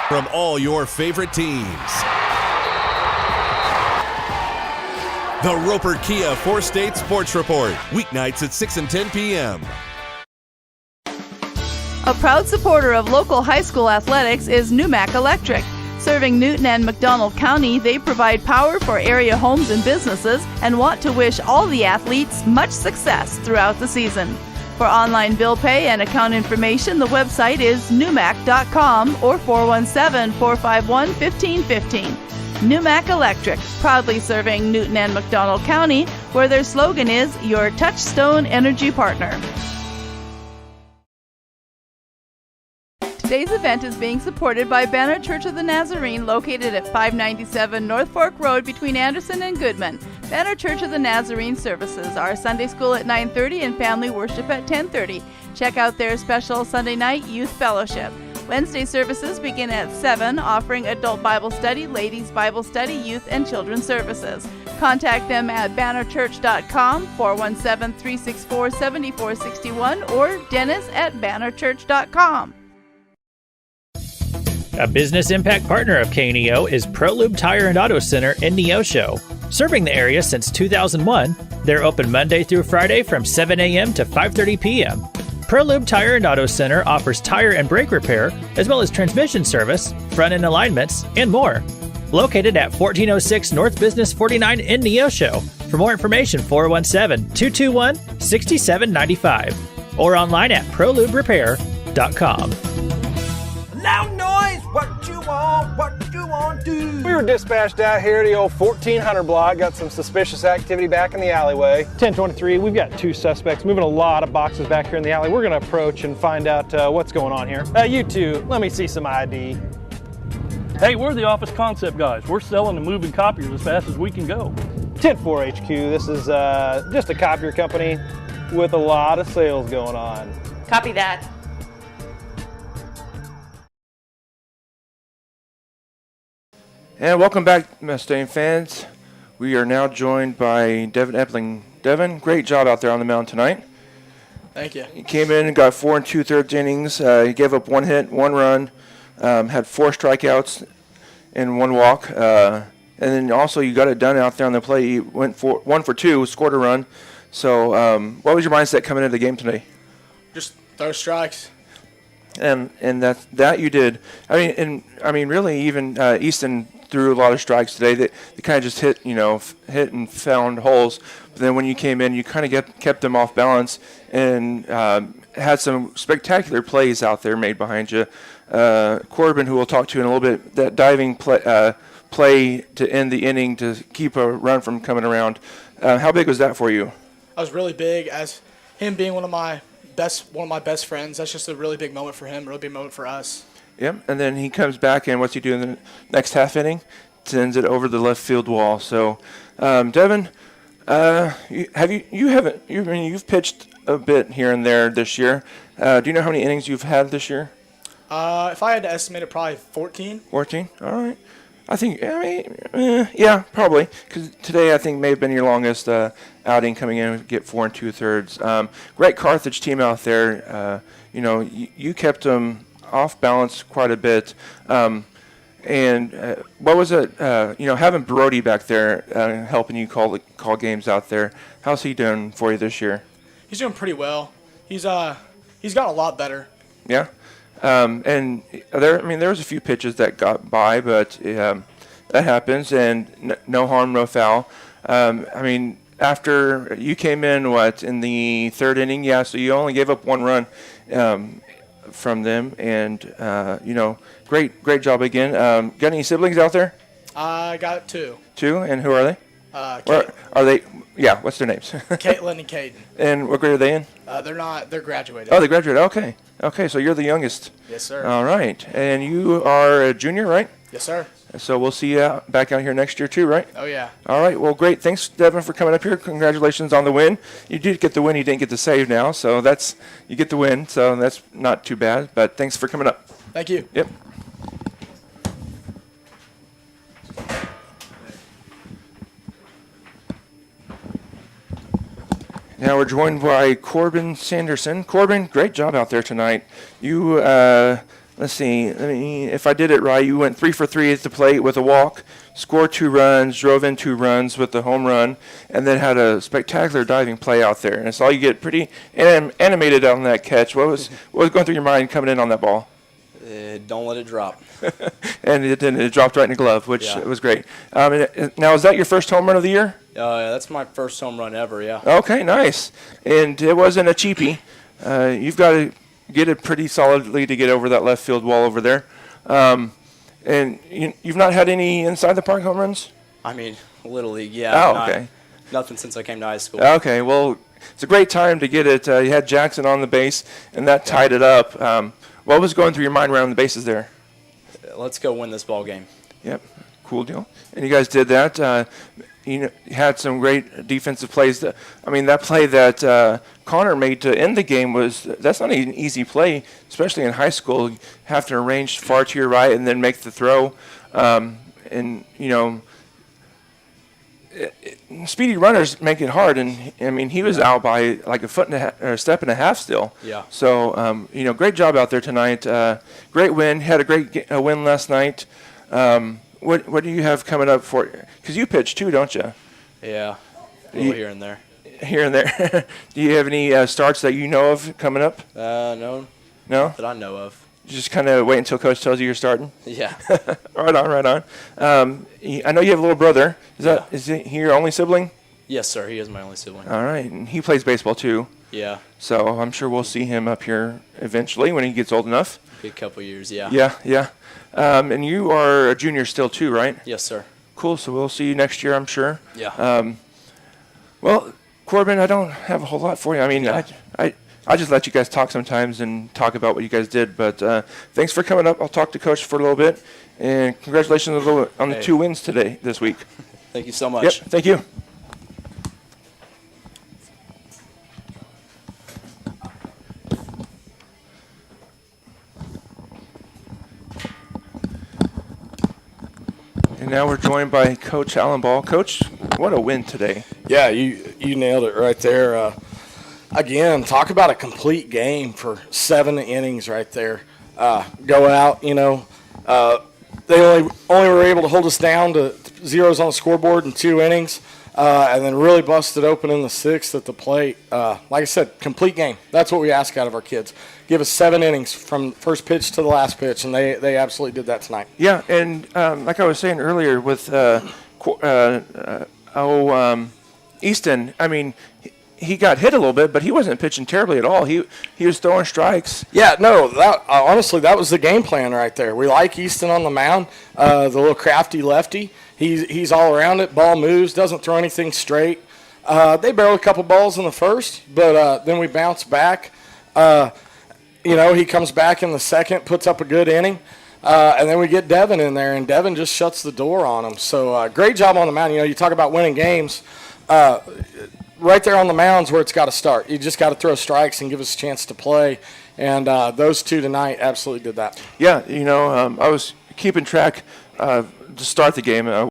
Speaker 5: from all your favorite teams. The Roper Kia 4-State Sports Report, weeknights at 6 and 10 p.m.
Speaker 15: A proud supporter of local high school athletics is Numac Electric. Serving Newton and McDonald County, they provide power for area homes and businesses and want to wish all the athletes much success throughout the season. For online bill pay and account information, the website is numac.com or 417-451-1515. Numac Electric, proudly serving Newton and McDonald County, where their slogan is your touchstone energy partner. Today's event is being supported by Banner Church of the Nazarene, located at 597 North Fork Road between Anderson and Goodman. Banner Church of the Nazarene services are Sunday school at 9:30 and family worship at 10:30. Check out their special Sunday night youth fellowship. Wednesday services begin at 7, offering adult Bible study, ladies Bible study, youth and children's services. Contact them at bannerchurch.com, 417-364-7461, or dennis@bannerchurch.com.
Speaker 7: A business impact partner of KNEO is ProLube Tire and Auto Center in Neosho. Serving the area since 2001, they're open Monday through Friday from 7 a.m. to 5:30 p.m. ProLube Tire and Auto Center offers tire and brake repair, as well as transmission service, front-end alignments, and more. Located at 1406 North Business 49 in Neosho. For more information, 417-221-6795 or online at proluberepair.com.
Speaker 9: Loud noise, what you want, do.
Speaker 22: We were dispatched out here to the old 1400 block. Got some suspicious activity back in the alleyway. 1023, we've got 2 suspects moving a lot of boxes back here in the alley. We're going to approach and find out what's going on here. You two, let me see some ID.
Speaker 23: Hey, we're the office concept guys. We're selling and moving copiers as fast as we can go.
Speaker 22: 104 HQ, this is just a copier company with a lot of sales going on.
Speaker 14: Copy that.
Speaker 2: And welcome back, Mustang fans. We are now joined by Devin Epling. Devin, great job out there on the mound tonight.
Speaker 16: Thank you.
Speaker 2: You came in and got 4 2/3 innings. You gave up 1 hit, 1 run, had 4 strikeouts and 1 walk. And then also you got it done out there on the plate. You went 1 for 2, scored a run. So what was your mindset coming into the game today?
Speaker 16: Just throw strikes.
Speaker 2: And that you did. I mean, really, even Easton threw a lot of strikes today. They kind of just hit and found holes. But then when you came in, you kind of kept them off balance and had some spectacular plays out there made behind you. Corbin, who we'll talk to in a little bit, that diving play to end the inning to keep a run from coming around. How big was that for you?
Speaker 16: That was really big. As him being one of my best friends, that's just a really big moment for him, a really big moment for us.
Speaker 2: Yep, and then he comes back, and what's he do in the next half inning? Sends it over the left field wall. So, Devin, you've pitched a bit here and there this year. Do you know how many innings you've had this year?
Speaker 16: If I had to estimate it, probably 14.
Speaker 2: 14? All right. Yeah, probably. Because today I think may have been your longest outing coming in and get 4 2/3. Great Carthage team out there. You kept them off balance quite a bit. And what was it? Having Brody back there helping you call games out there. How's he doing for you this year?
Speaker 16: He's doing pretty well. He's got a lot better.
Speaker 2: Yeah. And there was a few pitches that got by, but that happens, and no harm, no foul. After you came in, in the 3rd inning? Yeah, so you only gave up 1 run from them, and great job again. Got any siblings out there?
Speaker 16: I got 2.
Speaker 2: 2, and who are they?
Speaker 16: Where
Speaker 2: are they? Yeah, what's their names?
Speaker 16: Caitlin and Caden.
Speaker 2: And what grade are they in?
Speaker 16: They're graduated.
Speaker 2: Oh, they graduated. Okay, so you're the youngest.
Speaker 16: Yes, sir.
Speaker 2: All right, and you are a junior, right?
Speaker 16: Yes, sir.
Speaker 2: So we'll see you back out here next year too, right?
Speaker 16: Oh, yeah.
Speaker 2: All right, well, great. Thanks, Devin, for coming up here. Congratulations on the win. You did get the win. You didn't get the save now, so you get the win, so that's not too bad. But thanks for coming up.
Speaker 16: Thank you.
Speaker 2: Yep. Now we're joined by Corbin Sanderson. Corbin, great job out there tonight. You let's see. If I did it right, you went 3 for 3 at the plate with a walk, scored 2 runs, drove in 2 runs with the home run, and then had a spectacular diving play out there. And I saw you get pretty animated on that catch. What was going through your mind coming in on that ball?
Speaker 14: Don't let it drop.
Speaker 2: And it dropped right in the glove, which was great. Now, is that your first home run of the year?
Speaker 14: Yeah, that's my first home run ever, yeah.
Speaker 2: Okay, nice. And it wasn't a cheapie. You've got to get it pretty solidly to get over that left field wall over there. And you've not had any inside the park home runs?
Speaker 14: I mean, Little League, yeah.
Speaker 2: Oh, okay.
Speaker 14: Nothing since I came to high school.
Speaker 2: Okay, well, it's a great time to get it. You had Jackson on the base, and that tied it up. What was going through your mind around the bases there?
Speaker 14: Let's go win this ball game.
Speaker 2: Yep, cool deal. And you guys did that. You had some great defensive plays. That play that Connor made to end the game that's not an easy play, especially in high school. You have to arrange far to your right and then make the throw. Speedy runners make it hard, and he was out by like a foot and a half, or a step and a half still.
Speaker 14: Yeah.
Speaker 2: So great job out there tonight. Great win. Had a great win last night. What do you have coming up for? Because you pitch too, don't you?
Speaker 14: Yeah. A little here and there.
Speaker 2: Here and there. Do you have any starts that you know of coming up?
Speaker 14: No.
Speaker 2: No.
Speaker 14: That I know of.
Speaker 2: Just kind of wait until Coach tells you you're starting?
Speaker 14: Yeah.
Speaker 2: Right on. I know you have a little brother. Is he your only sibling?
Speaker 14: Yes, sir. He is my only sibling.
Speaker 2: All right. And he plays baseball too.
Speaker 14: Yeah.
Speaker 2: So I'm sure we'll see him up here eventually when he gets old enough.
Speaker 14: Be a couple years, yeah.
Speaker 2: Yeah. And you are a junior still too, right?
Speaker 14: Yes, sir.
Speaker 2: Cool. So we'll see you next year, I'm sure.
Speaker 14: Yeah.
Speaker 2: Well, Corbin, I don't have a whole lot for you. I just let you guys talk sometimes and talk about what you guys did. But thanks for coming up. I'll talk to Coach for a little bit. And congratulations on the 2 wins this week.
Speaker 14: Thank you so much.
Speaker 2: Yep, thank you. And now we're joined by Coach Allenball. Coach, what a win today.
Speaker 17: Yeah, you nailed it right there. Again, talk about a complete game for 7 innings right there. Go out, they only were able to hold us down to 0s on the scoreboard in 2 innings, and then really busted open in the 6th at the plate. Like I said, complete game. That's what we ask out of our kids. Give us 7 innings from first pitch to the last pitch, and they absolutely did that tonight.
Speaker 2: Yeah, and like I was saying earlier with Easton, he got hit a little bit, but he wasn't pitching terribly at all. He was throwing strikes.
Speaker 17: Yeah, no, honestly, that was the game plan right there. We like Easton on the mound, the little crafty lefty. He's all around it. Ball moves, doesn't throw anything straight. They barreled a couple balls in the first, but then we bounce back. He comes back in the second, puts up a good inning, and then we get Devin in there, and Devin just shuts the door on him. So great job on the mound. You talk about winning games. Right there on the mound's where it's got to start. You just got to throw strikes and give us a chance to play. And those 2 tonight absolutely did that.
Speaker 2: Yeah, I was keeping track to start the game.